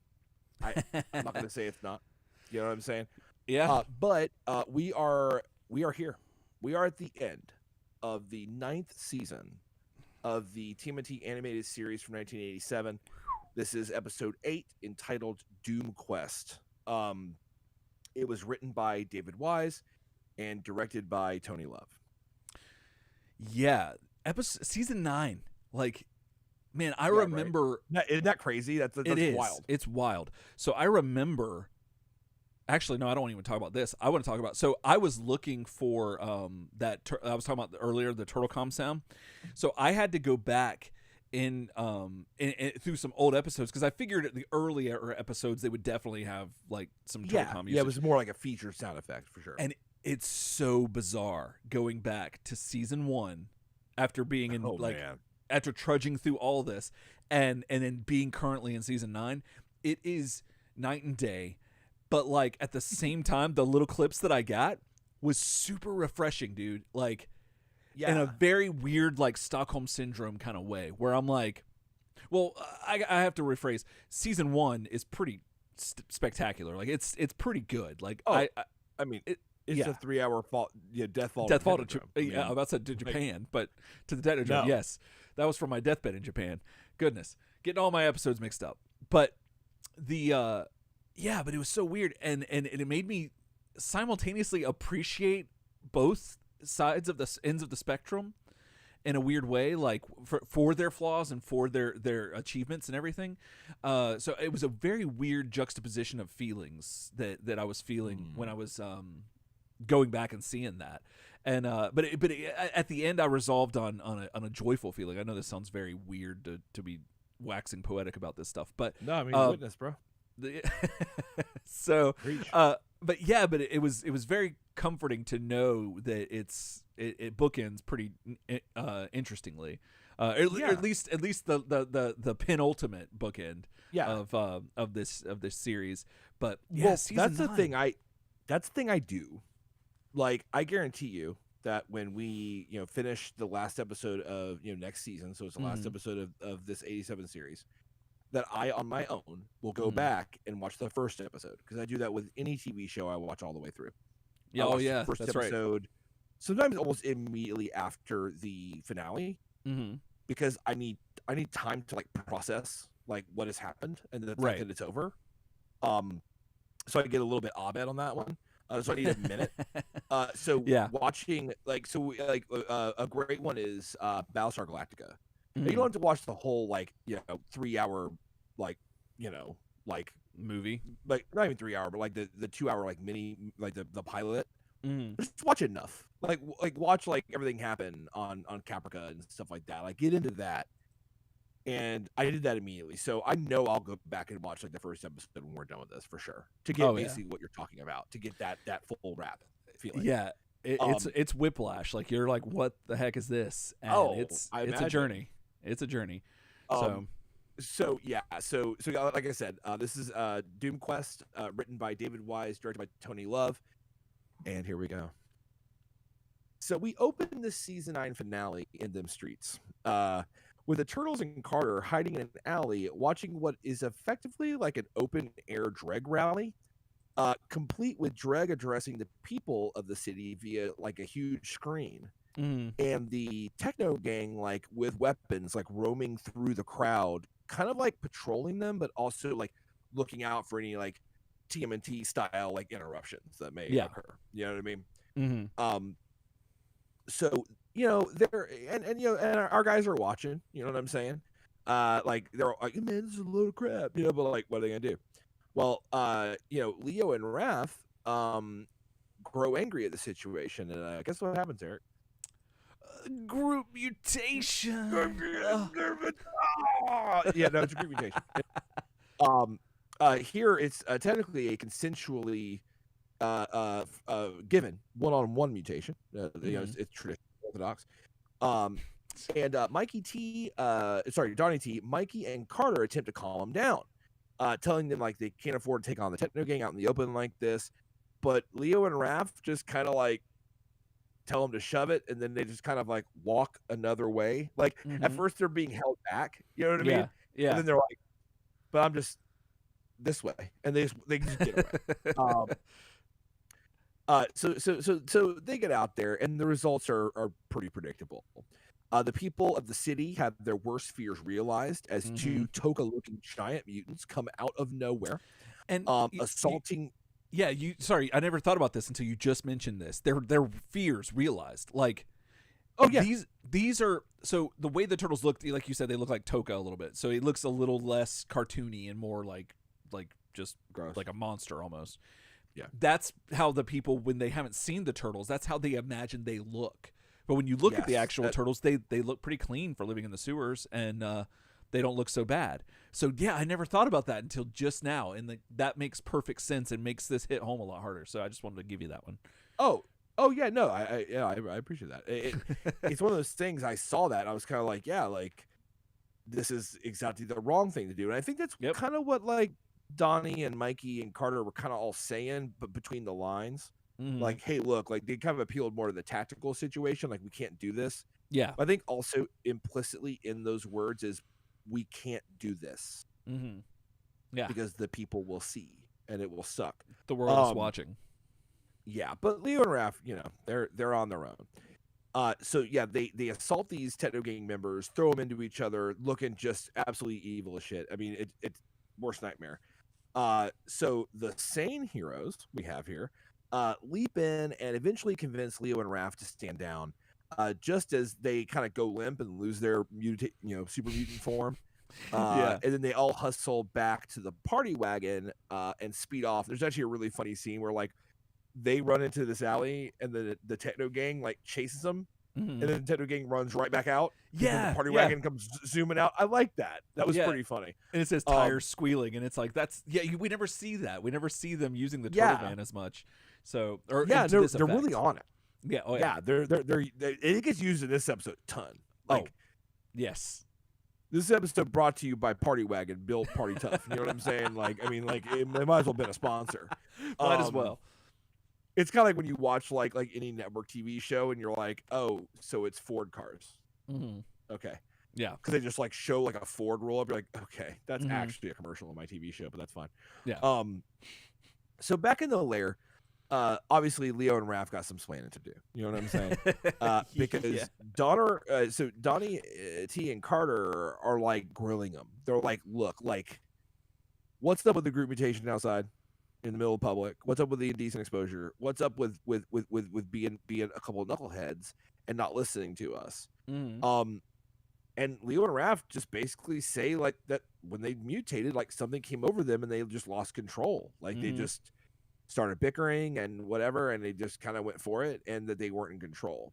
I'm not going to say it's not. You know what I'm saying? Yeah. But we are here. We are at the end of the 9th season of the TMNT animated series from 1987. This is episode 8 entitled Doom Quest. It was written by David Wise and directed by Tony Love. Yeah. Season 9. Like, man, I remember. Right. Isn't that crazy? That's wild. It's wild. So I remember. Actually, no, I don't want to even talk about this. I want to talk about. So I was looking for that. I was talking about earlier the TurtleCom sound. So I had to go back in through some old episodes because I figured at the earlier episodes they would definitely have like some TurtleCom music. Yeah, it was more like a featured sound effect for sure. And it's so bizarre going back to season 1 after being in after trudging through all this and then being currently in season 9. It is night and day. But, like, at the same time, the little clips that I got was super refreshing, dude. Like, in a very weird, like, Stockholm Syndrome kind of way, where I'm like, well, I have to rephrase. Season 1 is pretty spectacular. Like, it's pretty good. Like, I mean, it's a 3-hour death fall. Death fall to I'm about to say to Japan, but to the dead. No. Yes, that was from my deathbed in Japan. Goodness, getting all my episodes mixed up. But but it was so weird, and it made me simultaneously appreciate both sides of the ends of the spectrum in a weird way, like for their flaws and for their achievements and everything. So it was a very weird juxtaposition of feelings that I was feeling when I was going back and seeing that. And but at the end, I resolved on a joyful feeling. I know this sounds very weird to be waxing poetic about this stuff, but no, I mean witness, bro. So but it was very comforting to know that it bookends pretty interestingly, at least the penultimate bookend of this series. But that's the thing I do. Like, I guarantee you that when we finish the last episode of next season, so it's the last episode of this 87 series, that I, on my own, will go back and watch the first episode, because I do that with any TV show I watch all the way through. Yeah, first that's episode, right. Sometimes almost immediately after the finale, because I need time to like process like what has happened and the fact that it's over. So I get a little bit Abed on that one. So I need a minute. Watching a great one is Battlestar Galactica. You don't have to watch the whole 3-hour movie, like not even 3 hour, but like the 2-hour mini, like the pilot. Just watch enough, like watch everything happen on Caprica and stuff like that. Like, get into that. And I did that immediately, so I know I'll go back and watch the first episode when we're done with this for sure, to get basically what you're talking about, to get that full wrap feeling. Yeah, it's whiplash. Like, you're like, what the heck is this? And it's a journey. It's a journey. So like I said, this is Doom Quest, written by David Wise, directed by Tony Love, and here we go. So we opened the season 9 finale in them streets, with the Turtles and Carter hiding in an alley, watching what is effectively like an open air drag rally, complete with Dreg addressing the people of the city via like a huge screen, and the Techno Gang like with weapons like roaming through the crowd, kind of like patrolling them, but also like looking out for any like TMNT style like interruptions that may occur. You know what I mean? So they're and our guys are watching. You know what I'm saying? Like they're like, man, this is a load of crap. But like, what are they gonna do? Well, Leo and Raph grow angry at the situation, and guess what happens, Eric? Group mutation. Yeah, no, it's a group mutation. Here it's technically a consensually given one-on-one mutation. It's traditional orthodox. And Donnie T, Mikey, and Carter attempt to calm him down, telling them like they can't afford to take on the Techno Gang out in the open like this. But Leo and Raph just kind of like tell them to shove it, and then they just kind of like walk another way. Like at first they're being held back, you know what I mean? Yeah. And then they're like, "But I'm just this way," and they just get away. So they get out there, and the results are pretty predictable. The people of the city have their worst fears realized as two Toka-looking giant mutants come out of nowhere, and assaulting. Sorry, I never thought about this until you just mentioned this. Their fears realized, like, these are, so the way the turtles look, like you said, they look like Toka a little bit. So it looks a little less cartoony and more like just gross, like a monster almost. Yeah, that's how the people, when they haven't seen the turtles, that's how they imagine they look. But when you look at the actual turtles, they look pretty clean for living in the sewers, and they don't look so bad. So yeah, I never thought about that until just now, and that makes perfect sense and makes this hit home a lot harder. So I just wanted to give you that one. Oh yeah, no, I appreciate that. It's one of those things. I saw that, and I was kind of like, yeah, like this is exactly the wrong thing to do, and I think that's kind of what like Donnie and Mikey and Carter were kind of all saying, but between the lines, like, hey, look, like they kind of appealed more to the tactical situation, like we can't do this. Yeah, I think also implicitly in those words is we can't do this. Yeah, because the people will see and it will suck. The world is watching. Yeah, but Leo and Raph, they're on their own. So yeah, they assault these Techno Gang members, throw them into each other, looking just absolutely evil as shit. I mean, it's worst nightmare. So the sane heroes we have here leap in and eventually convince Leo and Raph to stand down, just as they kind of go limp and lose their super mutant form. And then they all hustle back to the party wagon and speed off. There's actually a really funny scene where like they run into this alley and the Techno Gang like chases them, and then the Techno Gang runs right back out. Yeah, the party wagon comes zooming out. I like that. That was pretty funny. And it says tires squealing, and it's like we never see that. We never see them using the Turtle Van as much. So they're really on it. Yeah, it gets used in this episode a ton. Like, yes. This episode brought to you by Party Wagon, built Party Tough. You know what I'm saying? Like, I mean, like it might as well have been a sponsor. Might as well. It's kind of like when you watch like any network TV show and you're like, oh, so it's Ford cars. Okay. Yeah. Because they just like show like a Ford roll up. You're like, okay, that's actually a commercial on my TV show, but that's fine. Yeah. So back in the lair, obviously Leo and Raph got some splaining to do. You know what I'm saying? Because Donnie T and Carter are like grilling them. They're like, look, like, what's up with the group mutation outside in the middle of public? What's up with the indecent exposure? What's up with being a couple of knuckleheads and not listening to us? And Leo and Raph just basically say like that when they mutated, like something came over them and they just lost control. Like they just started bickering and whatever, and they just kind of went for it, and that they weren't in control.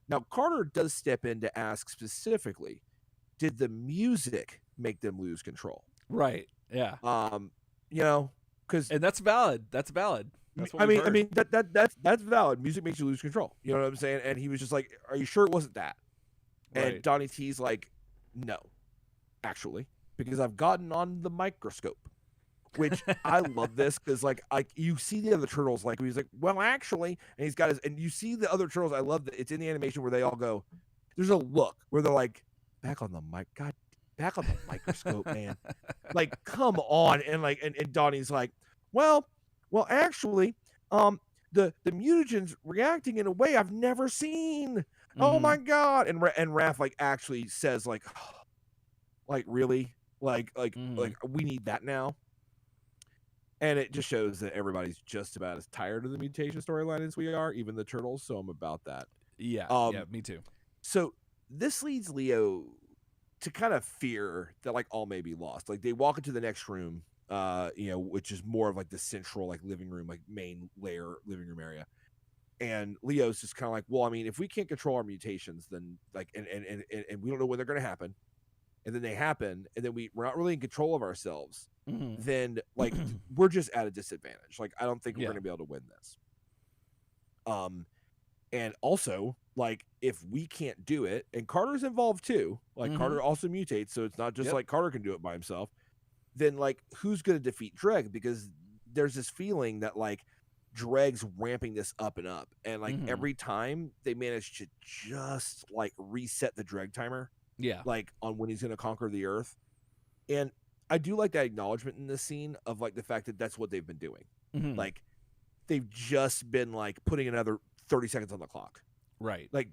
Now, Carter does step in to ask specifically, did the music make them lose control? Right. Yeah. Because and that's valid. That's valid. That's what I mean that's valid. Music makes you lose control. You know what I'm saying? And he was just like, "Are you sure it wasn't that?" Right. And Donnie T's like, "No, actually, because I've gotten on the microscope." which I love this because like you see the other turtles like he's like, well, actually, and he's got his, and you see the other turtles. I love that it's in the animation where they all go. There's a look where they're like, back on the mic, God, back on the microscope, man. Like, come on, and like, and Donnie's like, well, actually, the mutagens reacting in a way I've never seen. Oh my God! And Raph like actually says like, like really, like we need that now. And it just shows that everybody's just about as tired of the mutation storyline as we are, even the turtles. So I'm about that. Yeah, me too. So this leads Leo to kind of fear that like all may be lost. Like they walk into the next room, which is more of like the central like living room, like main layer living room area. And Leo's just kind of like, well, I mean, if we can't control our mutations, then like, and we don't know when they're going to happen, and then they happen, and then we're not really in control of ourselves. Then like we're just at a disadvantage. Like I don't think we're going to be able to win this. And also like if we can't do it, and Carter's involved too, like Carter also mutates, so it's not just like Carter can do it by himself. Then like who's going to defeat Dreg? Because there's this feeling that like Dreg's ramping this up and up, and like every time they manage to just like reset the Dreg timer, like on when he's going to conquer the Earth. And I do like that acknowledgement in this scene of like the fact that that's what they've been doing. Like they've just been like putting another 30 seconds on the clock. Right. Like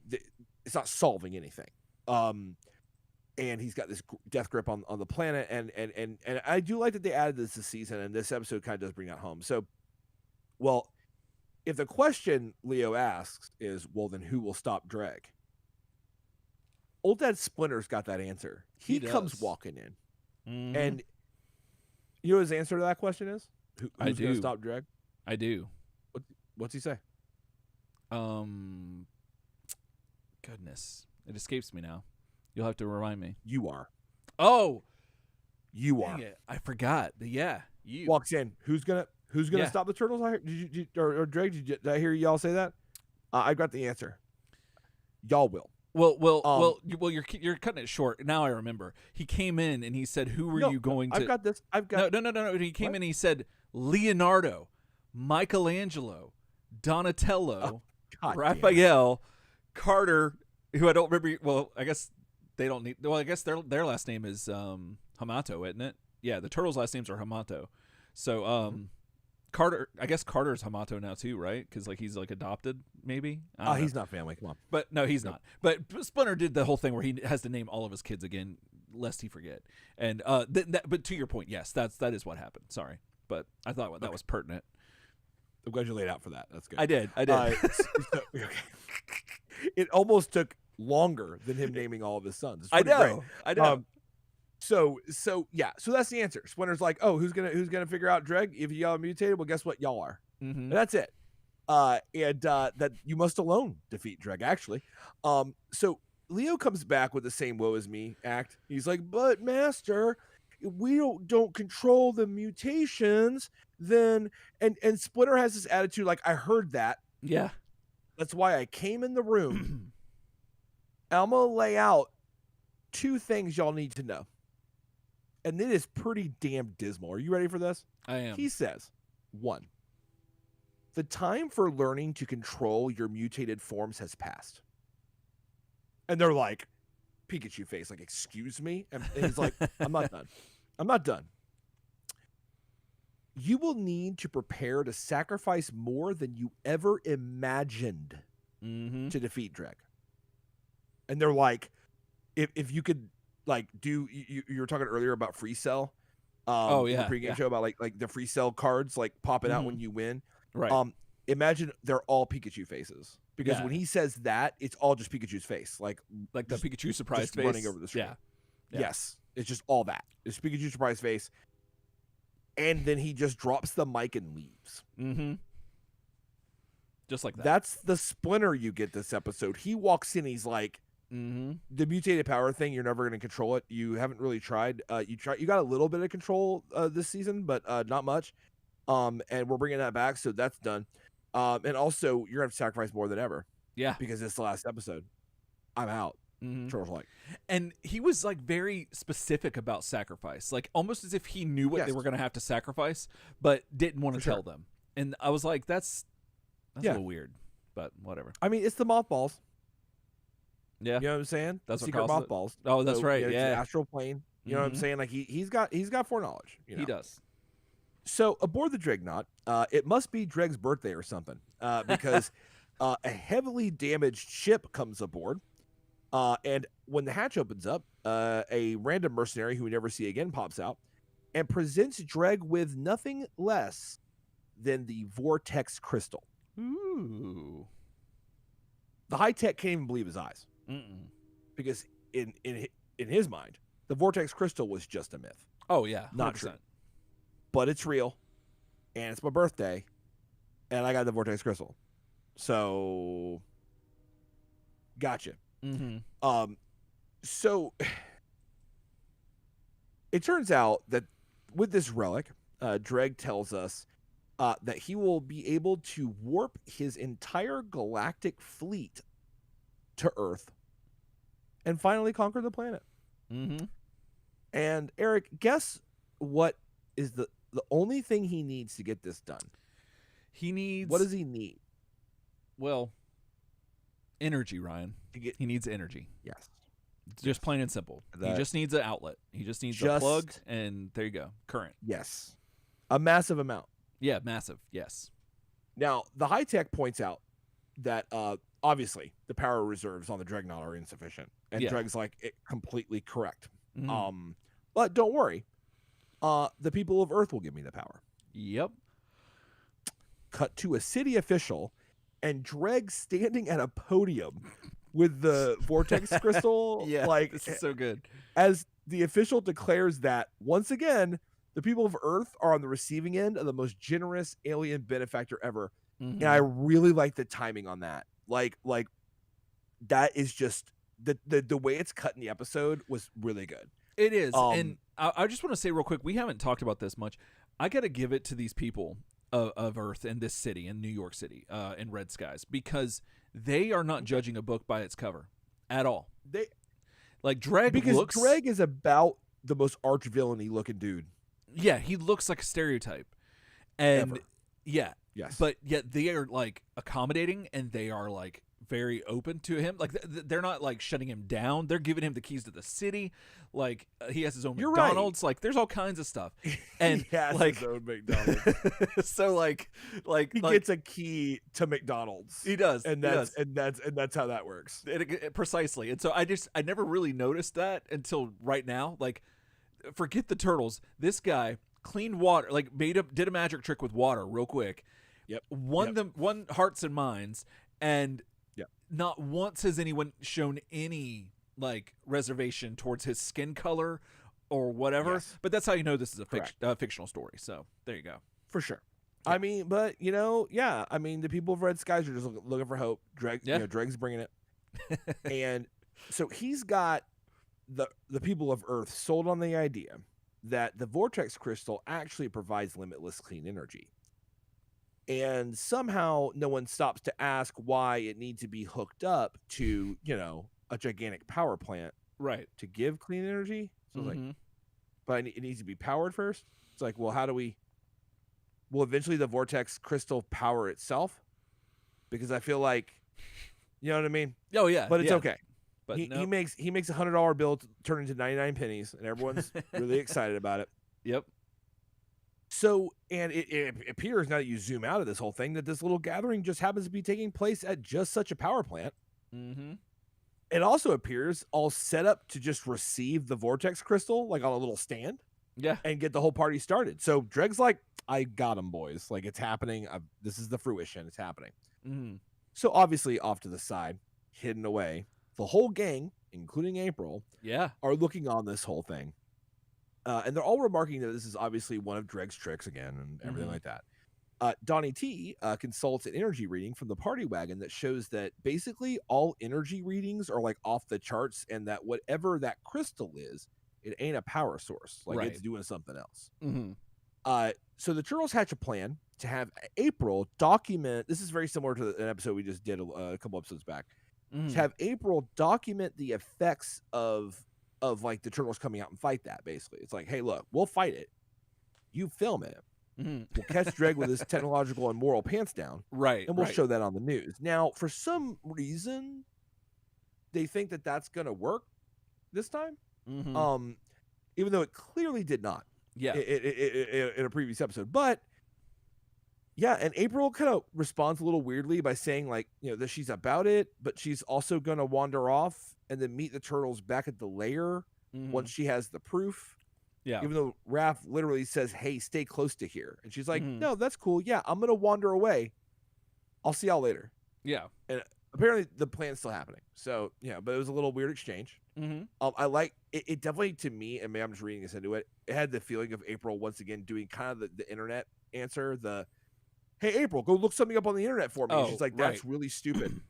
it's not solving anything. And he's got this death grip on the planet. And I do like that they added this season, and this episode kind of does bring that home. So, well, if the question Leo asks is, well, then who will stop Dreg? Old Dad Splinter's got that answer. He comes walking in. And you know what his answer to that question is? Who's going to stop Dreg? I do. What's he say? Goodness, it escapes me now. You'll have to remind me. You are. Oh, you are. It. I forgot. You walks in. Who's gonna stop the turtles? I heard, did you or Dreg? Did I hear y'all say that? I got the answer. Y'all will. Well, you're cutting it short. Now I remember. He came in and he said, "Who were you going to?" I've got this. I've got no. He came in and he said, "Leonardo, Michelangelo, Donatello, Raphael, Carter." Who I don't remember. Well, I guess they don't need. Well, I guess their last name is Hamato, isn't it? Yeah, the turtles' last names are Hamato. So Carter, I guess Carter's Hamato now too, right? Because like he's like adopted, maybe. He's not family. Come on. But no, he's not. But Splinter did the whole thing where he has to name all of his kids again, lest he forget. And but to your point, yes, that is what happened. Sorry, but I thought that was pertinent. I'm glad you laid out for that. That's good. I did. Okay. It almost took longer than him naming all of his sons. I know. So that's the answer. Splinter's like, oh, who's gonna figure out Dreg? If y'all are mutated, well, guess what? Y'all are. And that's it. That you must alone defeat Dreg. Actually, so Leo comes back with the same "woe is me" act. He's like, but Master, if we don't control the mutations, then and Splinter has this attitude like, I heard that. Yeah, that's why I came in the room. I'm gonna lay out 2 things y'all need to know. And it is pretty damn dismal. Are you ready for this? I am. He says, 1, the time for learning to control your mutated forms has passed. And they're like, Pikachu face, like, excuse me? And he's like, I'm not done. You will need to prepare to sacrifice more than you ever imagined to defeat Dreg. And they're like, if you could, like, do you were talking earlier about free cell, the pregame show about like the free cell cards like popping out when you win, right? Imagine they're all Pikachu faces, because when he says that, it's all just Pikachu's face, like the Pikachu surprise face running over the screen. Yeah. Yes, it's just all that. It's Pikachu surprise face, and then he just drops the mic and leaves. Just like that. That's the Splinter you get this episode. He walks in, he's like, the mutated power thing, you're never going to control it. You haven't really tried. You got a little bit of control this season, but not much. And we're bringing that back, so that's done. And also, you're going to have to sacrifice more than ever. Yeah. Because it's the last episode. I'm out. Mhm. Turtles like. And he was like very specific about sacrifice, like almost as if he knew what they Yes. were going to have to sacrifice, but didn't want to For sure. tell them. And I was like, that's a Yeah. little weird, but whatever. I mean, it's the mothballs. Yeah. You know what I'm saying? That's The what secret caused it. mothballs. Oh, that's right. It's an Yeah. astral plane. You know what I'm Mhm. saying? Like he's got foreknowledge. You know? He does. So aboard the Dreadnought, it must be Dreg's birthday or something, because a heavily damaged ship comes aboard, and when the hatch opens up, a random mercenary who we never see again pops out and presents Dreg with nothing less than the Vortex Crystal. Ooh. The high tech can't even believe his eyes Mm-mm. because in his mind, the Vortex Crystal was just a myth, Oh yeah. 100%. Not true. but it's real, and it's my birthday, and I got the Vortex Crystal. So, gotcha. Mm-hmm. So it turns out that with this relic, Dreg tells us that he will be able to warp his entire galactic fleet to Earth and finally conquer the planet. Mm-hmm. And Eric, guess what is the only thing he needs to get this done? He needs. What does he need? Well, energy, Ryan. To get He needs energy. yes. Just plain and simple. He That- just needs an outlet. He just needs a Just- plug, and there you go. Current. Yes. A massive amount. Yeah, massive. Yes. Now, the high tech points out that obviously the power reserves on the Dreadnought are insufficient, and Yeah. Dreg's like completely correct. Mhm. But don't worry, the people of Earth will give me the power. Yep. Cut to a city official, and Dreg standing at a podium with the vortex crystal. Yeah. like This is so good. as the official declares that once again, the people of Earth are on the receiving end of the most generous alien benefactor ever. Mhm. And I really like the timing on that. Like that is just the way it's cut in the episode was really good. It is. Um, And I just want to say real quick, we haven't talked about this much. I got to give it to these people of Earth in this city, in New York City, in Red Skies, because they are not judging a book by its cover at all. They Like Dreg because looks. Dreg is about the most arch villainy looking dude. Yeah, he looks like a stereotype. And Ever. yeah, Yes. but yet they are like accommodating, and they are like very open to him. Like they're not like shutting him down. They're giving him the keys to the city. Like he has his own You're right. McDonald's. Like there's all kinds of stuff. And he has like his own McDonald's. so like He gets a key to McDonald's. he does. and he that's does. and that's how that works. Precisely. And so I never really noticed that until right now. Like forget the turtles. This guy cleaned water, like did a magic trick with water real quick. Yep. Won hearts and minds, and Yep. not once has anyone shown any like reservation towards his skin color or whatever. Yes. But that's how you know this is a Correct. fictional story. So there you go. For sure. Yeah. I mean, but yeah. I mean, the people of Red Skies are just looking for hope. Yeah. Dreg's bringing it, and so he's got the people of Earth sold on the idea that the vortex crystal actually provides limitless clean energy, and somehow no one stops to ask why it needs to be hooked up to a gigantic power plant Right. to give clean energy. So it's like, Mhm. but it needs to be powered first. It's like, well, how do we? Will eventually the vortex crystal power itself? Because I feel like, you know what I mean. Oh yeah. But it's yeah. okay. But he no. makes a $100 bill turn into 99 pennies, and everyone's really excited about it. Yep. So, and it appears now that you zoom out of this whole thing that this little gathering just happens to be taking place at just such a power plant. Mm-hmm. It also appears all set up to just receive the vortex crystal, like on a little stand, Yeah. and get the whole party started. So Dreg's like, I got him, boys. Like, it's happening. This is the fruition. It's happening. Mm-hmm. So obviously off to the side, hidden away, the whole gang, including April, Yeah. are looking on this whole thing. And they're all remarking that this is obviously one of Dreg's tricks again and everything Mhm. like that. Donnie T consults an energy reading from the party wagon that shows that basically all energy readings are like off the charts, and that whatever that crystal is, it ain't a power source. Like Right. it's doing something else. Mm-hmm. So the Turtles hatch a plan to have April document. This is very similar to an episode we just did a couple episodes back. to have April document the effects of like the turtles coming out and fight that. Basically, it's like, hey, look, we'll fight it. You film it. Mhm. We'll catch Dreg with his technological and moral pants down, Right. and we'll right. show that on the news. Now, for some reason, they think that that's gonna work this time. Mhm. Even though it clearly did not Yeah. in a previous episode. But yeah, and April kind of responds a little weirdly by saying, like, that she's about it, but she's also gonna wander off and then meet the turtles back at the lair once Mhm. she has the proof. Yeah. Even though Raph literally says, hey, stay close to here. And she's like, Mhm. no, that's cool. Yeah, I'm gonna wander away. I'll see y'all later. Yeah. And apparently the plan's still happening. So yeah, but it was a little weird exchange. Mhm. I like it, it definitely, to me, and maybe I'm just reading this into it, it had the feeling of April once again doing kind of the internet answer, the hey April, go look something up on the internet for me. And Oh, she's like, right. that's really stupid.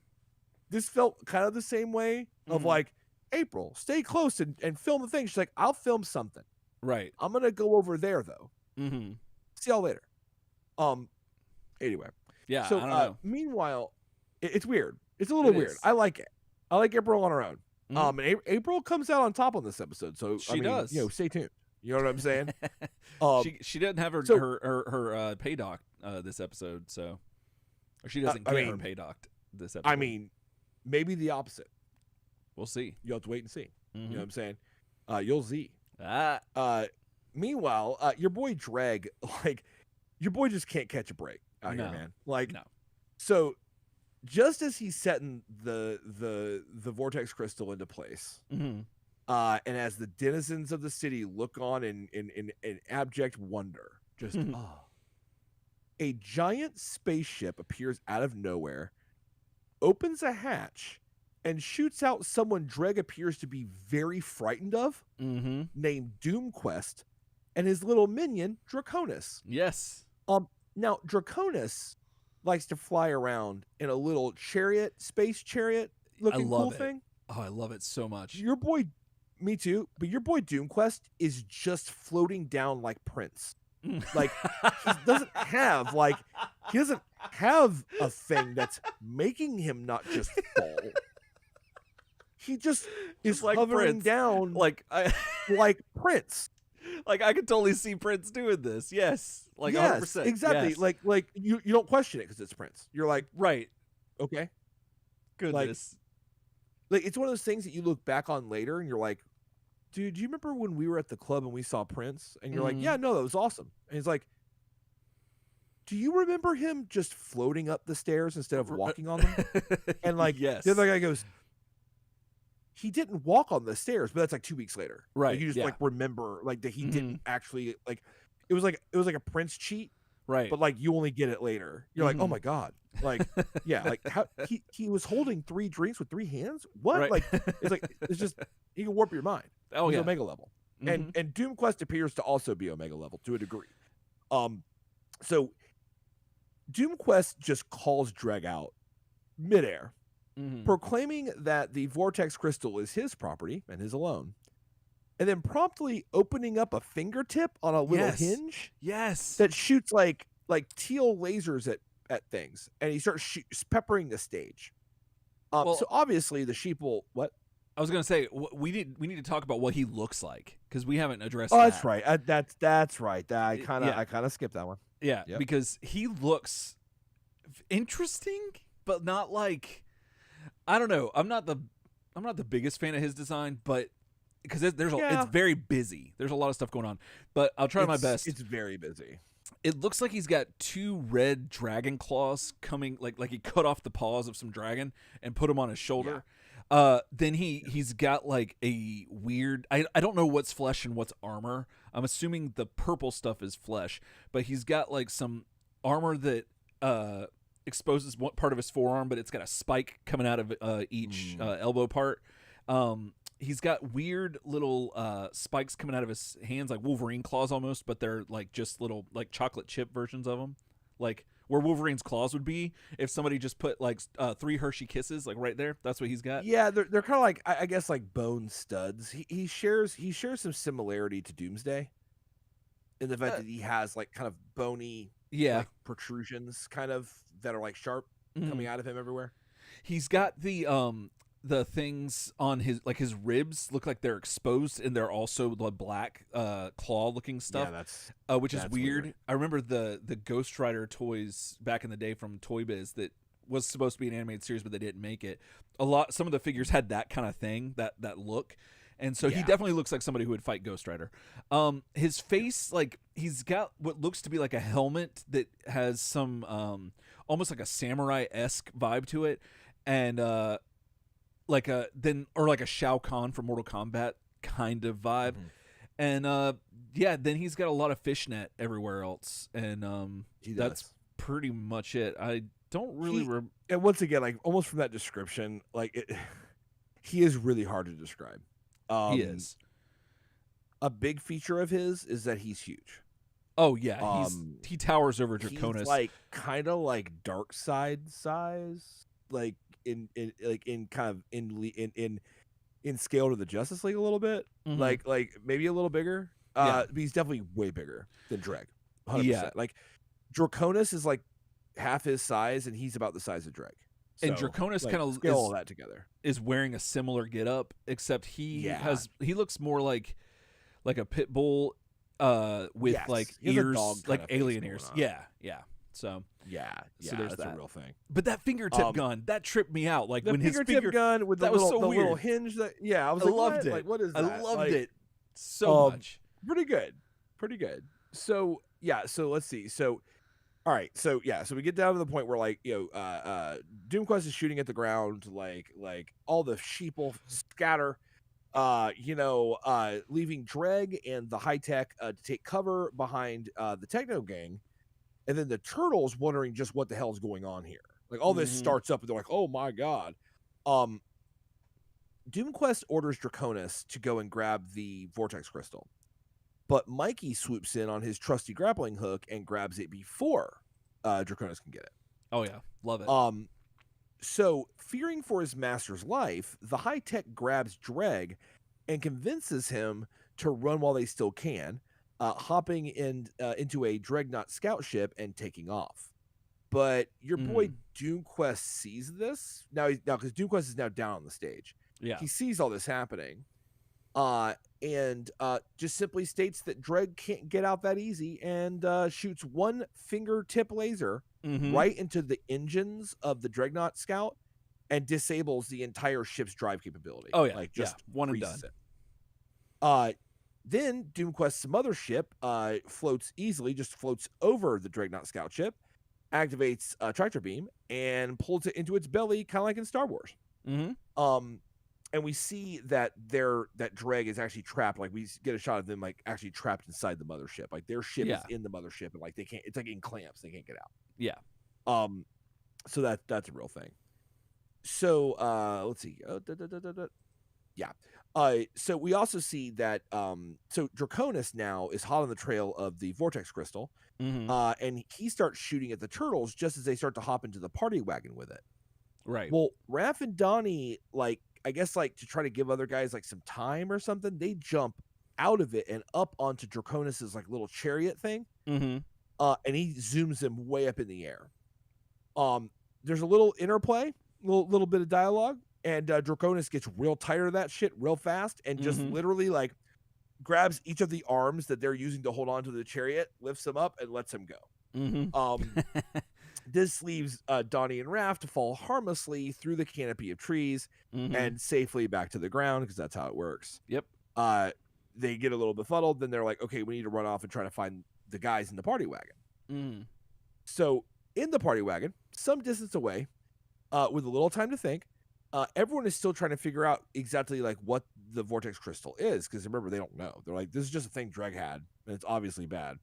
This felt kind of the same way of Mhm. like, April, stay close and film the thing. She's like, I'll film something. Right. I'm gonna go over there though. Mhm. See y'all later. Anyway. Yeah. So I don't know. meanwhile, it's weird. It's a little It weird. is. I like it. I like April on her own. Mhm. And April comes out on top on this episode, so She I mean, does. stay tuned. You know what I'm saying? She didn't have her so- her pay doc this episode, so or she doesn't I get her mean- pay docked this episode. I mean, maybe the opposite. we'll see. You'll have to wait and see. Mhm. You know what I'm saying? You'll see. Ah. Meanwhile, your boy Dreg, like, your boy just can't catch a break out No. here, man. Like, No. so just as he's setting the vortex crystal into place, Mhm. and as the denizens of the city look on in abject wonder, just a giant spaceship appears out of nowhere, opens a hatch, and shoots out someone Dreg appears to be very frightened of, Mhm. named Doomquest, and his little minion Draconis. Yes. Now Draconis likes to fly around in a little chariot, space chariot looking love cool it. thing. Oh, I love it so much. Your boy, me too, but your boy Doomquest is just floating down like Prince. Like, he doesn't have a thing that's making him not just fall. He just is like hovering Prince. down like I like Prince. like I could totally see Prince doing this. Yes. Like yes, 100%. exactly. Yes. Like you don't question it because it's Prince. You're like, right. okay. Goodness. Like it's one of those things that you look back on later and you're like, dude, do you remember when we were at the club and we saw Prince? And you're like, Mhm. yeah, no, that was awesome. And he's like, do you remember him just floating up the stairs instead of walking on them? And like, yes. the other guy goes, he didn't walk on the stairs, but that's like 2 weeks later. Right, Like, you just yeah. like remember like that he Mhm. didn't actually like. It was like a Prince cheat, Right. but like you only get it later. You're like, oh Mhm. my god, like yeah, like how he was holding 3 drinks with 3 hands. What? Right. Like it's just he can warp your mind. oh He's yeah. Omega level, Mhm. and Doomquest appears to also be Omega level to a degree. So Doomquest just calls Dreg out midair, Mhm. proclaiming that the vortex crystal is his property and his alone, and then promptly opening up a fingertip on a little Yes. hinge Yes. that shoots like teal lasers at things, and he starts peppering the stage. Well- So obviously the sheep will what? I was gonna say we need to talk about what he looks like because we haven't addressed. Oh, that. that's right. That's right. I Yeah. kind of skipped that one. Yeah, Yep. because he looks interesting, but not like I don't know. I'm not the biggest fan of his design, but because there's Yeah. it's very busy. There's a lot of stuff going on, but I'll try my best. It's very busy. It looks like he's got 2 red dragon claws coming, like he cut off the paws of some dragon and put them on his shoulder. Then he's got like a weird. I don't know what's flesh and what's armor. I'm assuming the purple stuff is flesh, but he's got like some armor that exposes one part of his forearm, but it's got a spike coming out of each elbow part. He's got weird little spikes coming out of his hands, like Wolverine claws almost, but they're like just little like chocolate chip versions of them, like where Wolverine's claws would be if somebody just put like 3 Hershey Kisses like right there. That's what he's got. Yeah, they're kind of like I guess like bone studs. He shares some similarity to Doomsday in the fact that he has like kind of bony Yeah. like protrusions kind of that are like sharp Mhm. coming out of him everywhere. He's got the things on his ribs look like they're exposed, and they're also the black claw looking stuff. Yeah, which is that's weird. I remember the Ghost Rider toys back in the day from Toy Biz that was supposed to be an animated series, but they didn't make it. Some of the figures had that kind of thing, that look. And so he definitely looks like somebody who would fight Ghost Rider. His face, like, he's got what looks to be like a helmet that has some almost like a samurai-esque vibe to it, and like a Shao Kahn from Mortal Kombat kind of vibe. And then he's got a lot of fishnet everywhere else, and that's pretty much it. I don't really and once again, like, almost from that description, like, he is really hard to describe. He is. A big feature of his is that he's huge. Oh yeah, he towers over Draconis. He's like kind of like Darkseid size, like in scale to the Justice League a little bit, like maybe a little bigger. But he's definitely way bigger than Dreg. 100%. Yeah, like Draconis is like half his size, and he's about the size of Dreg. So, and Draconis kind of scale all that together. Is wearing a similar getup, except he looks more like a pit bull with like ears, like alien ears. Yeah. So there's that. A real thing. But that fingertip gun, that tripped me out. Like, when his fingertip gun with the little hinge. I was like, loved it. Like, what is that? I loved it so much. Pretty good. So let's see. So all right, so we get down to the point where, like, Doomquest is shooting at the ground, like all the sheeple scatter, leaving Dreg and the high tech to take cover behind the Techno Gang, and then the Turtles wondering just what the hell's going on here. Like, all this starts up, and they're like, "Oh my god!" Doomquest orders Draconis to go and grab the Vortex Crystal. But Mikey swoops in on his trusty grappling hook and grabs it before Draconis can get it. Oh yeah, love it. So fearing for his master's life, the high tech grabs Dreg and convinces him to run while they still can, hopping into a Dreadnought scout ship and taking off. But your boy Doomquest sees this now because Doomquest is now down on the stage. Yeah, he sees all this happening. And just simply states that Dreg can't get out that easy, and shoots one fingertip laser right into the engines of the Dreadnought Scout and disables the entire ship's drive capability. Oh yeah, like just one and done. Then Doomquest's mothership floats over the Dreadnought Scout ship, activates a tractor beam, and pulls it into its belly, kind of like in Star Wars. And we see that Dreg is actually trapped. Like, we get a shot of them like actually trapped inside the mothership. Like, their ship is in the mothership, and like they can't. It's like in clamps. They can't get out. Yeah. So that's a real thing. So let's see. So we also see that so Draconis now is hot on the trail of the Vortex Crystal, and he starts shooting at the Turtles just as they start to hop into the party wagon with it. Right. Well, Raph and Donnie, like, I guess, like, to try to give other guys like some time or something, they jump out of it and up onto Draconis's like little chariot thing, and he zooms them way up in the air. There's a little interplay, little bit of dialogue, and Draconis gets real tired of that shit real fast, and just literally like grabs each of the arms that they're using to hold on to the chariot, lifts them up, and lets them go. This leaves Donnie and Raph to fall harmlessly through the canopy of trees and safely back to the ground, because that's how it works. Yep. They get a little befuddled. Then they're like, okay, we need to run off and try to find the guys in the party wagon. So in the party wagon, some distance away, with a little time to think, everyone is still trying to figure out exactly like what the Vortex Crystal is, because remember, they don't know. They're like, this is just a thing Dreg had, and it's obviously bad.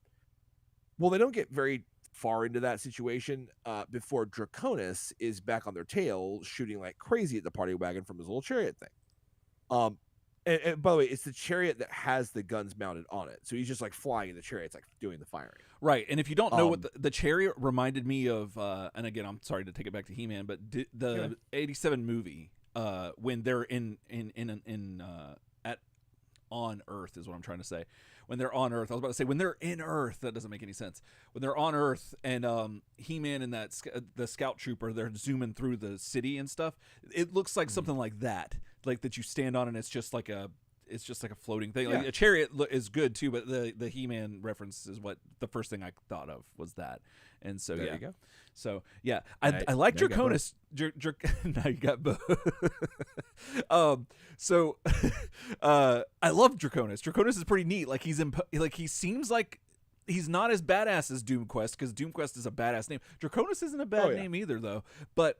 Well, they don't get very far into that situation before Draconis is back on their tail, shooting like crazy at the party wagon from his little chariot thing. And by the way, it's the chariot that has the guns mounted on it, so he's just like flying in the chariot. It's like doing the firing. Right. And if you don't know what the chariot reminded me of, and again, I'm sorry to take it back to He-Man, but the '87 movie, when they're in at on Earth is what I'm trying to say. When they're on Earth, I was about to say when they're in Earth. That doesn't make any sense. When they're on Earth and He-Man and the Scout Trooper, they're zooming through the city and stuff. It looks like something like that you stand on and it's just like a floating thing. Like a chariot is good too, but the He-Man reference is what the first thing I thought of was that. And so There you go. So yeah, I like Draconis. Now you got both. So I love Draconis. Draconis is pretty neat. Like he seems like he's not as badass as Doomquest, because Doomquest is a badass name. Draconis isn't a bad name either, though. But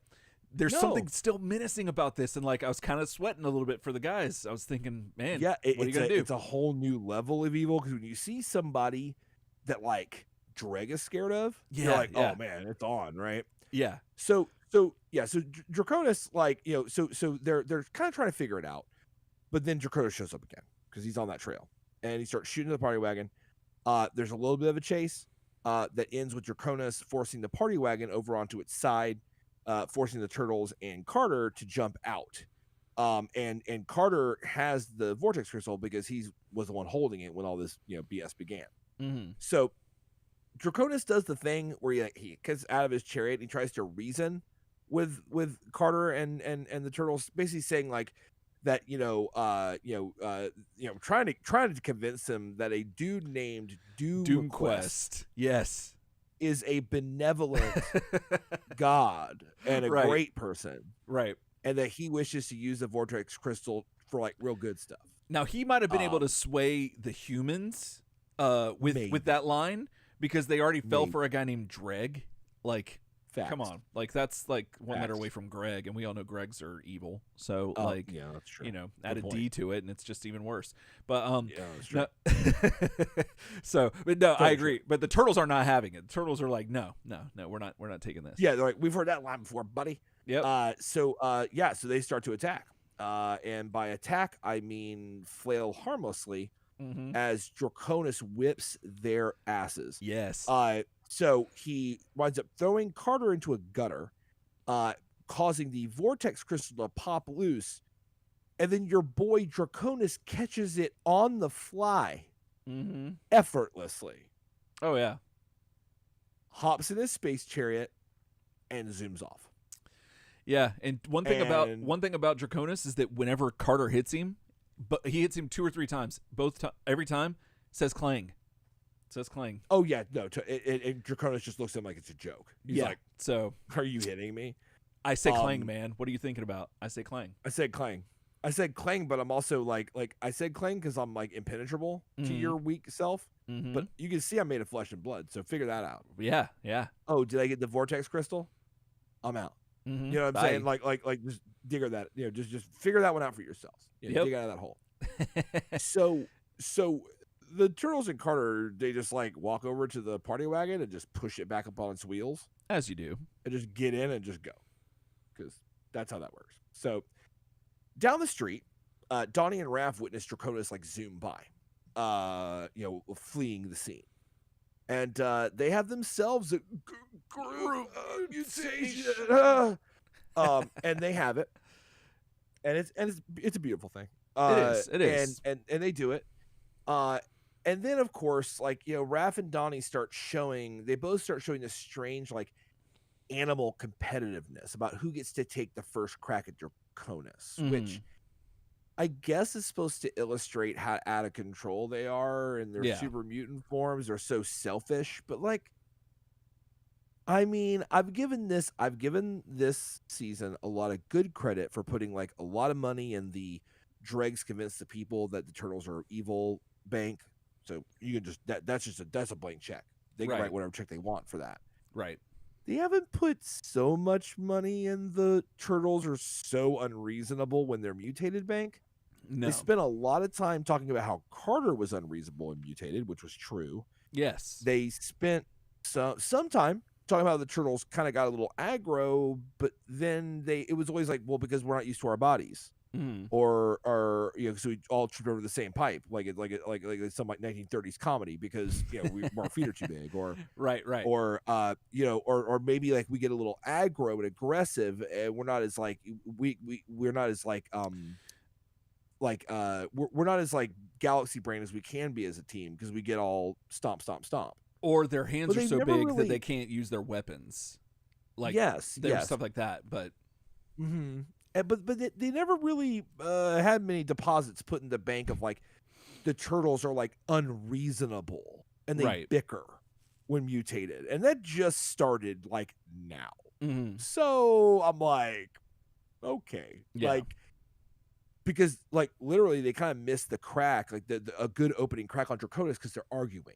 there's something still menacing about this, and like I was kind of sweating a little bit for the guys. I was thinking, man, what are you gonna do? It's a whole new level of evil, because when you see somebody that like Dreg is scared of, you're like, oh man, it's on, right? Yeah. So Draconis, like, you know, so they're kind of trying to figure it out, but then Draconis shows up again because he's on that trail and he starts shooting the party wagon. There's a little bit of a chase that ends with Draconis forcing the party wagon over onto its side, forcing the Turtles and Carter to jump out. And Carter has the Vortex Crystal because he was the one holding it when all this, you know, BS began. Mm-hmm. So Draconis does the thing where he gets out of his chariot and he tries to reason with Carter and the Turtles, basically saying like that, trying to convince them that a dude named Doomquest yes, is a benevolent god and a great person, right? And that he wishes to use the Vortex Crystal for like real good stuff. Now he might have been able to sway the humans with that line, because they already fell for a guy named Dreg. Like, come on, like that's like one letter away from Greg, and we all know Gregs are evil. So yeah, that's true. You know, add a D to it, and it's just even worse. But yeah, that's true. I agree. But the Turtles are not having it. The Turtles are like, no, we're not taking this. Yeah, they're like, we've heard that line before, buddy. Yep. So they start to attack. And by attack, I mean flail harmlessly. Mm-hmm. As Draconis whips their asses. Yes. So he winds up throwing Carter into a gutter, causing the Vortex Crystal to pop loose, and then your boy Draconis catches it on the fly, effortlessly. Oh yeah. Hops in his space chariot and zooms off. Yeah, and one thing about Draconis is that whenever Carter hits him, but he hits him 2 or 3 times. Every time says clang. Says clang. Oh yeah, no. Draconis just looks at him like it's a joke. He's like, so are you hitting me? I say clang, man. What are you thinking about? I say clang. I said clang, but I'm also like I said clang because I'm like impenetrable to your weak self. Mm-hmm. But you can see I'm made of flesh and blood, so figure that out. Yeah. Oh, did I get the Vortex Crystal? I'm out. Mm-hmm. You know what I'm saying? Like just digger that. You know, just figure that one out for yourselves. You know, dig out of that hole. So the Turtles and Carter, they just like walk over to the party wagon and just push it back up on its wheels, as you do, and just get in and just go, because that's how that works. So down the street, Donnie and Raph witness Draconis like zoom by, fleeing the scene. And they have themselves a group mutation. And they have it. And it's a beautiful thing. It is. And they do it. And then of course, like, you know, Raph and Donnie both start showing this strange like animal competitiveness about who gets to take the first crack at Draconis, which I guess is supposed to illustrate how out of control they are and their super mutant forms are so selfish. But like, I mean, I've given this season a lot of good credit for putting like a lot of money in the Dregs convince the people that the Turtles are evil bank. So you can just that's a blank check. They can write whatever check they want for that. Right. They haven't put so much money in the Turtles are so unreasonable when they're mutated bank. No. They spent a lot of time talking about how Carter was unreasonable and mutated, which was true. Yes. They spent some time talking about how the Turtles kind of got a little aggro, but then it was always like, well, because we're not used to our bodies. Or so we all tripped over the same pipe, like some like 1930s comedy, because our feet are too big, or right, or or maybe like we get a little aggro and aggressive, and we're not as like we're not as like we're not as like galaxy brain as we can be as a team because we get all stomp, stomp, stomp. Or their hands But are they so never big that really- they can't use their weapons. Like yes, there's yes. stuff like that. But Mm-hmm. But they never really had many deposits put in the bank of like the turtles are like unreasonable and they Right. bicker when mutated, and that just started like now. mhm. So I'm like, okay, Yeah. like because like literally they kind of missed the crack, like a good opening crack on Draconis because they're arguing,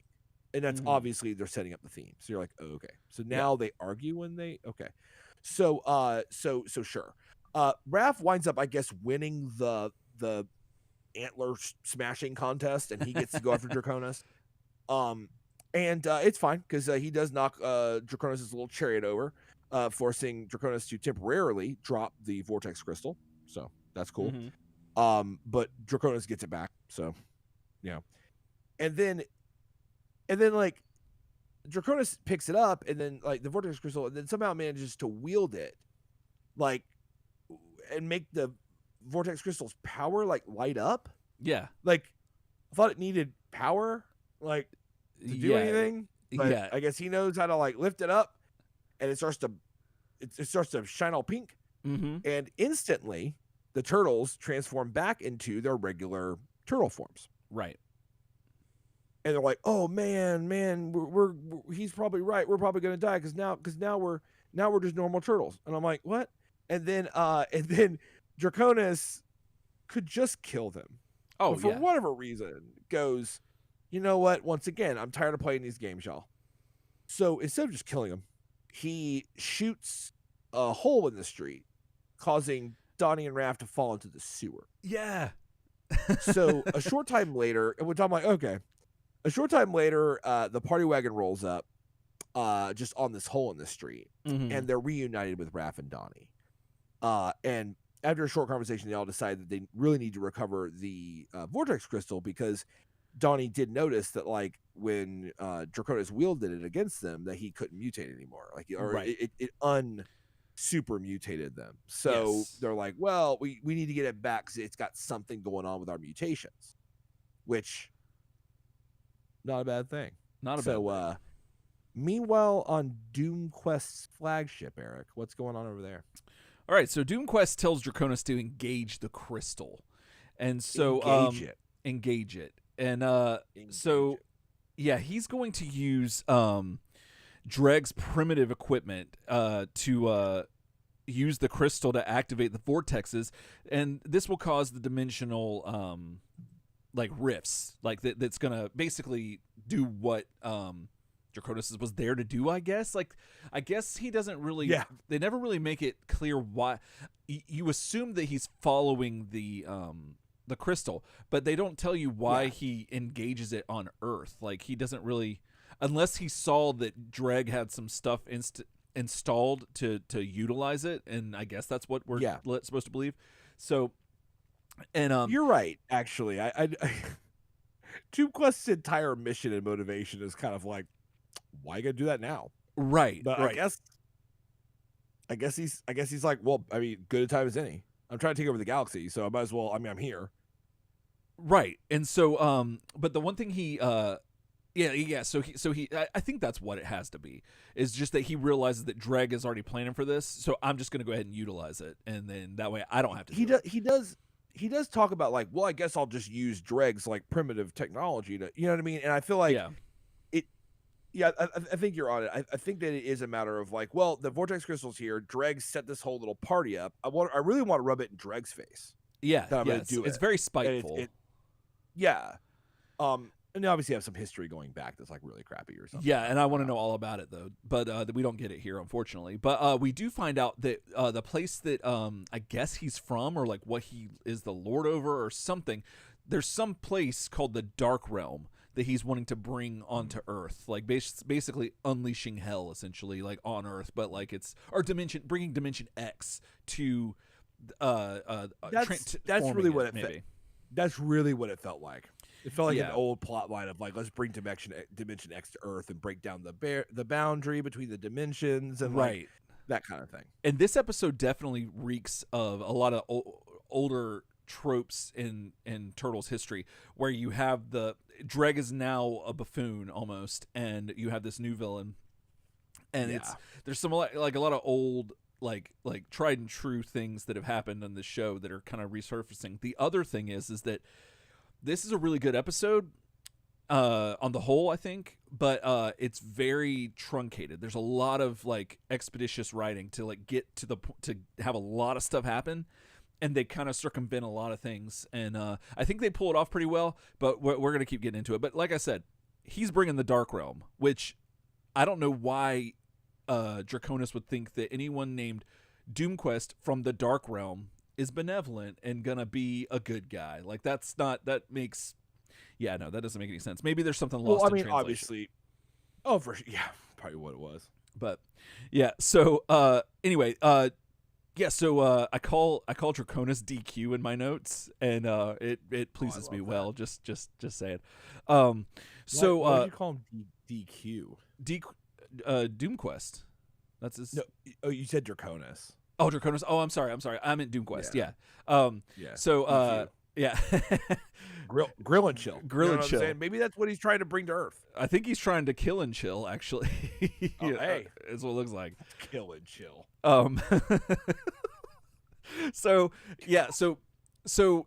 and that's Mhm. obviously they're setting up the theme. So you're like, oh, okay, so Yeah. now they argue when they okay, so sure. Raph winds up, I guess, winning the antler smashing contest, and he gets to go after Draconis. And it's fine because he does knock Draconis' little chariot over, forcing Draconis to temporarily drop the vortex crystal. So that's cool. Mhm. But Draconis gets it back. So, yeah. And then like Draconis picks it up, and then like the vortex crystal, and then somehow manages to wield it, like, and make the vortex crystal's power like light up. Yeah. Like, I thought it needed power, like, to do Yeah. anything. But Yeah. I guess he knows how to like lift it up, and it starts to shine all pink, Mm-hmm. and instantly the turtles transform back into their regular turtle forms. Right. And they're like, "Oh man, we're he's probably right. We're probably gonna die because now we're just normal turtles." And I'm like, "What?" And then Draconis could just kill them. Oh, But for yeah. whatever reason, goes, "You know what? Once again, I'm tired of playing these games, y'all." So instead of just killing him, he shoots a hole in the street, causing Donnie and Raph to fall into the sewer. Yeah. So a short time later, which I'm like, okay. A short time later, the party wagon rolls up, just on this hole in the street, Mhm. and they're reunited with Raph and Donnie. And after a short conversation, they all decide that they really need to recover the vortex crystal because Donnie did notice that, like, when Draconis wielded it against them, that he couldn't mutate anymore. Like, or Right. it super mutated them. So Yes. they're like, well, we need to get it back because it's got something going on with our mutations, which not a bad thing. Not a bad So, thing. meanwhile, on Doom Quest's flagship, Eric, what's going on over there? All right, so Doom Quest tells Draconis to engage the crystal. And so engage it. And so yeah, he's going to use Dreg's primitive equipment to use the crystal to activate the vortexes, and this will cause the dimensional like rifts, like that's gonna basically do what Draconis was there to do, I guess. Like, I guess he doesn't really. Yeah. They never really make it clear why. You assume that he's following the crystal, but they don't tell you why he engages it on Earth. Like, he doesn't really, unless he saw that Dreg had some stuff installed to utilize it, and I guess that's what we're supposed to believe. So, and you're right. Actually, I Doom Quest's entire mission and motivation is kind of like, why you gotta do that now? Right. But right. I guess he's like, well, I mean, good a time as any. I'm trying to take over the galaxy, so I might as well. I mean, I'm here. Right. And so, but the one thing he, So he, I think that's what it has to be. Is just that he realizes that Dreg is already planning for this, so I'm just gonna go ahead and utilize it, and then that way I don't have to. He does talk about like, well, I guess I'll just use Dreg's like primitive technology to, you know what I mean? And I feel like, I think you're on it. I think that it is a matter of like, well, the vortex crystal's here. Dreg set this whole little party up. I really want to rub it in Dreg's face. Yeah, that I'm gonna do it's it. very spiteful. And they obviously have some history going back that's like really crappy or something. Yeah, and I want to know all about it though, but we don't get it here, unfortunately. But we do find out that the place that I guess he's from, or like what he is the lord over or something, there's some place called the Dark Realm that he's wanting to bring onto Earth, like basically unleashing hell, essentially, like on Earth, but like it's bringing Dimension X to That's really what it maybe. That's really what it felt like. It felt like an old plot line of like, let's bring Dimension X to Earth and break down the boundary between the dimensions and like that kind of thing. And this episode definitely reeks of a lot of older tropes in Turtles history where you have Dreg is now a buffoon almost, and you have this new villain, and there's some like a lot of old like tried and true things that have happened on this show that are kind of resurfacing. The other thing is that this is a really good episode on the whole, I think, but it's very truncated. There's a lot of like expeditious writing to like get to to have a lot of stuff happen, and they kind of circumvent a lot of things, and I think they pull it off pretty well, but we're gonna keep getting into it. But like I said, he's bringing the Dark Realm, which I don't know why Draconis would think that anyone named Doomquest from the Dark Realm is benevolent and gonna be a good guy. Like that doesn't make any sense. Maybe there's something lost in translation. Obviously. Oh, for sure. Yeah, probably what it was. But yeah, so anyway, so I call Draconis DQ in my notes, and it pleases me well. Just saying. Why did you call him DQ? Doomquest. That's his. No, you said Draconis. Oh, Draconis. Oh, I'm sorry. I meant Doomquest. Yeah. Yeah. So DQ. yeah. Grill and chill. Grill and chill. Maybe that's what he's trying to bring to Earth. I think he's trying to kill and chill. Actually, hey, that's what it looks like. Kill and chill. So yeah, so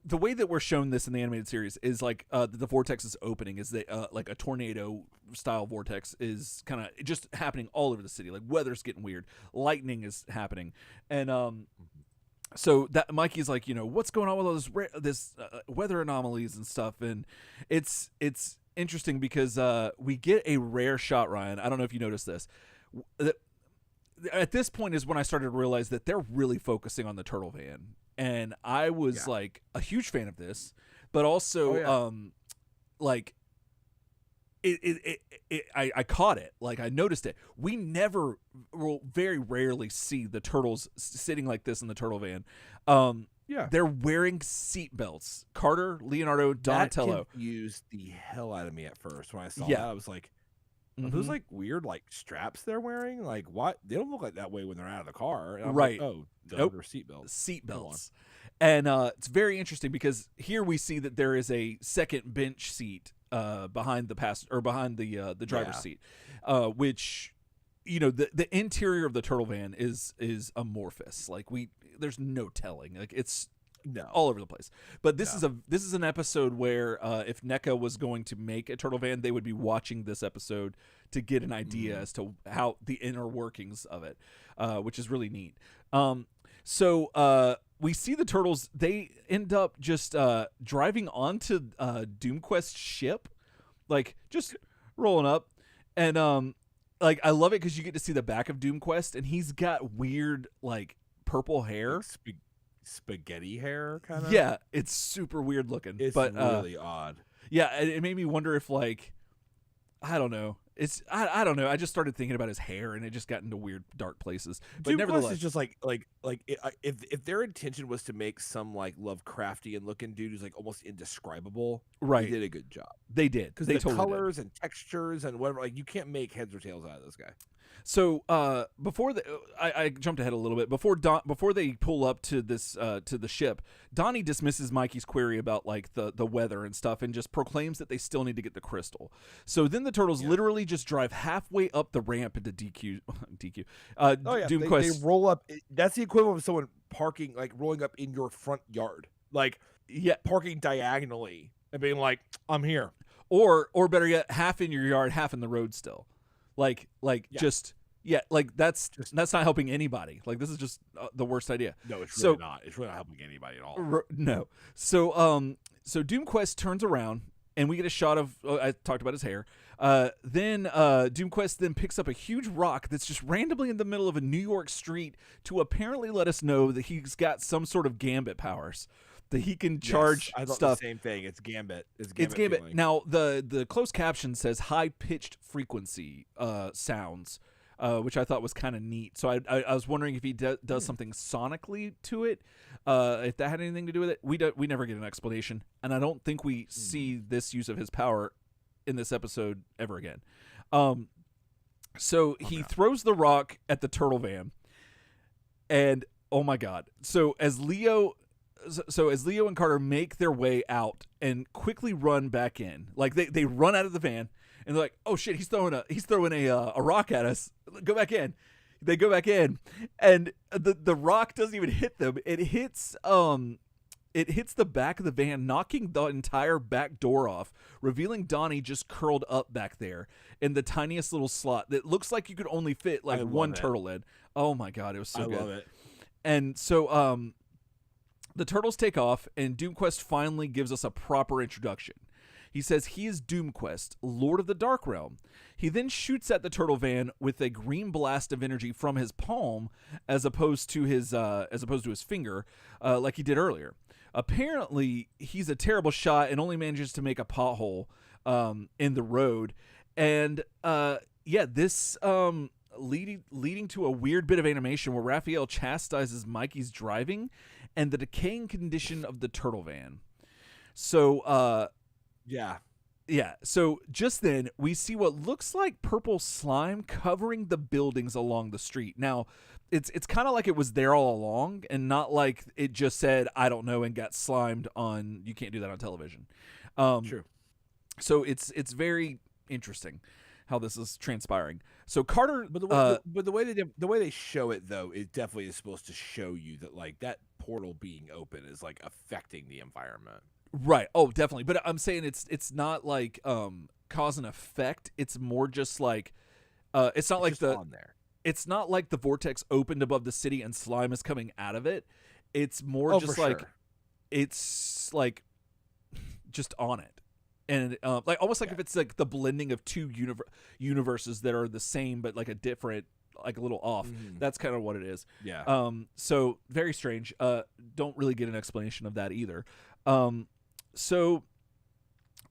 the way that we're shown this in the animated series is like the vortex's opening is that like a tornado style vortex is kind of just happening all over the city. Like weather's getting weird, lightning is happening, and so that Mikey's like, what's going on with all this weather anomalies and stuff, and it's interesting because we get a rare shot, Ryan. I don't know if you noticed this. At this point is when I started to realize that they're really focusing on the turtle van, and I was like a huge fan of this, but also like I caught it, like I noticed it. We very rarely see the turtles sitting like this in the turtle van. They're wearing seat belts. Carter, Leonardo, Donatello. That confused the hell out of me at first when I saw that. I was like, are those like weird like straps they're wearing? Like what? They don't look like that way when they're out of the car. And I'm right. Like, they're seatbelts. Seatbelts. And it's very interesting because here we see that there is a second bench seat behind the driver's seat, which the interior of the turtle van is amorphous. Like there's no telling. Like it's all over the place. But this is an episode where if NECA was going to make a turtle van, they would be watching this episode to get an idea as to how the inner workings of it, which is really neat. So we see the turtles. They end up just driving onto Doomquest's ship, like just rolling up, and like I love it because you get to see the back of Doomquest, and he's got weird like purple hair, like spaghetti hair, kind of. Yeah, it's super weird looking. It's really odd. Yeah, it made me wonder if like I don't know. I don't know. I just started thinking about his hair, and it just got into weird, dark places. But nevertheless, it's just if their intention was to make some like Lovecraftian looking dude who's like almost indescribable, right? They did a good job. They did because the totally colors and textures and whatever. Like you can't make heads or tails out of this guy. So before I jumped ahead a little bit. Before they pull up to this to the ship, Donnie dismisses Mikey's query about like the weather and stuff, and just proclaims that they still need to get the crystal. So then the turtles literally just drive halfway up the ramp into Doomquest. They roll up. That's the equivalent of someone parking, like rolling up in your front yard, like parking diagonally and being like, "I'm here," or better yet, half in your yard, half in the road still. Like that's not helping anybody. Like this is just the worst idea. No, it's really not. It's really not helping anybody at all. No. So Doomquest turns around, and we get a shot of I talked about his hair. Then Doomquest then picks up a huge rock that's just randomly in the middle of a New York street to apparently let us know that he's got some sort of gambit powers. That he can charge I thought stuff. The same thing. It's Gambit. It's Gambit. Feeling. Now the closed caption says high pitched frequency sounds, which I thought was kind of neat. So I was wondering if he does something sonically to it, if that had anything to do with it. We never get an explanation, and I don't think we see this use of his power in this episode ever again. So he throws the rock at the turtle van, and oh my god! So as Leo so as Leo and Carter make their way out and quickly run back in, like they run out of the van and they're like, "Oh shit, he's throwing a rock at us. Go back in." They go back in, and the rock doesn't even hit them. It hits the back of the van, knocking the entire back door off, revealing Donnie just curled up back there in the tiniest little slot that looks like you could only fit like one turtle in. Oh my god, it was so good. I love it. And so the turtles take off, and Doomquest finally gives us a proper introduction. He says he is Doomquest, Lord of the Dark Realm. He then shoots at the turtle van with a green blast of energy from his palm, as opposed to his finger, like he did earlier. Apparently, he's a terrible shot and only manages to make a pothole in the road. And this leading to a weird bit of animation where Raphael chastises Mikey's driving and the decaying condition of the turtle van. So, so just then we see what looks like purple slime covering the buildings along the street. Now, it's kind of like it was there all along and not like it just said, I don't know, and got slimed on. You can't do that on television. True. So it's very interesting how this is transpiring. So Carter, but the way they show it though, it definitely is supposed to show you that like that portal being open is like affecting the environment. Right. Oh, definitely. But I'm saying it's not like cause and effect. It's more just like it's not like on there. It's not like the vortex opened above the city and slime is coming out of it. It's more just like it's like just on it. And like almost like if it's like the blending of two universes that are the same but like a different, like a little off. That's kind of what it is. Yeah. So very strange. Don't really get an explanation of that either. So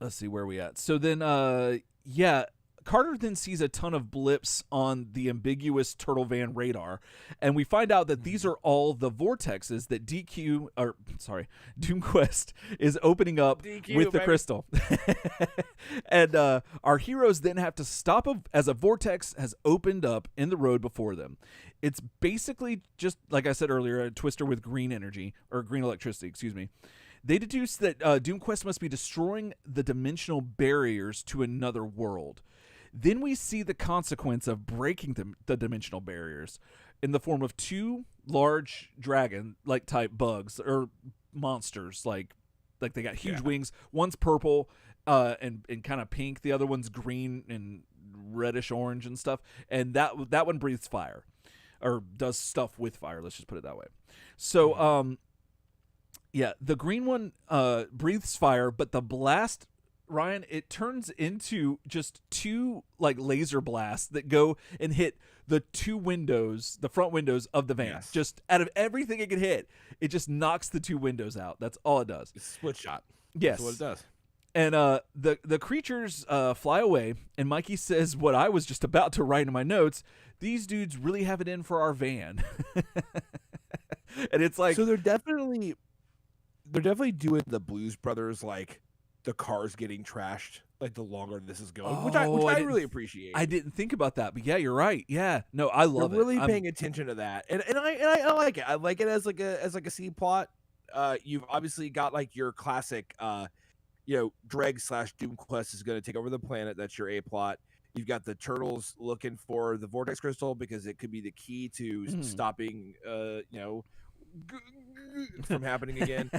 let's see where we at. So then Carter then sees a ton of blips on the ambiguous turtle van radar, and we find out that these are all the vortexes that Doomquest is opening up with the crystal. And our heroes then have to stop as a vortex has opened up in the road before them. It's basically just, like I said earlier, a twister with green energy, or green electricity, excuse me. They deduce that Doomquest must be destroying the dimensional barriers to another world. Then we see the consequence of breaking the dimensional barriers in the form of two large dragon-like type bugs or monsters. Like they got huge wings. One's purple and kind of pink. The other one's green and reddish orange and stuff. And that one breathes fire, or does stuff with fire. Let's just put it that way. So the green one breathes fire, but the blast, Ryan, it turns into just two like laser blasts that go and hit the the front windows of the van. Yes. Just out of everything it can hit, it just knocks the two windows out. That's all it does. It's a split shot. Yes. That's what it does. And the creatures fly away, and Mikey says what I was just about to write in my notes: these dudes really have it in for our van. And it's like, so they're definitely doing the Blues Brothers, like the cars getting trashed, like the longer this is going, which I really appreciate. I didn't think about that, but yeah, you're right. Yeah, no, I love it. Really paying attention to that, and I like it. I like it as like a C plot. You've obviously got like your classic, Dreg / Doomquest is going to take over the planet. That's your A plot. You've got the turtles looking for the vortex crystal because it could be the key to stopping, from happening again.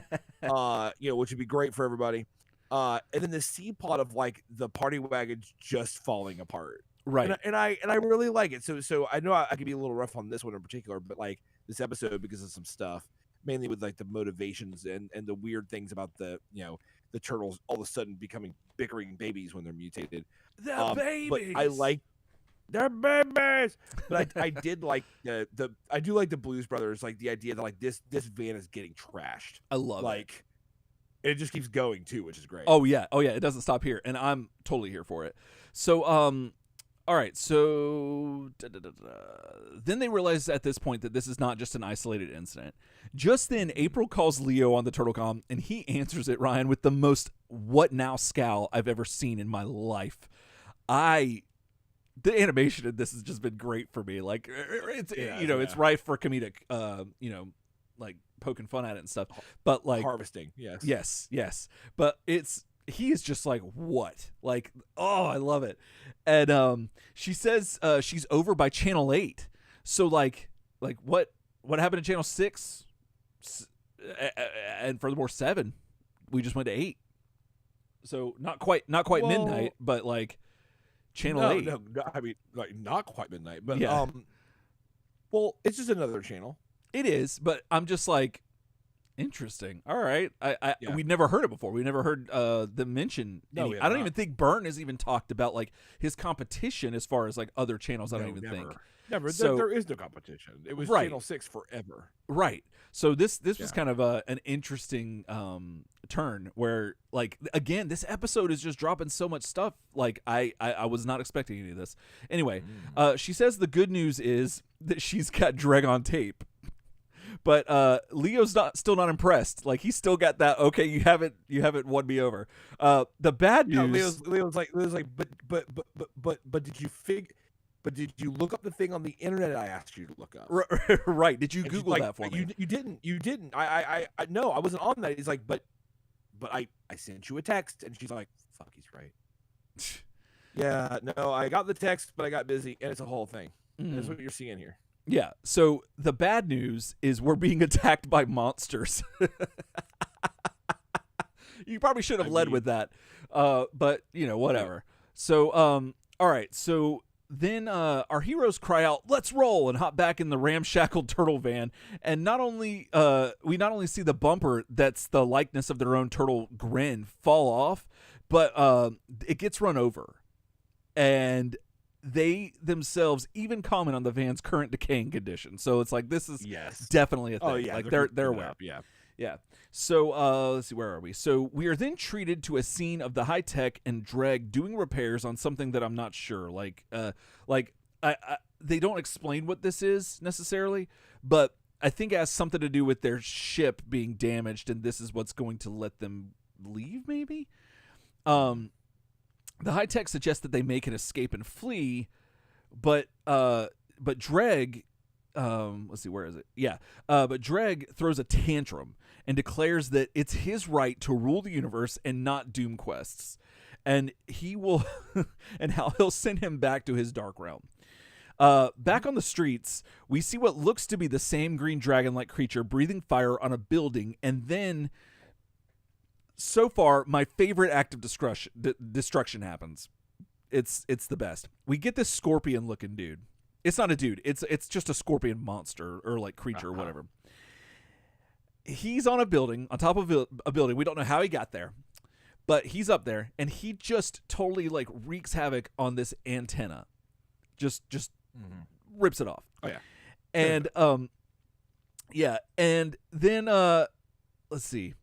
Which would be great for everybody. And then the C plot of like the party wagon just falling apart, right? And I really like it. So I know I could be a little rough on this one in particular, but like this episode because of some stuff, mainly with like the motivations and the weird things about the turtles all of a sudden becoming bickering babies when they're mutated. They're babies. But I like they're babies. But I did like I do like the Blues Brothers, like the idea that like this van is getting trashed. I love it. It just keeps going too, which is great. Oh yeah, it doesn't stop here, and I'm totally here for it. So all right, so then they realize at this point that this is not just an isolated incident. Just then, April calls Leo on the Turtlecom, and he answers it, Ryan, with the most what now scowl I've ever seen in my life. The animation in this has just been great for me. Like it's it's rife for comedic like poking fun at it and stuff. But like harvesting, yes. Yes. But he is just like, what? Like, oh, I love it. And she says she's over by Channel 8. So like what happened to Channel 6? And furthermore 7. We just went to 8. So not quite midnight, but like Channel 8. No, I mean, like not quite midnight, but Yeah. well, it's just another channel. It is, but I'm just like, interesting. All right. Yeah. We never heard it before. We never heard them mention No, we have I don't not. even think Byrne has even talked about like his competition as far as like other channels. I don't even think. Never. So- there is no competition. It was Right. Channel 6 forever. Right. So this was Yeah. kind of an interesting turn where like again this episode is just dropping so much stuff. Like I was not expecting any of this. Anyway, she says the good news is that she's got Dreg on tape. But Leo's still not impressed. Like he's still got that. Okay, you haven't won me over. The bad news. Yeah, Leo's like, but did you But did you look up the thing on the internet I asked you to look up? Right. Did you And she's Google like, that for me? You didn't. I no, I wasn't on that. He's like, but I sent you a text, and she's like, fuck, he's right. Yeah, no, I got the text, but I got busy, and it's a whole thing. That's what you're seeing here. Yeah. So the bad news is we're being attacked by monsters. You probably should have led with that. But you know, whatever. So all right. So then our heroes cry out, "Let's roll!" and hop back in the ramshackled turtle van. And we not only see the bumper that's the likeness of their own turtle grin fall off, but it gets run over. And they themselves even comment on the van's current decaying condition. So it's like this is definitely a thing. Oh yeah, like they're aware. Yeah. Yeah. So let's see, where are we? So we are then treated to a scene of the high tech and Dreg doing repairs on something that I'm not sure. Like they don't explain what this is necessarily, but I think it has something to do with their ship being damaged, and this is what's going to let them leave. Maybe. The high tech suggests that they make an escape and flee, but Dreg. Let's see, where is it? Yeah. But Dreg throws a tantrum and declares that it's his right to rule the universe and not Doom Quest's. And he will, and how he'll send him back to his dark realm. Back on the streets, we see what looks to be the same green dragon-like creature breathing fire on a building, and then, so far, my favorite act of destruction happens. It's the best. We get this scorpion-looking dude. It's not a dude. It's just a scorpion monster or like creature or whatever. He's on a building, on top of a building. We don't know how he got there, but he's up there, and he just totally like wreaks havoc on this antenna. Just rips it off. Oh yeah. And yeah, and then let's see.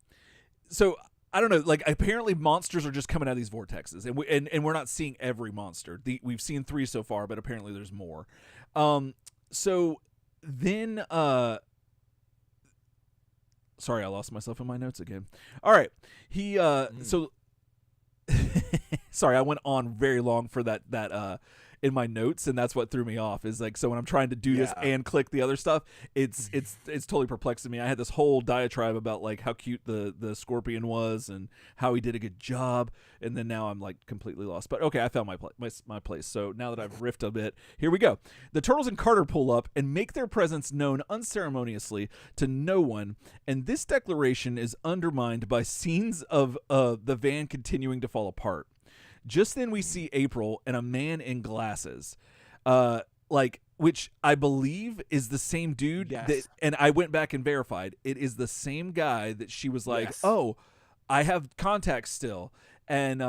So I don't know. Like apparently, monsters are just coming out of these vortexes, and we're not seeing every monster. We've seen 3 so far, but apparently there's more. So then, sorry, I lost myself in my notes again. All right, he so sorry, I went on very long for that in my notes, and that's what threw me off. Is like, so when I'm trying to do this and click the other stuff, it's totally perplexing me. I had this whole diatribe about like how cute the scorpion was and how he did a good job, and then now I'm like completely lost. But okay, I found my place. So now that I've riffed a bit, here we go. The Turtles and Carter pull up and make their presence known unceremoniously to no one, and this declaration is undermined by scenes of the van continuing to fall apart. Just then we see April and a man in glasses, which I believe is the same dude. Yes. And I went back and verified. It is the same guy that she was like, oh, I have contacts still. And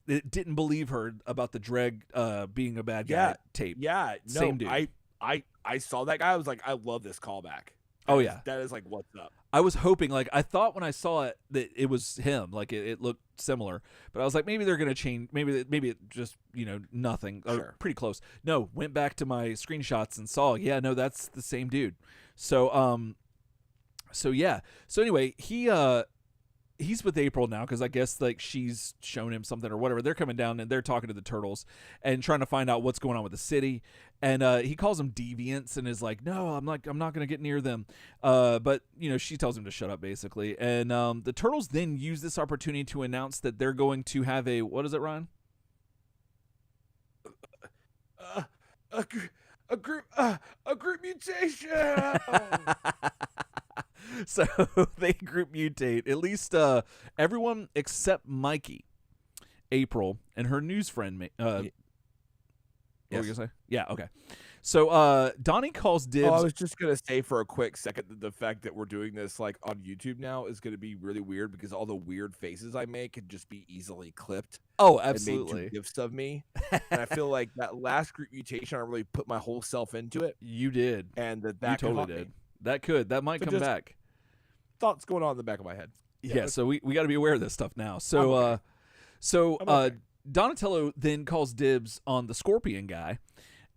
it didn't believe her about the Dreg being a bad guy tape. Yeah. No, same dude. I saw that guy. I was like, I love this callback. That is like, what's up? I was hoping, like, I thought when I saw it that it was him, like it looked similar, but I was like, maybe they're gonna change, maybe it just, nothing, or pretty close. No, went back to my screenshots and saw, no, that's the same dude. So yeah. So anyway, he he's with April now because I guess like she's shown him something or whatever. They're coming down and they're talking to the turtles and trying to find out what's going on with the city. And he calls them deviants and is like, "No, I'm not going to get near them." But she tells him to shut up basically. And the turtles then use this opportunity to announce that they're going to have what is it, Ryan? A group mutation. So they group mutate. At least everyone except Mikey, April, and her news friend. What were you gonna say? Yeah. Okay. So Donnie calls dibs. Oh, I was just gonna say for a quick second that the fact that we're doing this like on YouTube now is gonna be really weird because all the weird faces I make could just be easily clipped. Oh, And absolutely. made two gifs of me, and I feel like that last group mutation, I really put my whole self into it, You did. and that You totally caught did. me. That might So come just back. Thoughts going on in the back of my head. Yeah. So we got to be aware of this stuff now. So I'm okay. I'm okay. Donatello then calls dibs on the Scorpion guy,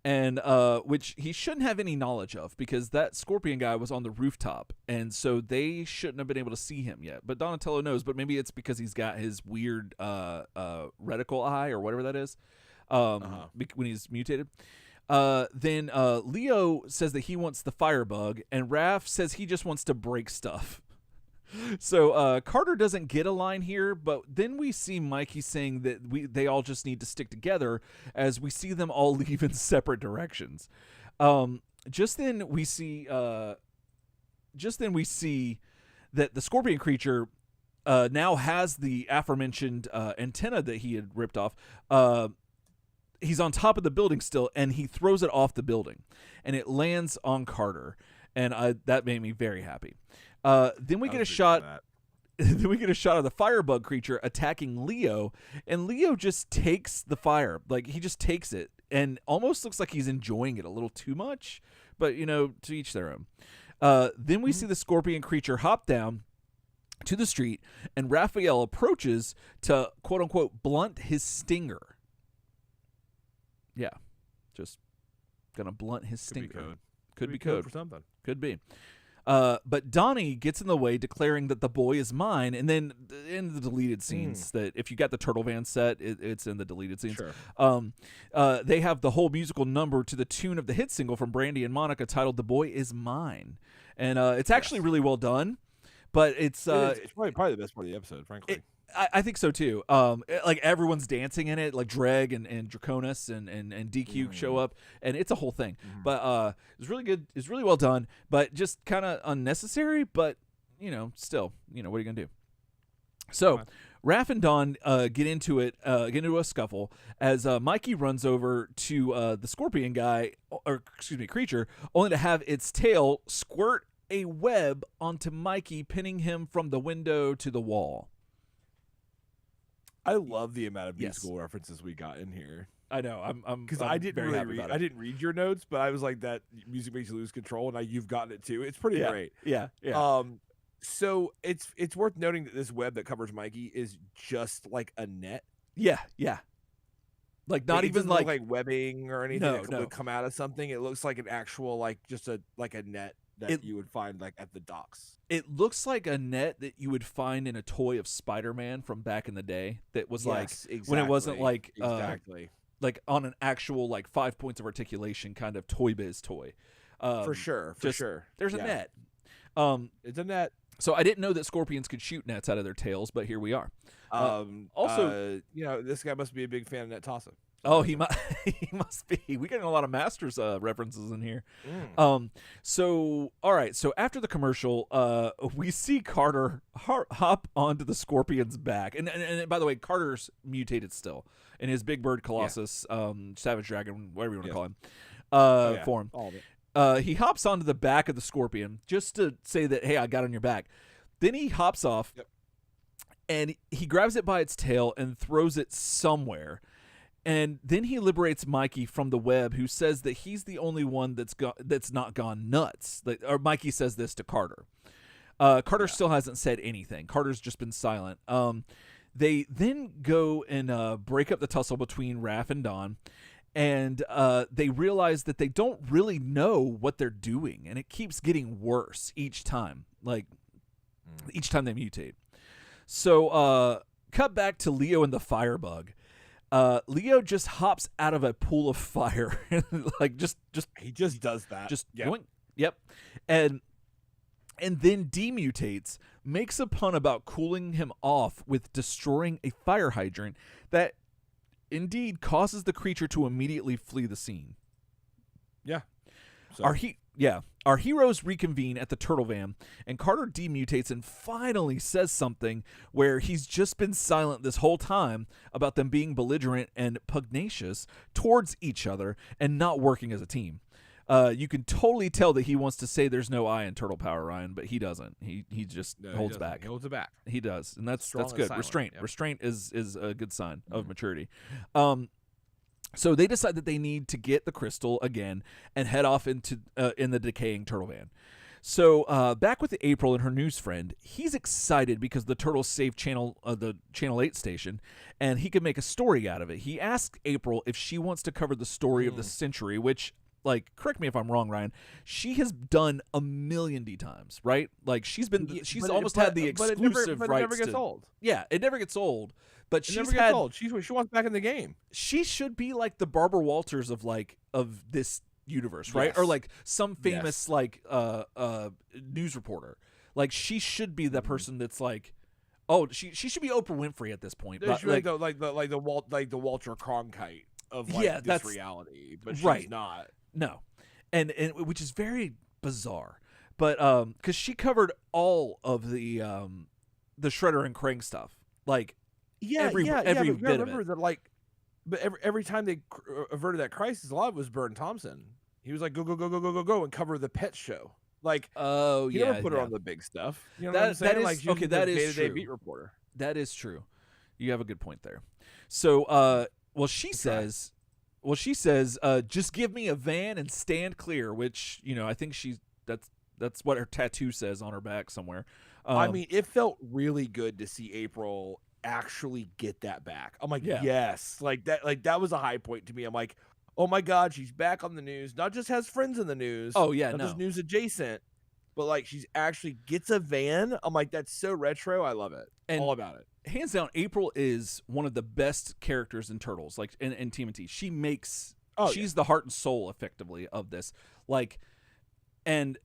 and which he shouldn't have any knowledge of because that Scorpion guy was on the rooftop, and so they shouldn't have been able to see him yet. But Donatello knows, but maybe it's because he's got his weird reticle eye or whatever that is when he's mutated. Then Leo says that he wants the firebug, and Raph says he just wants to break stuff. So Carter doesn't get a line here, but then we see Mikey saying that they all just need to stick together as we see them all leave in separate directions. Just then we see that the scorpion creature now has the aforementioned antenna that he had ripped off. He's on top of the building still, and he throws it off the building, and it lands on Carter, and that made me very happy. Then we get a shot. Then we get a shot of the firebug creature attacking Leo, and Leo just takes the fire, like he just takes it, and almost looks like he's enjoying it a little too much. But to each their own. Then we see the scorpion creature hop down to the street, and Raphael approaches to quote unquote blunt his stinger. Yeah, just gonna blunt his stinger. Could be code for something. Could be. But Donnie gets in the way, declaring that the boy is mine, and then in the deleted scenes, that if you got the Turtle Van set, it's in the deleted scenes. Sure. They have the whole musical number to the tune of the hit single from Brandy and Monica titled "The Boy Is Mine," and it's actually really well done. But it's probably the best part of the episode, frankly. I think so too. Like everyone's dancing in it, like Dreg and Draconis and DQ show up, and it's a whole thing. But it's really good. It's really well done, but just kind of unnecessary. But still, what are you gonna do? So Raph and Don get into a scuffle as Mikey runs over to the scorpion guy, or excuse me, creature, only to have its tail squirt a web onto Mikey, pinning him from the window to the wall. I love the amount of musical references we got in here. I know. I'm because I didn't very really happy read. about it. I didn't read your notes, but I was like, that music makes you lose control, and you've gotten it too. It's pretty great. Yeah. So it's worth noting that this web that covers Mikey is just like a net. Yeah. Like not even like webbing or anything that no. would come out of something. It looks like an actual just a net that you would find like at the docks. It looks like a net that you would find in a toy of Spider-Man from back in the day. That was when it wasn't like like on an actual like 5 points of articulation kind of Toy Biz toy. For sure. There's a net. It's a net. So I didn't know that scorpions could shoot nets out of their tails, but here we are. Also, this guy must be a big fan of Net Tossa. Oh, he must be. We're getting a lot of Masters references in here. So, all right. So after the commercial, we see Carter hop onto the Scorpion's back. And by the way, Carter's mutated still in his Big Bird Colossus, Savage Dragon, whatever you want to call him, form. All of it. He hops onto the back of the Scorpion just to say that, hey, I got on your back. Then he hops off and he grabs it by its tail and throws it somewhere. And then he liberates Mikey from the web, who says that he's the only one that's not gone nuts. Or Mikey says this to Carter. Carter still hasn't said anything. Carter's just been silent. They then go and break up the tussle between Raph and Don, and they realize that they don't really know what they're doing, and it keeps getting worse each time. Like each time they mutate. So cut back to Leo and the firebug. Leo just hops out of a pool of fire, like just He just does that. just yeah. yoink. Yep, and then demutates, makes a pun about cooling him off with destroying a fire hydrant that indeed causes the creature to immediately flee the scene. Yeah. So, Our heroes reconvene at the turtle van, and Carter demutates and finally says something where he's just been silent this whole time about them being belligerent and pugnacious towards each other and not working as a team. You can totally tell that he wants to say there's no I in turtle power, Ryan, but he doesn't. He just no, holds he back. He holds it back. He does, and that's Strong and good. silent, Restraint. yep. Restraint is a good sign of maturity. So they decide that they need to get the crystal again and head off into in the decaying turtle van. So back with April and her news friend, he's excited because the turtles saved the Channel 8 station, and he can make a story out of it. He asks April if she wants to cover the story of the century, which, like, correct me if I'm wrong, Ryan, she has done a million times, right? Like, she's almost had the exclusive rights. It never gets old. Yeah, it never gets old. But It never gets old. She wants back in the game. She should be like the Barbara Walters of this universe, right? Yes. Or like some famous news reporter. Like, she should be the person that's like, oh, she should be Oprah Winfrey at this point. But, She's the Walter Cronkite of this that's reality, but she's right. not. No, and which is very bizarre. But because she covered all of the Shredder and Krang stuff, like. Every bit of it. Remember that, but every time they averted that crisis, a lot of it was Burton Thompson. He was like, go, and cover the pet show. Like, he never put her on the big stuff. You know what I'm saying? That is okay. That is true. Beat reporter. That is true. You have a good point there. So, she says, just give me a van and stand clear. Which, I think that's what her tattoo says on her back somewhere. I mean, it felt really good to see April actually get that back. I'm like, yes, that was a high point to me. I'm like, oh my god, she's back on the news. Not just has friends in the news. Oh yeah, not just news adjacent, but like she's actually gets a van. I'm like, that's so retro. I love it. And all about it. Hands down, April is one of the best characters in Turtles, like in TMNT. She makes she's the heart and soul effectively of this. Like, and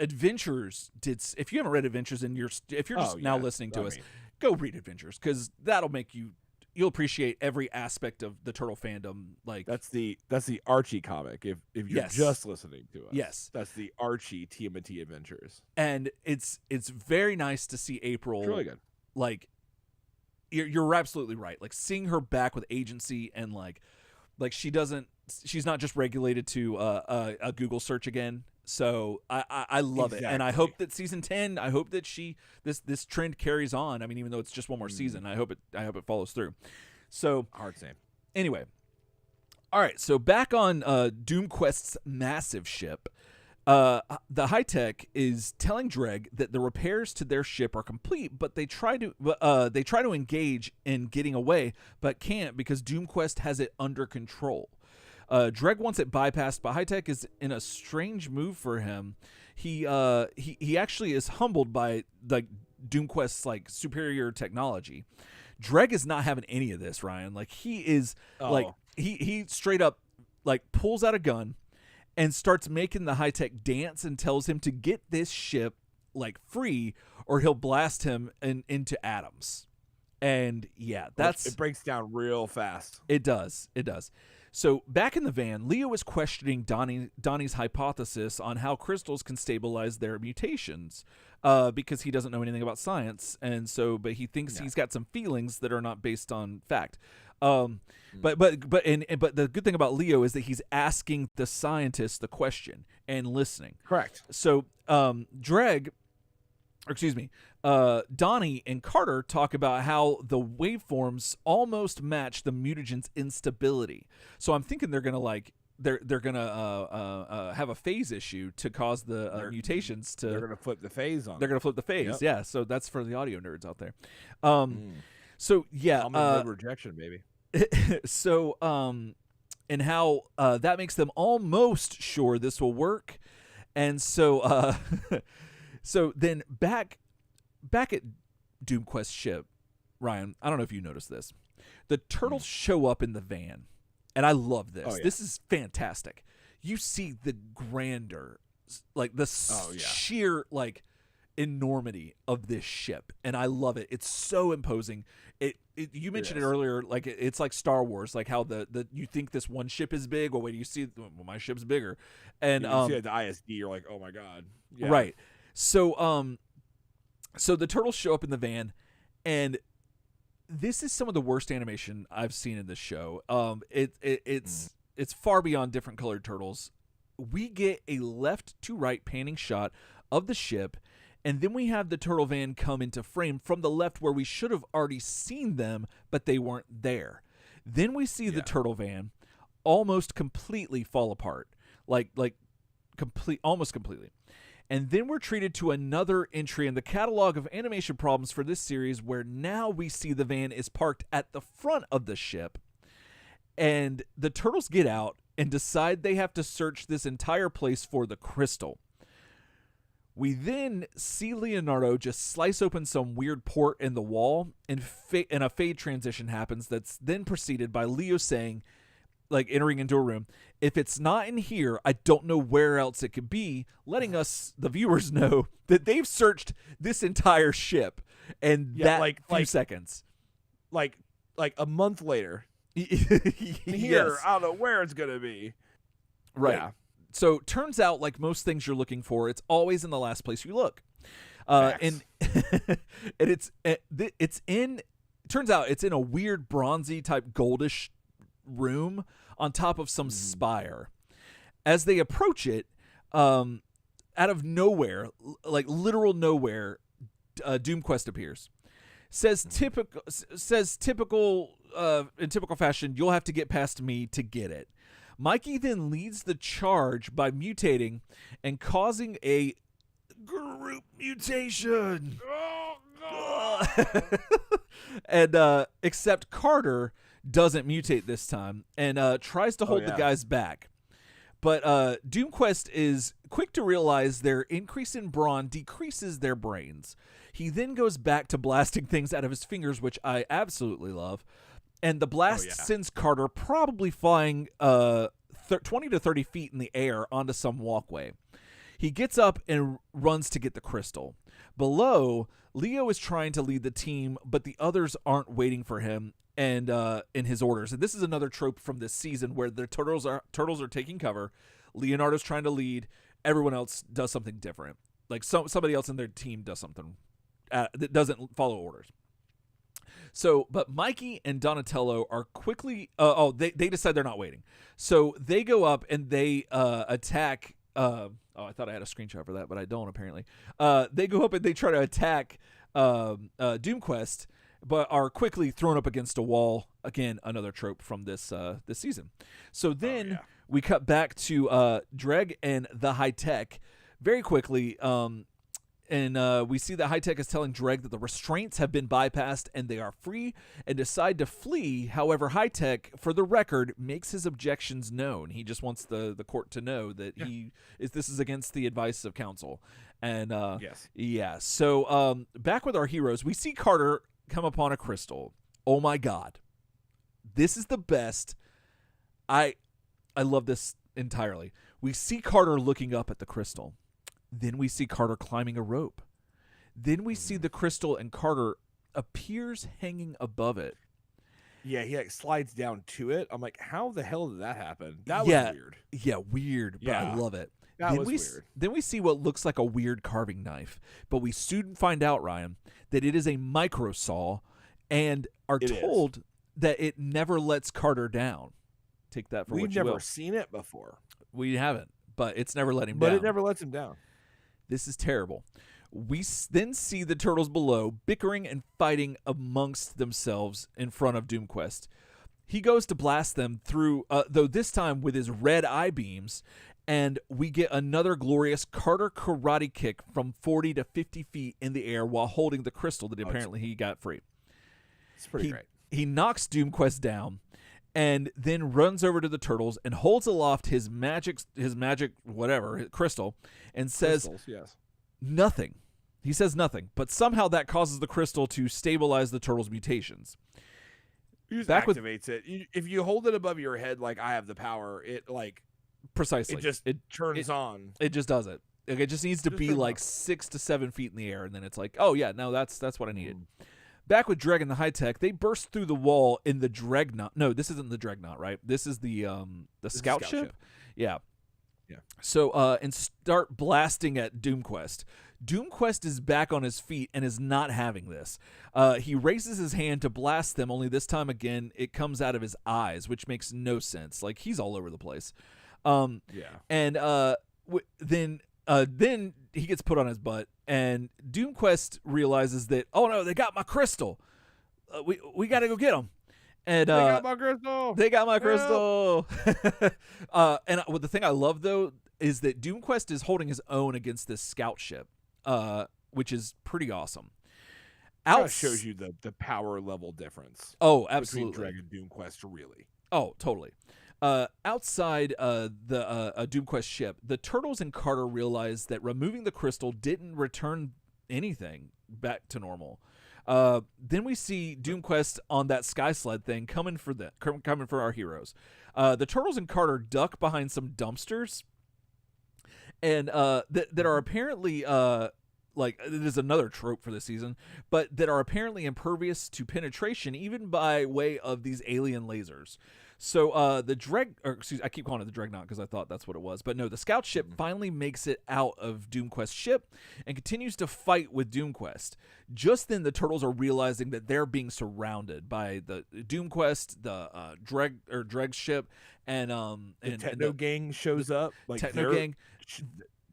Adventures did. If you haven't read Adventures and if you're just now listening to us. Go read Adventures, because that'll make you'll appreciate every aspect of the turtle fandom. Like, that's the Archie comic. If you're just listening to us, that's the Archie TMNT Adventures, and it's very nice to see April. It's really good. Like, you're absolutely right. Like, seeing her back with agency and like she's not just regulated to a Google search again. So I love it, and I hope that season 10. I hope that this trend carries on. I mean, even though it's just one more season, I hope it follows through. So hard same. Anyway, all right. So back on DoomQuest's massive ship, the high tech is telling Dreg that the repairs to their ship are complete, but they try to engage in getting away, but can't because DoomQuest has it under control. Dreg wants it bypassed, but High Tech is in a strange move for him. He actually is humbled by DoomQuest's superior technology. Dreg is not having any of this, Ryan. Like, he is he straight up pulls out a gun and starts making the High Tech dance and tells him to get this ship free or he'll blast him into atoms. And it breaks down real fast. It does. So back in the van, Leo is questioning Donnie's hypothesis on how crystals can stabilize their mutations, because he doesn't know anything about science, but he thinks he's got some feelings that are not based on fact. But the good thing about Leo is that he's asking the scientist the question and listening. Correct. So Donnie and Carter talk about how the waveforms almost match the mutagen's instability. So I'm thinking they're gonna have a phase issue to cause the mutations to. They're gonna flip the phase on. They're gonna flip the phase, yep. Yeah. So that's for the audio nerds out there. So yeah, no rejection, baby. So and how that makes them almost sure this will work, and so. So then back at Doomquest ship, Ryan, I don't know if you noticed this. The turtles show up in the van, and I love this. Oh, yeah. This is fantastic. You see the grandeur, like the sheer like enormity of this ship, and I love it. It's so imposing. You mentioned it earlier, like it's like Star Wars, like how the you think this one ship is big, well, wait, you see, well, my ship's bigger, and you see the ISD, you're like, oh my god, yeah. Right. So so the turtles show up in the van, and this is some of the worst animation I've seen in this show. It's far beyond different colored turtles. We get a left to right panning shot of the ship, and then we have the turtle van come into frame from the left where we should have already seen them, but they weren't there. Then we see the turtle van almost completely fall apart, almost completely. And then we're treated to another entry in the catalog of animation problems for this series, where now we see the van is parked at the front of the ship, and the turtles get out and decide they have to search this entire place for the crystal. We then see Leonardo just slice open some weird port in the wall, and a fade transition happens that's then preceded by Leo saying, like entering into a room, if it's not in here, I don't know where else it could be, letting us, the viewers, know that they've searched this entire ship, and few seconds. Like a month later. Here, I don't know where it's going to be. Right. Yeah. So turns out, like most things you're looking for, it's always in the last place you look. And turns out it's in a weird bronzy type goldish room on top of some spire. As they approach it, out of nowhere, like literal nowhere, Doomquest appears. Says typical in typical fashion, you'll have to get past me to get it. Mikey then leads the charge by mutating and causing a group mutation. And except Carter doesn't mutate this time and tries to hold the guys back. But Doomquest is quick to realize their increase in brawn decreases their brains. He then goes back to blasting things out of his fingers, which I absolutely love. And the blast sends Carter probably flying 20 to 30 feet in the air onto some walkway. He gets up and runs to get the crystal. Below, Leo is trying to lead the team, but the others aren't waiting for him and in his orders. And this is another trope from this season where the turtles are taking cover. Leonardo's trying to lead. Everyone else does something different. Like somebody else in their team does something that doesn't follow orders. So, but Mikey and Donatello are quickly. They decide they're not waiting. So they go up and they attack. I thought I had a screenshot for that, but I don't apparently. They go up and they try to attack Doomquest, but are quickly thrown up against a wall. Again, another trope from this season. So then we cut back to Dreg and the High Tech very quickly. And we see that High Tech is telling Dreg that the restraints have been bypassed and they are free and decide to flee. However, High Tech, for the record, makes his objections known. He just wants the court to know that this is against the advice of counsel. And so back with our heroes, we see Carter come upon a crystal. Oh my God, this is the best. I love this entirely. We see Carter looking up at the crystal. Then we see Carter climbing a rope. Then we see the crystal and Carter appears hanging above it. Yeah, he slides down to it. I'm like, how the hell did that happen? That was weird. Yeah, weird, but I love it. That was weird. Then we see what looks like a weird carving knife, but we soon find out, Ryan, that it is a micro saw and are told that it never lets Carter down. Take that for what you will. We've never seen it before. We haven't, but it's never let him down. But it never lets him down. This is terrible. We then see the turtles below bickering and fighting amongst themselves in front of Doomquest. He goes to blast them through, though this time with his red eye beams, and we get another glorious Carter karate kick from 40 to 50 feet in the air while holding the crystal that apparently he got free. It's pretty great. He knocks Doomquest down and then runs over to the turtles and holds aloft his magic crystal and says, nothing. He says nothing, but somehow that causes the crystal to stabilize the turtle's mutations. He just Back with- activates it. If you hold it above your head like I have the power, it like Precisely. it turns on. It just does it. Like, it just needs to Just be turns like on. 6 to 7 feet in the air, and then it's like, oh yeah, no, that's what I needed. Back with Dreg and the high tech, they burst through the wall in the Dreadnought. No, this isn't the Dreadnought, right? This is the scout ship. Yeah. Yeah. So and start blasting at Doomquest. Doomquest is back on his feet and is not having this. He raises his hand to blast them, only this time again it comes out of his eyes, which makes no sense. Like, he's all over the place. Yeah. And then he gets put on his butt, and Doomquest realizes that, oh no, they got my crystal. We got to go get them. And They got my crystal. They got my crystal. The thing I love though is that Doomquest is holding his own against this scout ship, which is pretty awesome. That shows you the power level difference. Oh, absolutely. Between Dreg and Doomquest, really. Oh, totally. Outside the Doomquest ship, the Turtles and Carter realize that removing the crystal didn't return anything back to normal. Then we see Doomquest on that sky sled thing coming for our heroes. The Turtles and Carter duck behind some dumpsters, and that are apparently like, it is another trope for this season, but that are apparently impervious to penetration even by way of these alien lasers. So I keep calling it the Dreadnought because I thought that's what it was. But no, the scout ship finally makes it out of Doomquest's ship and continues to fight with Doomquest. Just then, the Turtles are realizing that they're being surrounded by the Doomquest, the Dreg's ship, and The Techno Gang shows up. Like, Techno Gang.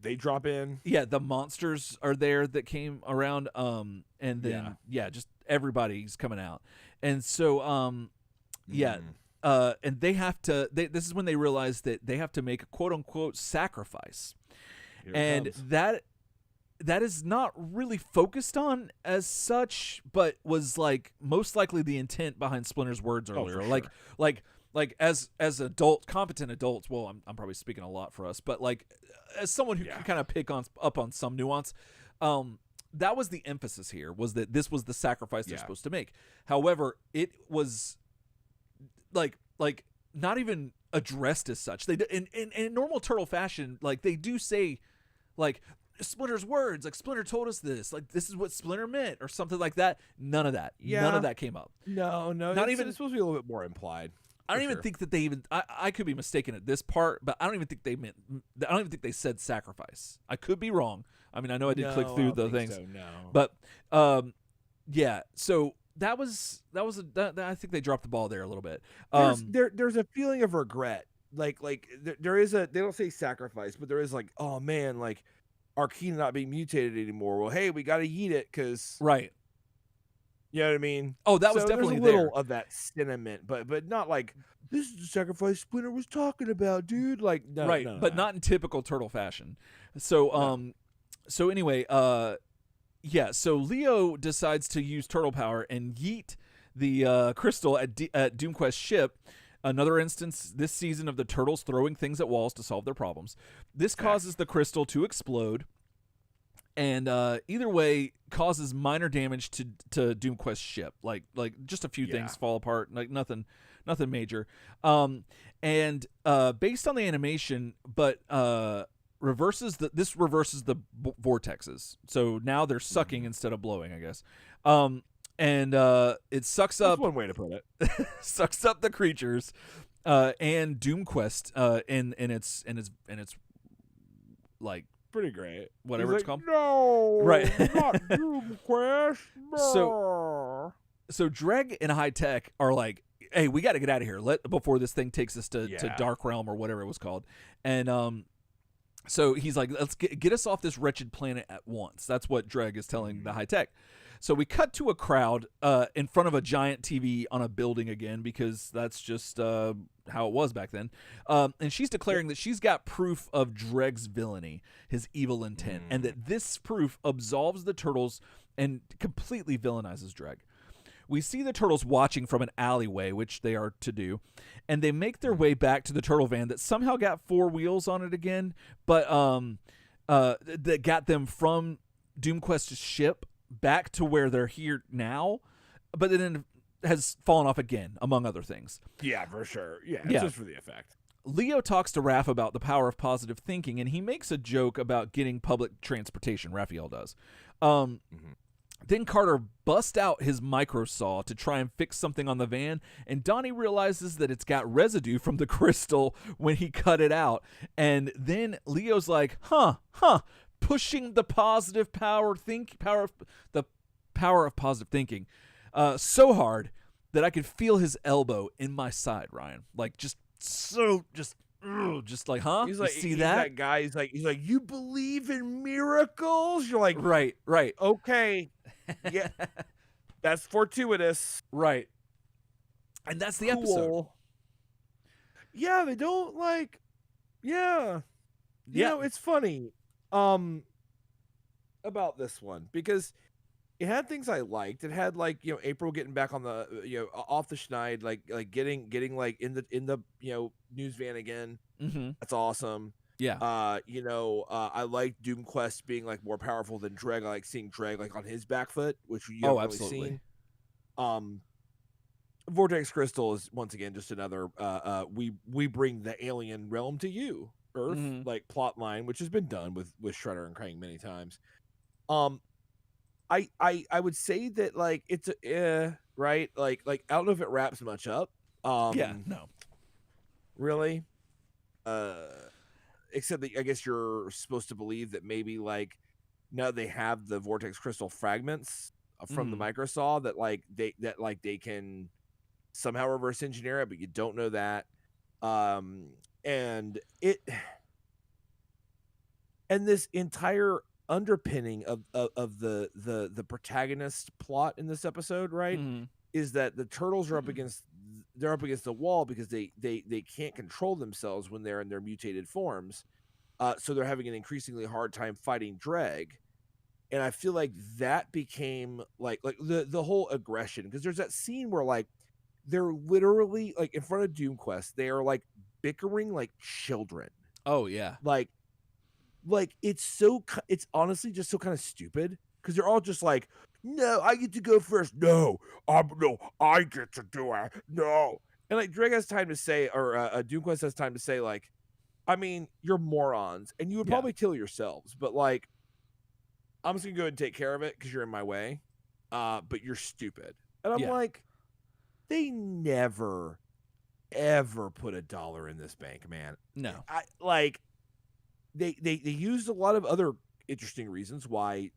They drop in. Yeah, the monsters are there that came around, and then just everybody's coming out, and so and they have to. This is when they realize that they have to make a quote unquote sacrifice, and that is not really focused on as such, but was like most likely the intent behind Splinter's words earlier. Like as competent adults. Well, I'm probably speaking a lot for us, but like as someone who can kind of pick up on some nuance, that was the emphasis here, was that this was the sacrifice they're supposed to make. However, it was like not even addressed as such. They in normal Turtle fashion, like they do say, like, Splinter's words, like, Splinter told us this, like, this is what Splinter meant, or something like that. None of that. Yeah. None of that came up. No, Not even. It's supposed to be a little bit more implied. I don't even think that they even. I could be mistaken at this part, but I don't even think they meant. I don't even think they said sacrifice. I could be wrong. I mean, I know I did click through the things, so, no. but yeah. So that was I think they dropped the ball there a little bit. There's a feeling of regret. Like there is a. They don't say sacrifice, but there is like, oh man, like Arcana not being mutated anymore. Well, hey, we got to eat it because right. You know what I mean? Oh, that was definitely there's a little of that sentiment, but not like, this is the sacrifice Splinter was talking about, dude. Like, no, right, no, but not in typical Turtle fashion. So, so anyway, so Leo decides to use turtle power and yeet the crystal at Doomquest's ship. Another instance this season of the Turtles throwing things at walls to solve their problems. This causes the crystal to explode. And either way causes minor damage to Doomquest's ship. Like just a few things fall apart. Like nothing major. And based on the animation, but reverses the vortexes. So now they're sucking instead of blowing, I guess. And it sucks up. That's one way to put it. Sucks up the creatures, and Doomquest in its like. Pretty great. Whatever it's called. No, right. Not Doomquest. So Dreg and High Tech are like, hey, we got to get out of here. Before this thing takes us to Dark Realm or whatever it was called. And so he's like, let's get us off this wretched planet at once. That's what Dreg is telling the High Tech. So we cut to a crowd in front of a giant TV on a building again, because that's just how it was back then. And she's declaring that she's got proof of Dreg's villainy, his evil intent, and that this proof absolves the Turtles and completely villainizes Dreg. We see the Turtles watching from an alleyway, which they are to do, and they make their way back to the Turtle van that somehow got 4 wheels on it again, but that got them from DoomQuest's ship back to where they're here now, but then has fallen off again, among other things. Yeah, for sure. Yeah, Yeah. just for the effect. Leo talks to Raph about the power of positive thinking, and he makes a joke about getting public transportation. Raphael does. Then Carter busts out his micro saw to try and fix something on the van, and Donnie realizes that it's got residue from the crystal when he cut it out. And then Leo's like, pushing the power of positive thinking so hard that I could feel his elbow in my side, Ryan. Like just like, huh? He's like, you see he's that guy. He's like, you believe in miracles? You're like, right. okay, yeah, that's fortuitous, Right. And that's the episode. Cool. Yeah, they don't like. Yeah, you know, it's funny. About this one because it had things I liked. It had like, you know, April getting back on the, you know, off the schneid, like getting like in the you know, news van again. Mm-hmm. That's awesome. Yeah. You know, I like DoomQuest being like more powerful than Dreg. I like seeing Dreg like on his back foot, which you haven't really seen. Vortex Crystal is once again just another we bring the alien realm to you, Earth, like plot line, which has been done with Shredder and Krang many times. I would say that like it's right, like I don't know if it wraps much up. Yeah, no, really. Except that I guess you're supposed to believe that maybe like now they have the Vortex Crystal fragments from the Microsaw that they can somehow reverse engineer it, but you don't know that. And this entire underpinning of the protagonist plot in this episode, right, is that the turtles are up against the wall because they can't control themselves when they're in their mutated forms, so they're having an increasingly hard time fighting Dreg. And I feel like that became like the whole aggression, because there's that scene where like they're literally like in front of DoomQuest, they are like bickering like children. Oh yeah, like it's honestly just so kind of stupid, because they're all just like, no, I get to go first. No, I get to do it. No. And like Dreg has time to say, or DoomQuest has time to say, like, I mean, you're morons and you would probably kill yourselves, but like, I'm just gonna go ahead and take care of it because you're in my way. But you're stupid. And I'm like, they never ever put $1 in this bank, man. No. I like they used a lot of other interesting reasons why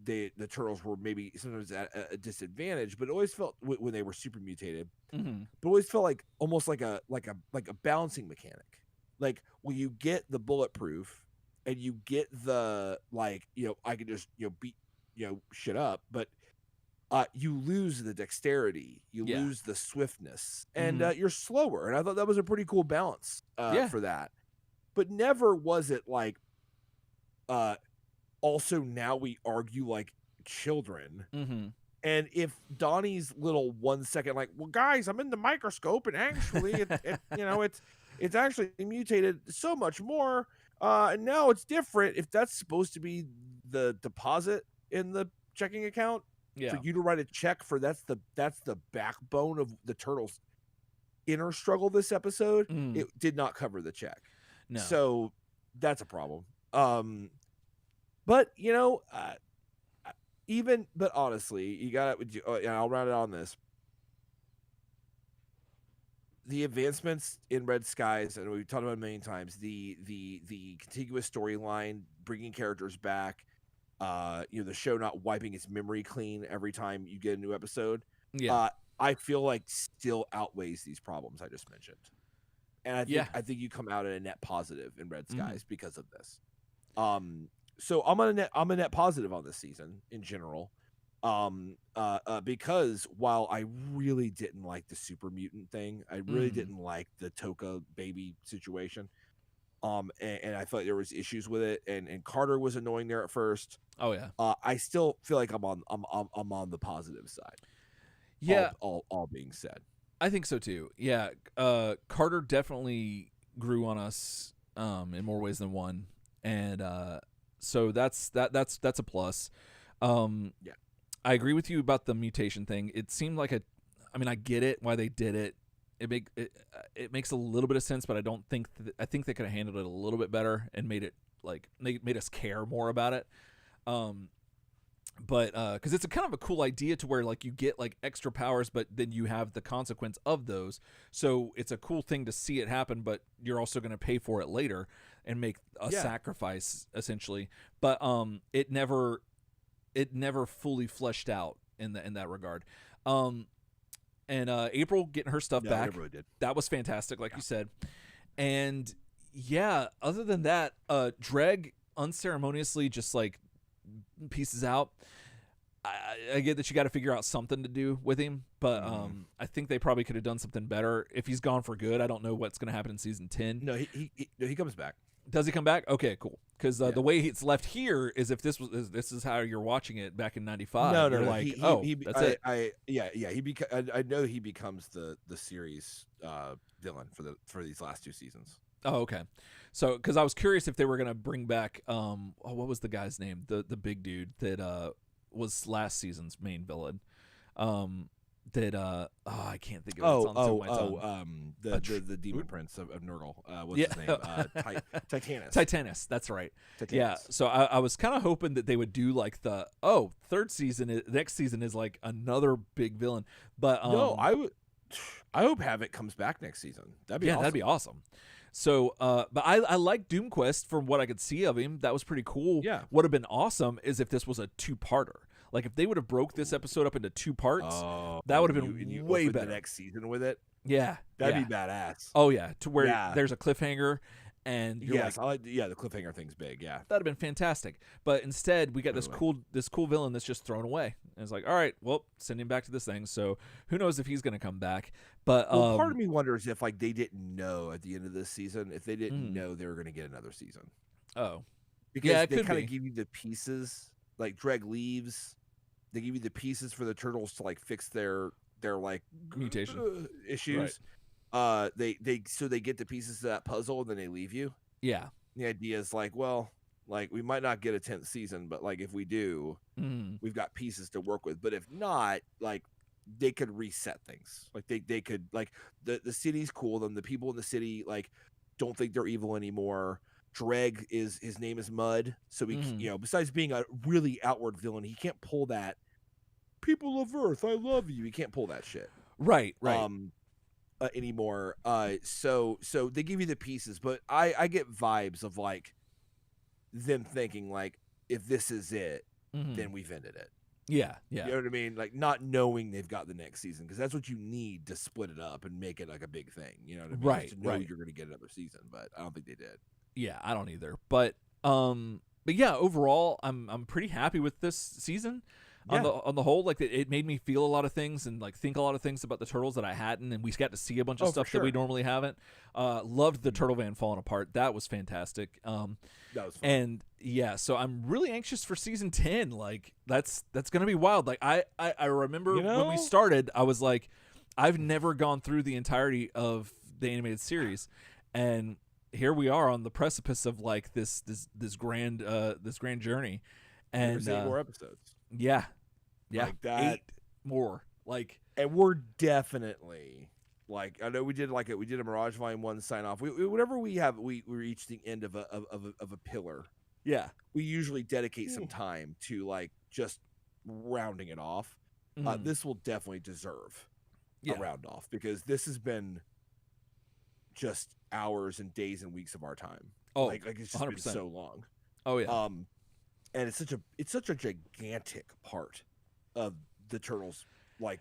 the turtles were maybe sometimes at a disadvantage, but it always felt when they were super mutated, but always felt like almost like a balancing mechanic. Like when you get the bulletproof and you get the, like, you know, I can just, you know, beat, you know, shit up, but you lose the dexterity, you lose the swiftness, and you're slower. And I thought that was a pretty cool balance for that. But never was it like, also now we argue like children. And if Donnie's little 1 second, like, well, guys, I'm in the microscope, and actually, it you know, it's actually mutated so much more, and now it's different. If that's supposed to be the deposit in the checking account, for you to write a check for, that's the backbone of the turtles' inner struggle this episode, it did not cover the check. No. So that's a problem. But you know, but honestly, you got to, I'll round it on this. The advancements in Red Skies, and we've talked about it a million times, the contiguous storyline, bringing characters back, you know, the show not wiping its memory clean every time you get a new episode, I feel like still outweighs these problems I just mentioned. And I think you come out at a net positive in Red Skies because of this. So I'm a net positive on this season in general. Because while I really didn't like the super mutant thing, I really didn't like the Toka baby situation. And I felt like there was issues with it, and Carter was annoying there at first. Oh yeah. I still feel like I'm on the positive side. Yeah. All being said, I think so too. Yeah. Carter definitely grew on us in more ways than one, and So that's a plus. Yeah. I agree with you about the mutation thing. It seemed like I mean, I get it why they did it. It makes a little bit of sense, but I don't think I think they could have handled it a little bit better and made it like made us care more about it. But because it's a kind of a cool idea to where like you get like extra powers, but then you have the consequence of those. So it's a cool thing to see it happen, but you're also going to pay for it later and make a sacrifice essentially. But it never fully fleshed out in that regard. And April getting her stuff back, it really did. That was fantastic, like you said. And yeah, other than that, Dreg unceremoniously just like pieces out. I get that you got to figure out something to do with him, but I think they probably could have done something better. If he's gone for good, I don't know what's going to happen in season 10. No, he comes back. Does he come back? Okay, cool. Because the way it's left here is if this is how you're watching it back in '95. No, you're like, that's it. I know he becomes the series villain for these last 2 seasons. Oh, okay. So, because I was curious if they were gonna bring back what was the guy's name? The big dude that was last season's main villain. I can't think of it. The demon prince of Nurgle. What's his name? Titanus. Titanus, that's right. Titanus. Yeah, so I was kind of hoping that they would do like the third season. Next season is like another big villain, but no, I hope Havoc comes back next season. That'd be awesome. So, but I like Doomquest from what I could see of him. That was pretty cool. Yeah. What would have been awesome is if this was a 2-parter. Like if they would have broke this episode up into 2 parts, that would have been way better. The next season with it, yeah, that'd be badass. Oh yeah, to where there's a cliffhanger, and you're the cliffhanger thing's big. Yeah, that'd have been fantastic. But instead, we got this cool villain that's just thrown away. And it's like, all right, well, send him back to this thing. So who knows if he's gonna come back? But part of me wonders if like they didn't know at the end of this season, if they didn't know they were gonna get another season. Oh, because they kind of give you the pieces. Like Dreg leaves. They give you the pieces for the turtles to like fix their like mutation issues. Right. They get the pieces to that puzzle and then they leave you. Yeah. The idea is like, well, like we might not get a 10th season, but like if we do, we've got pieces to work with. But if not, like they could reset things. Like they could like the city's cool. Then the people in the city like don't think they're evil anymore. Dreg his name is Mud, so he besides being a really outward villain, he can't pull that people of Earth, I love you. He can't pull that shit. Right. Anymore. So they give you the pieces, but I get vibes of like them thinking like if this is it, then we've ended it. Yeah. You know what I mean? Like not knowing they've got the next season because that's what you need to split it up and make it like a big thing. You know what I mean? Right. To know you're going to get another season, but I don't think they did. Yeah, I don't either. But yeah, overall, I'm pretty happy with this season. Yeah. On the whole, like it made me feel a lot of things and like think a lot of things about the turtles that I hadn't, and we got to see a bunch of stuff that we normally haven't. Loved the turtle van falling apart. That was fantastic. That was fun. And yeah, so I'm really anxious for season 10. Like that's gonna be wild. Like I remember when we started, I was like, I've never gone through the entirety of the animated series, and here we are on the precipice of like this grand journey, and there's 8 more episodes. Yeah, like that. 8 more. Like, and we're definitely like I know we did a Mirage Volume 1 sign off. Whenever we reach the end of a pillar. Yeah, we usually dedicate some time to like just rounding it off. This will definitely deserve a round off because this has been just hours and days and weeks of our time. Oh, like it's just 100%. Been so long. Oh yeah. And it's such a gigantic part of the Turtles like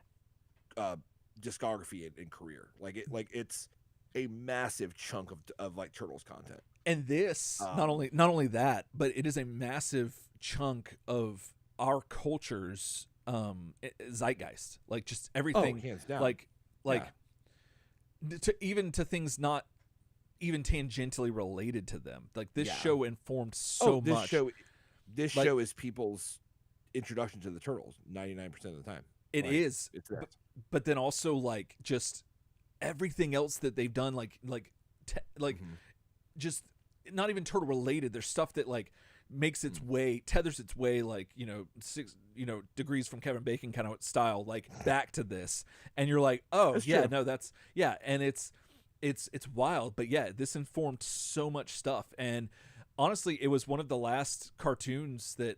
discography and career. Like it's a massive chunk of like Turtles content. And this not only that, but it is a massive chunk of our culture's zeitgeist. Like just everything hands down. like to things not even tangentially related to them. Like this show informed so much. This show is people's introduction to the Turtles 99% of the time. It is. It's that. But then also like just everything else that they've done just not even turtle related. There's stuff that like makes its way, tethers its way, like, 6 degrees from Kevin Bacon kind of style, like back to this, and you're like, oh That's yeah, true. no, that's yeah, and it's wild, but yeah, this informed so much stuff, and honestly, it was one of the last cartoons that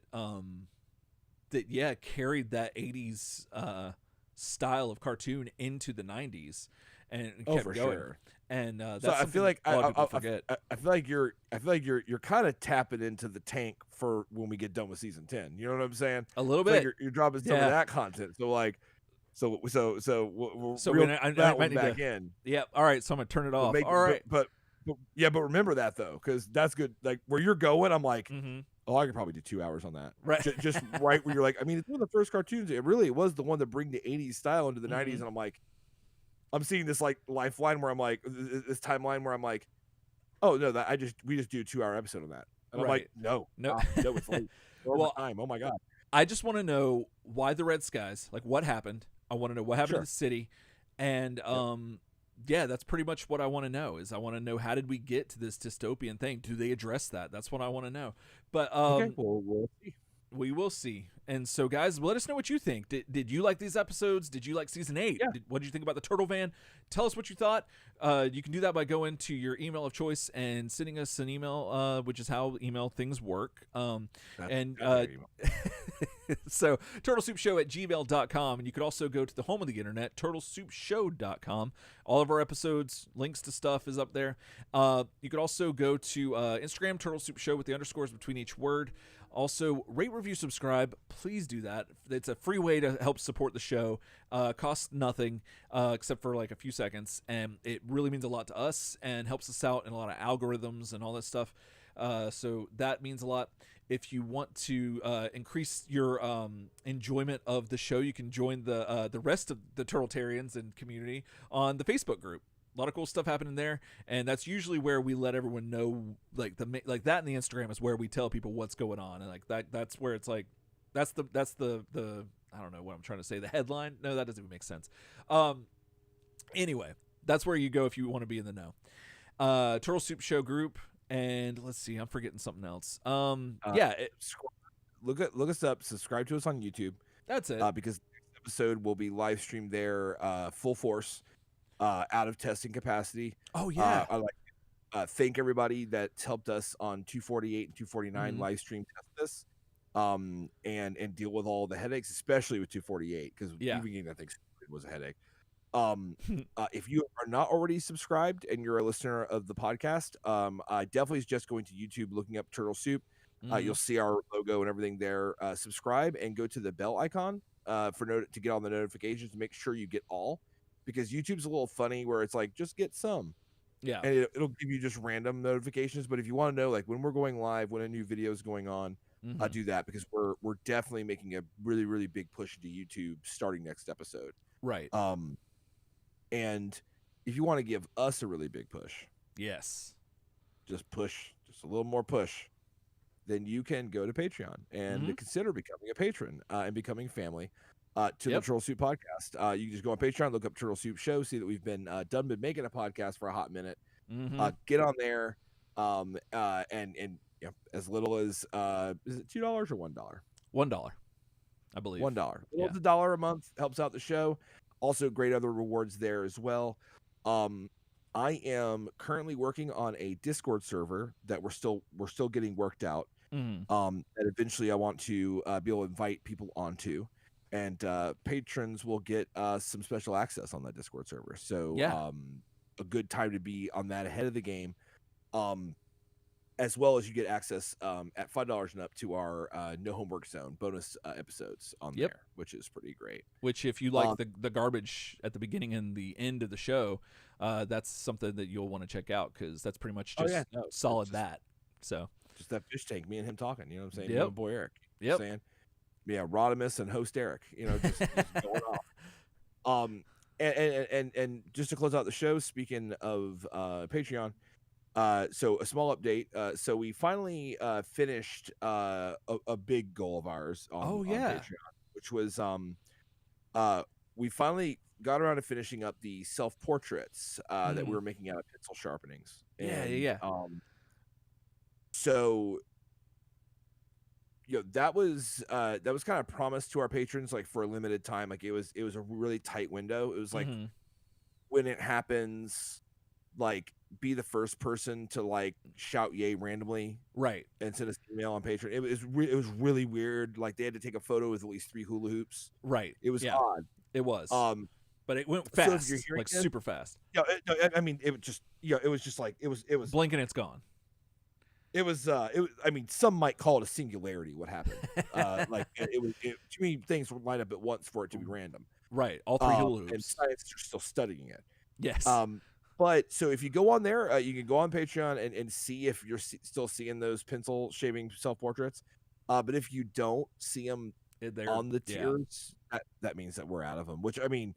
carried that 80s style of cartoon into the 90s and kept for going. sure. And that's So I feel like a lot of people forget. I feel like you're kind of tapping into the tank for when we get done with season 10. You know what I'm saying? A little It's like bit. you're dropping some of that content. So like, so we'll reel I that might one need back to. in. Yeah. All right. So I'm gonna turn it off. All right. But remember that though, because that's good. Like where you're going, I'm like, Mm-hmm. oh, I could probably do 2 hours on that. Right. Just right where you're like, I mean, it's one of the first cartoons. It really was the one to bring the 80s style into the 90s, and I'm like, I'm seeing this like lifeline where I'm like, this timeline where I'm like, oh no, we just do a 2 hour episode on that, and I'm like, no, it's late. Time. Oh my god. I just want to know why the Red Skies, like what happened. I want to know what happened to the city, and yeah, that's pretty much what I want to know. Is I want to know, how did we get to this dystopian thing? Do they address that? That's what I want to know. But okay, we'll see. We will see. And so, guys, let us know what you think. Did you like these episodes? Did you like season 8? Yeah. What did you think about the Turtle Van? Tell us what you thought. You can do that by going to your email of choice and sending us an email, which is how email things work. So turtlesoupshow@gmail.com, and you could also go to the home of the internet, turtlesoupshow.com. All of our episodes, links to stuff is up there. You could also go to Instagram, Turtle Soup Show with the underscores between each word. Also, rate, review, subscribe. Please do that. It's a free way to help support the show. Costs nothing except for like a few seconds, and it really means a lot to us and helps us out in a lot of algorithms and all that stuff. So that means a lot. If you want to increase your enjoyment of the show, you can join the rest of the Turtletarians and community on the Facebook group. A lot of cool stuff happening there, and that's usually where we let everyone know, like that. And the Instagram is where we tell people what's going on, and like that's where it's like that's the I don't know what I'm trying to say. The headline? No, that doesn't even make sense. Anyway, that's where you go if you want to be in the know. Turtle Soup Show group, and let's see, I'm forgetting something else. Look us up. Subscribe to us on YouTube. That's it. Because the next episode will be live streamed there, full force. Out of testing capacity. Oh yeah. I like thank everybody that's helped us on 248 and 249 live stream test this, and deal with all the headaches, especially with 248, because even getting that thing started was a headache. If you are not already subscribed and you're a listener of the podcast, I definitely suggest going to YouTube, looking up Turtle Soup. You'll see our logo and everything there. Subscribe and go to the bell icon to get all the notifications, to make sure you get all. Because YouTube's a little funny where it's like, just get some. Yeah. And it'll give you just random notifications. But if you want to know, like, when we're going live, when a new video is going on, do that, because we're definitely making a really, really big push into YouTube starting next episode. Right. And if you want to give us a really big push. Yes. Just a little more push. Then you can go to Patreon and consider becoming a patron and becoming family. To the Turtle Soup podcast. You can just go on Patreon, look up Turtle Soup Show, see that we've been making a podcast for a hot minute. Get on there, and as little as is it $2 or $1? $1, I believe. $1. It's $1 a month, helps out the show. Also, great other rewards there as well. I am currently working on a Discord server that we're still getting worked out. That eventually I want to be able to invite people onto. And patrons will get some special access on that Discord server. So a good time to be on that ahead of the game. As well as you get access at $5 and up to our No Homework Zone bonus episodes on there, which is pretty great. Which, if you like the garbage at the beginning and the end of the show, that's something that you'll want to check out, because that's pretty much just solid that. So just that fish tank, me and him talking, you know what I'm saying? Yep. My boy Eric. You know what I'm saying? Yeah, Rodimus and host Eric, just going off. And just to close out the show, speaking of Patreon, so a small update. So we finally finished a big goal of ours on Patreon, which was we finally got around to finishing up the self-portraits that we were making out of pencil sharpenings. So that was kind of promised to our patrons like for a limited time. Like it was a really tight window. It was like Mhm. when it happens, like be the first person to like shout yay randomly Right. and send us an email on Patreon. It was really weird. Like they had to take a photo with at least 3 hula hoops. Right. It was Yeah. odd. It was. But it went So if fast, you're hearing like this- super fast. Yeah, no, I mean, it was just it was just like it was Blink and it's gone. it was I mean, some might call it a singularity. What happened? Like too many things would line up at once for it to be random. Right. All 3 hula And hoops. scientists are still studying it. Yes. But so if you go on there, you can go on Patreon and see if you're still seeing those pencil shaving self portraits. But if you don't see them They're on the tiers, that means that we're out of them. Which I mean,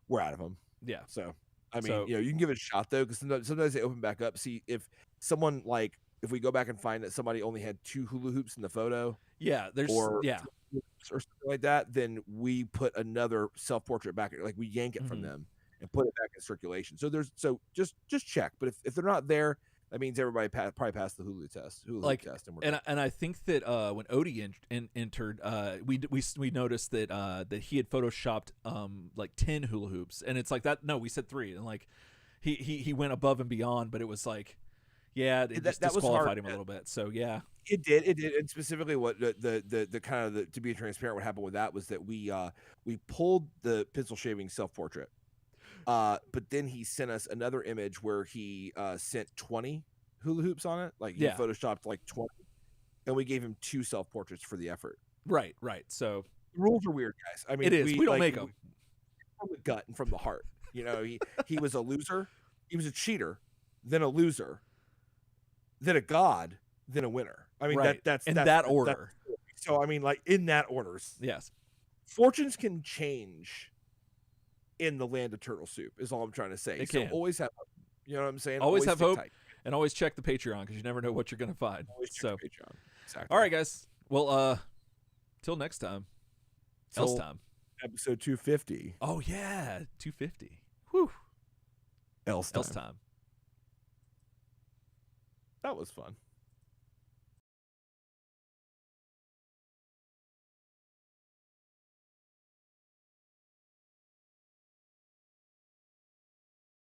we're out of them. Yeah. So I mean, So- you can give it a shot though, because sometimes they open back up. See if someone like if we go back and find that somebody only had 2 hula hoops in the photo Yeah. There's or yeah. or something like that, then we put another self portrait back. Like we yank it from Mhm. them and put it back in circulation. So just check. But if they're not there, that means everybody probably passed the Hulu test. Like, test, and we're And I think that when Odie entered, we noticed that that he had photoshopped like 10 hula hoops, and it's like that. No, we said 3, and like he went above and beyond, but it was like, yeah, it just that was disqualified hard. him a little bit. So yeah, It did, and specifically what the kind of the, to be transparent, what happened with that was that we pulled the pencil shaving self portrait, but then he sent us another image where he sent 20 hula hoops on it, like he Yeah. photoshopped like 20, and we gave him 2 self portraits for the effort. right. So The rules are weird, guys. I mean, it is. We don't like, make them. from the gut and from the heart. You know, he was a loser, he was a cheater, then a loser, then a god, then a winner. I mean, Right. that's In that's- that that's- order. So I mean, like in that orders, Yes. fortunes can change in the land of turtle soup. Is all I'm trying to say. They So can. always have, you know what I'm saying? Always have stick hope. tight. And always check the Patreon because you never know what you're gonna find. Always check So the Patreon. Exactly. all right, guys. Well, till next time. Else Till time. episode 250. Oh yeah, 250. Whew. Else time. Else time. That was fun.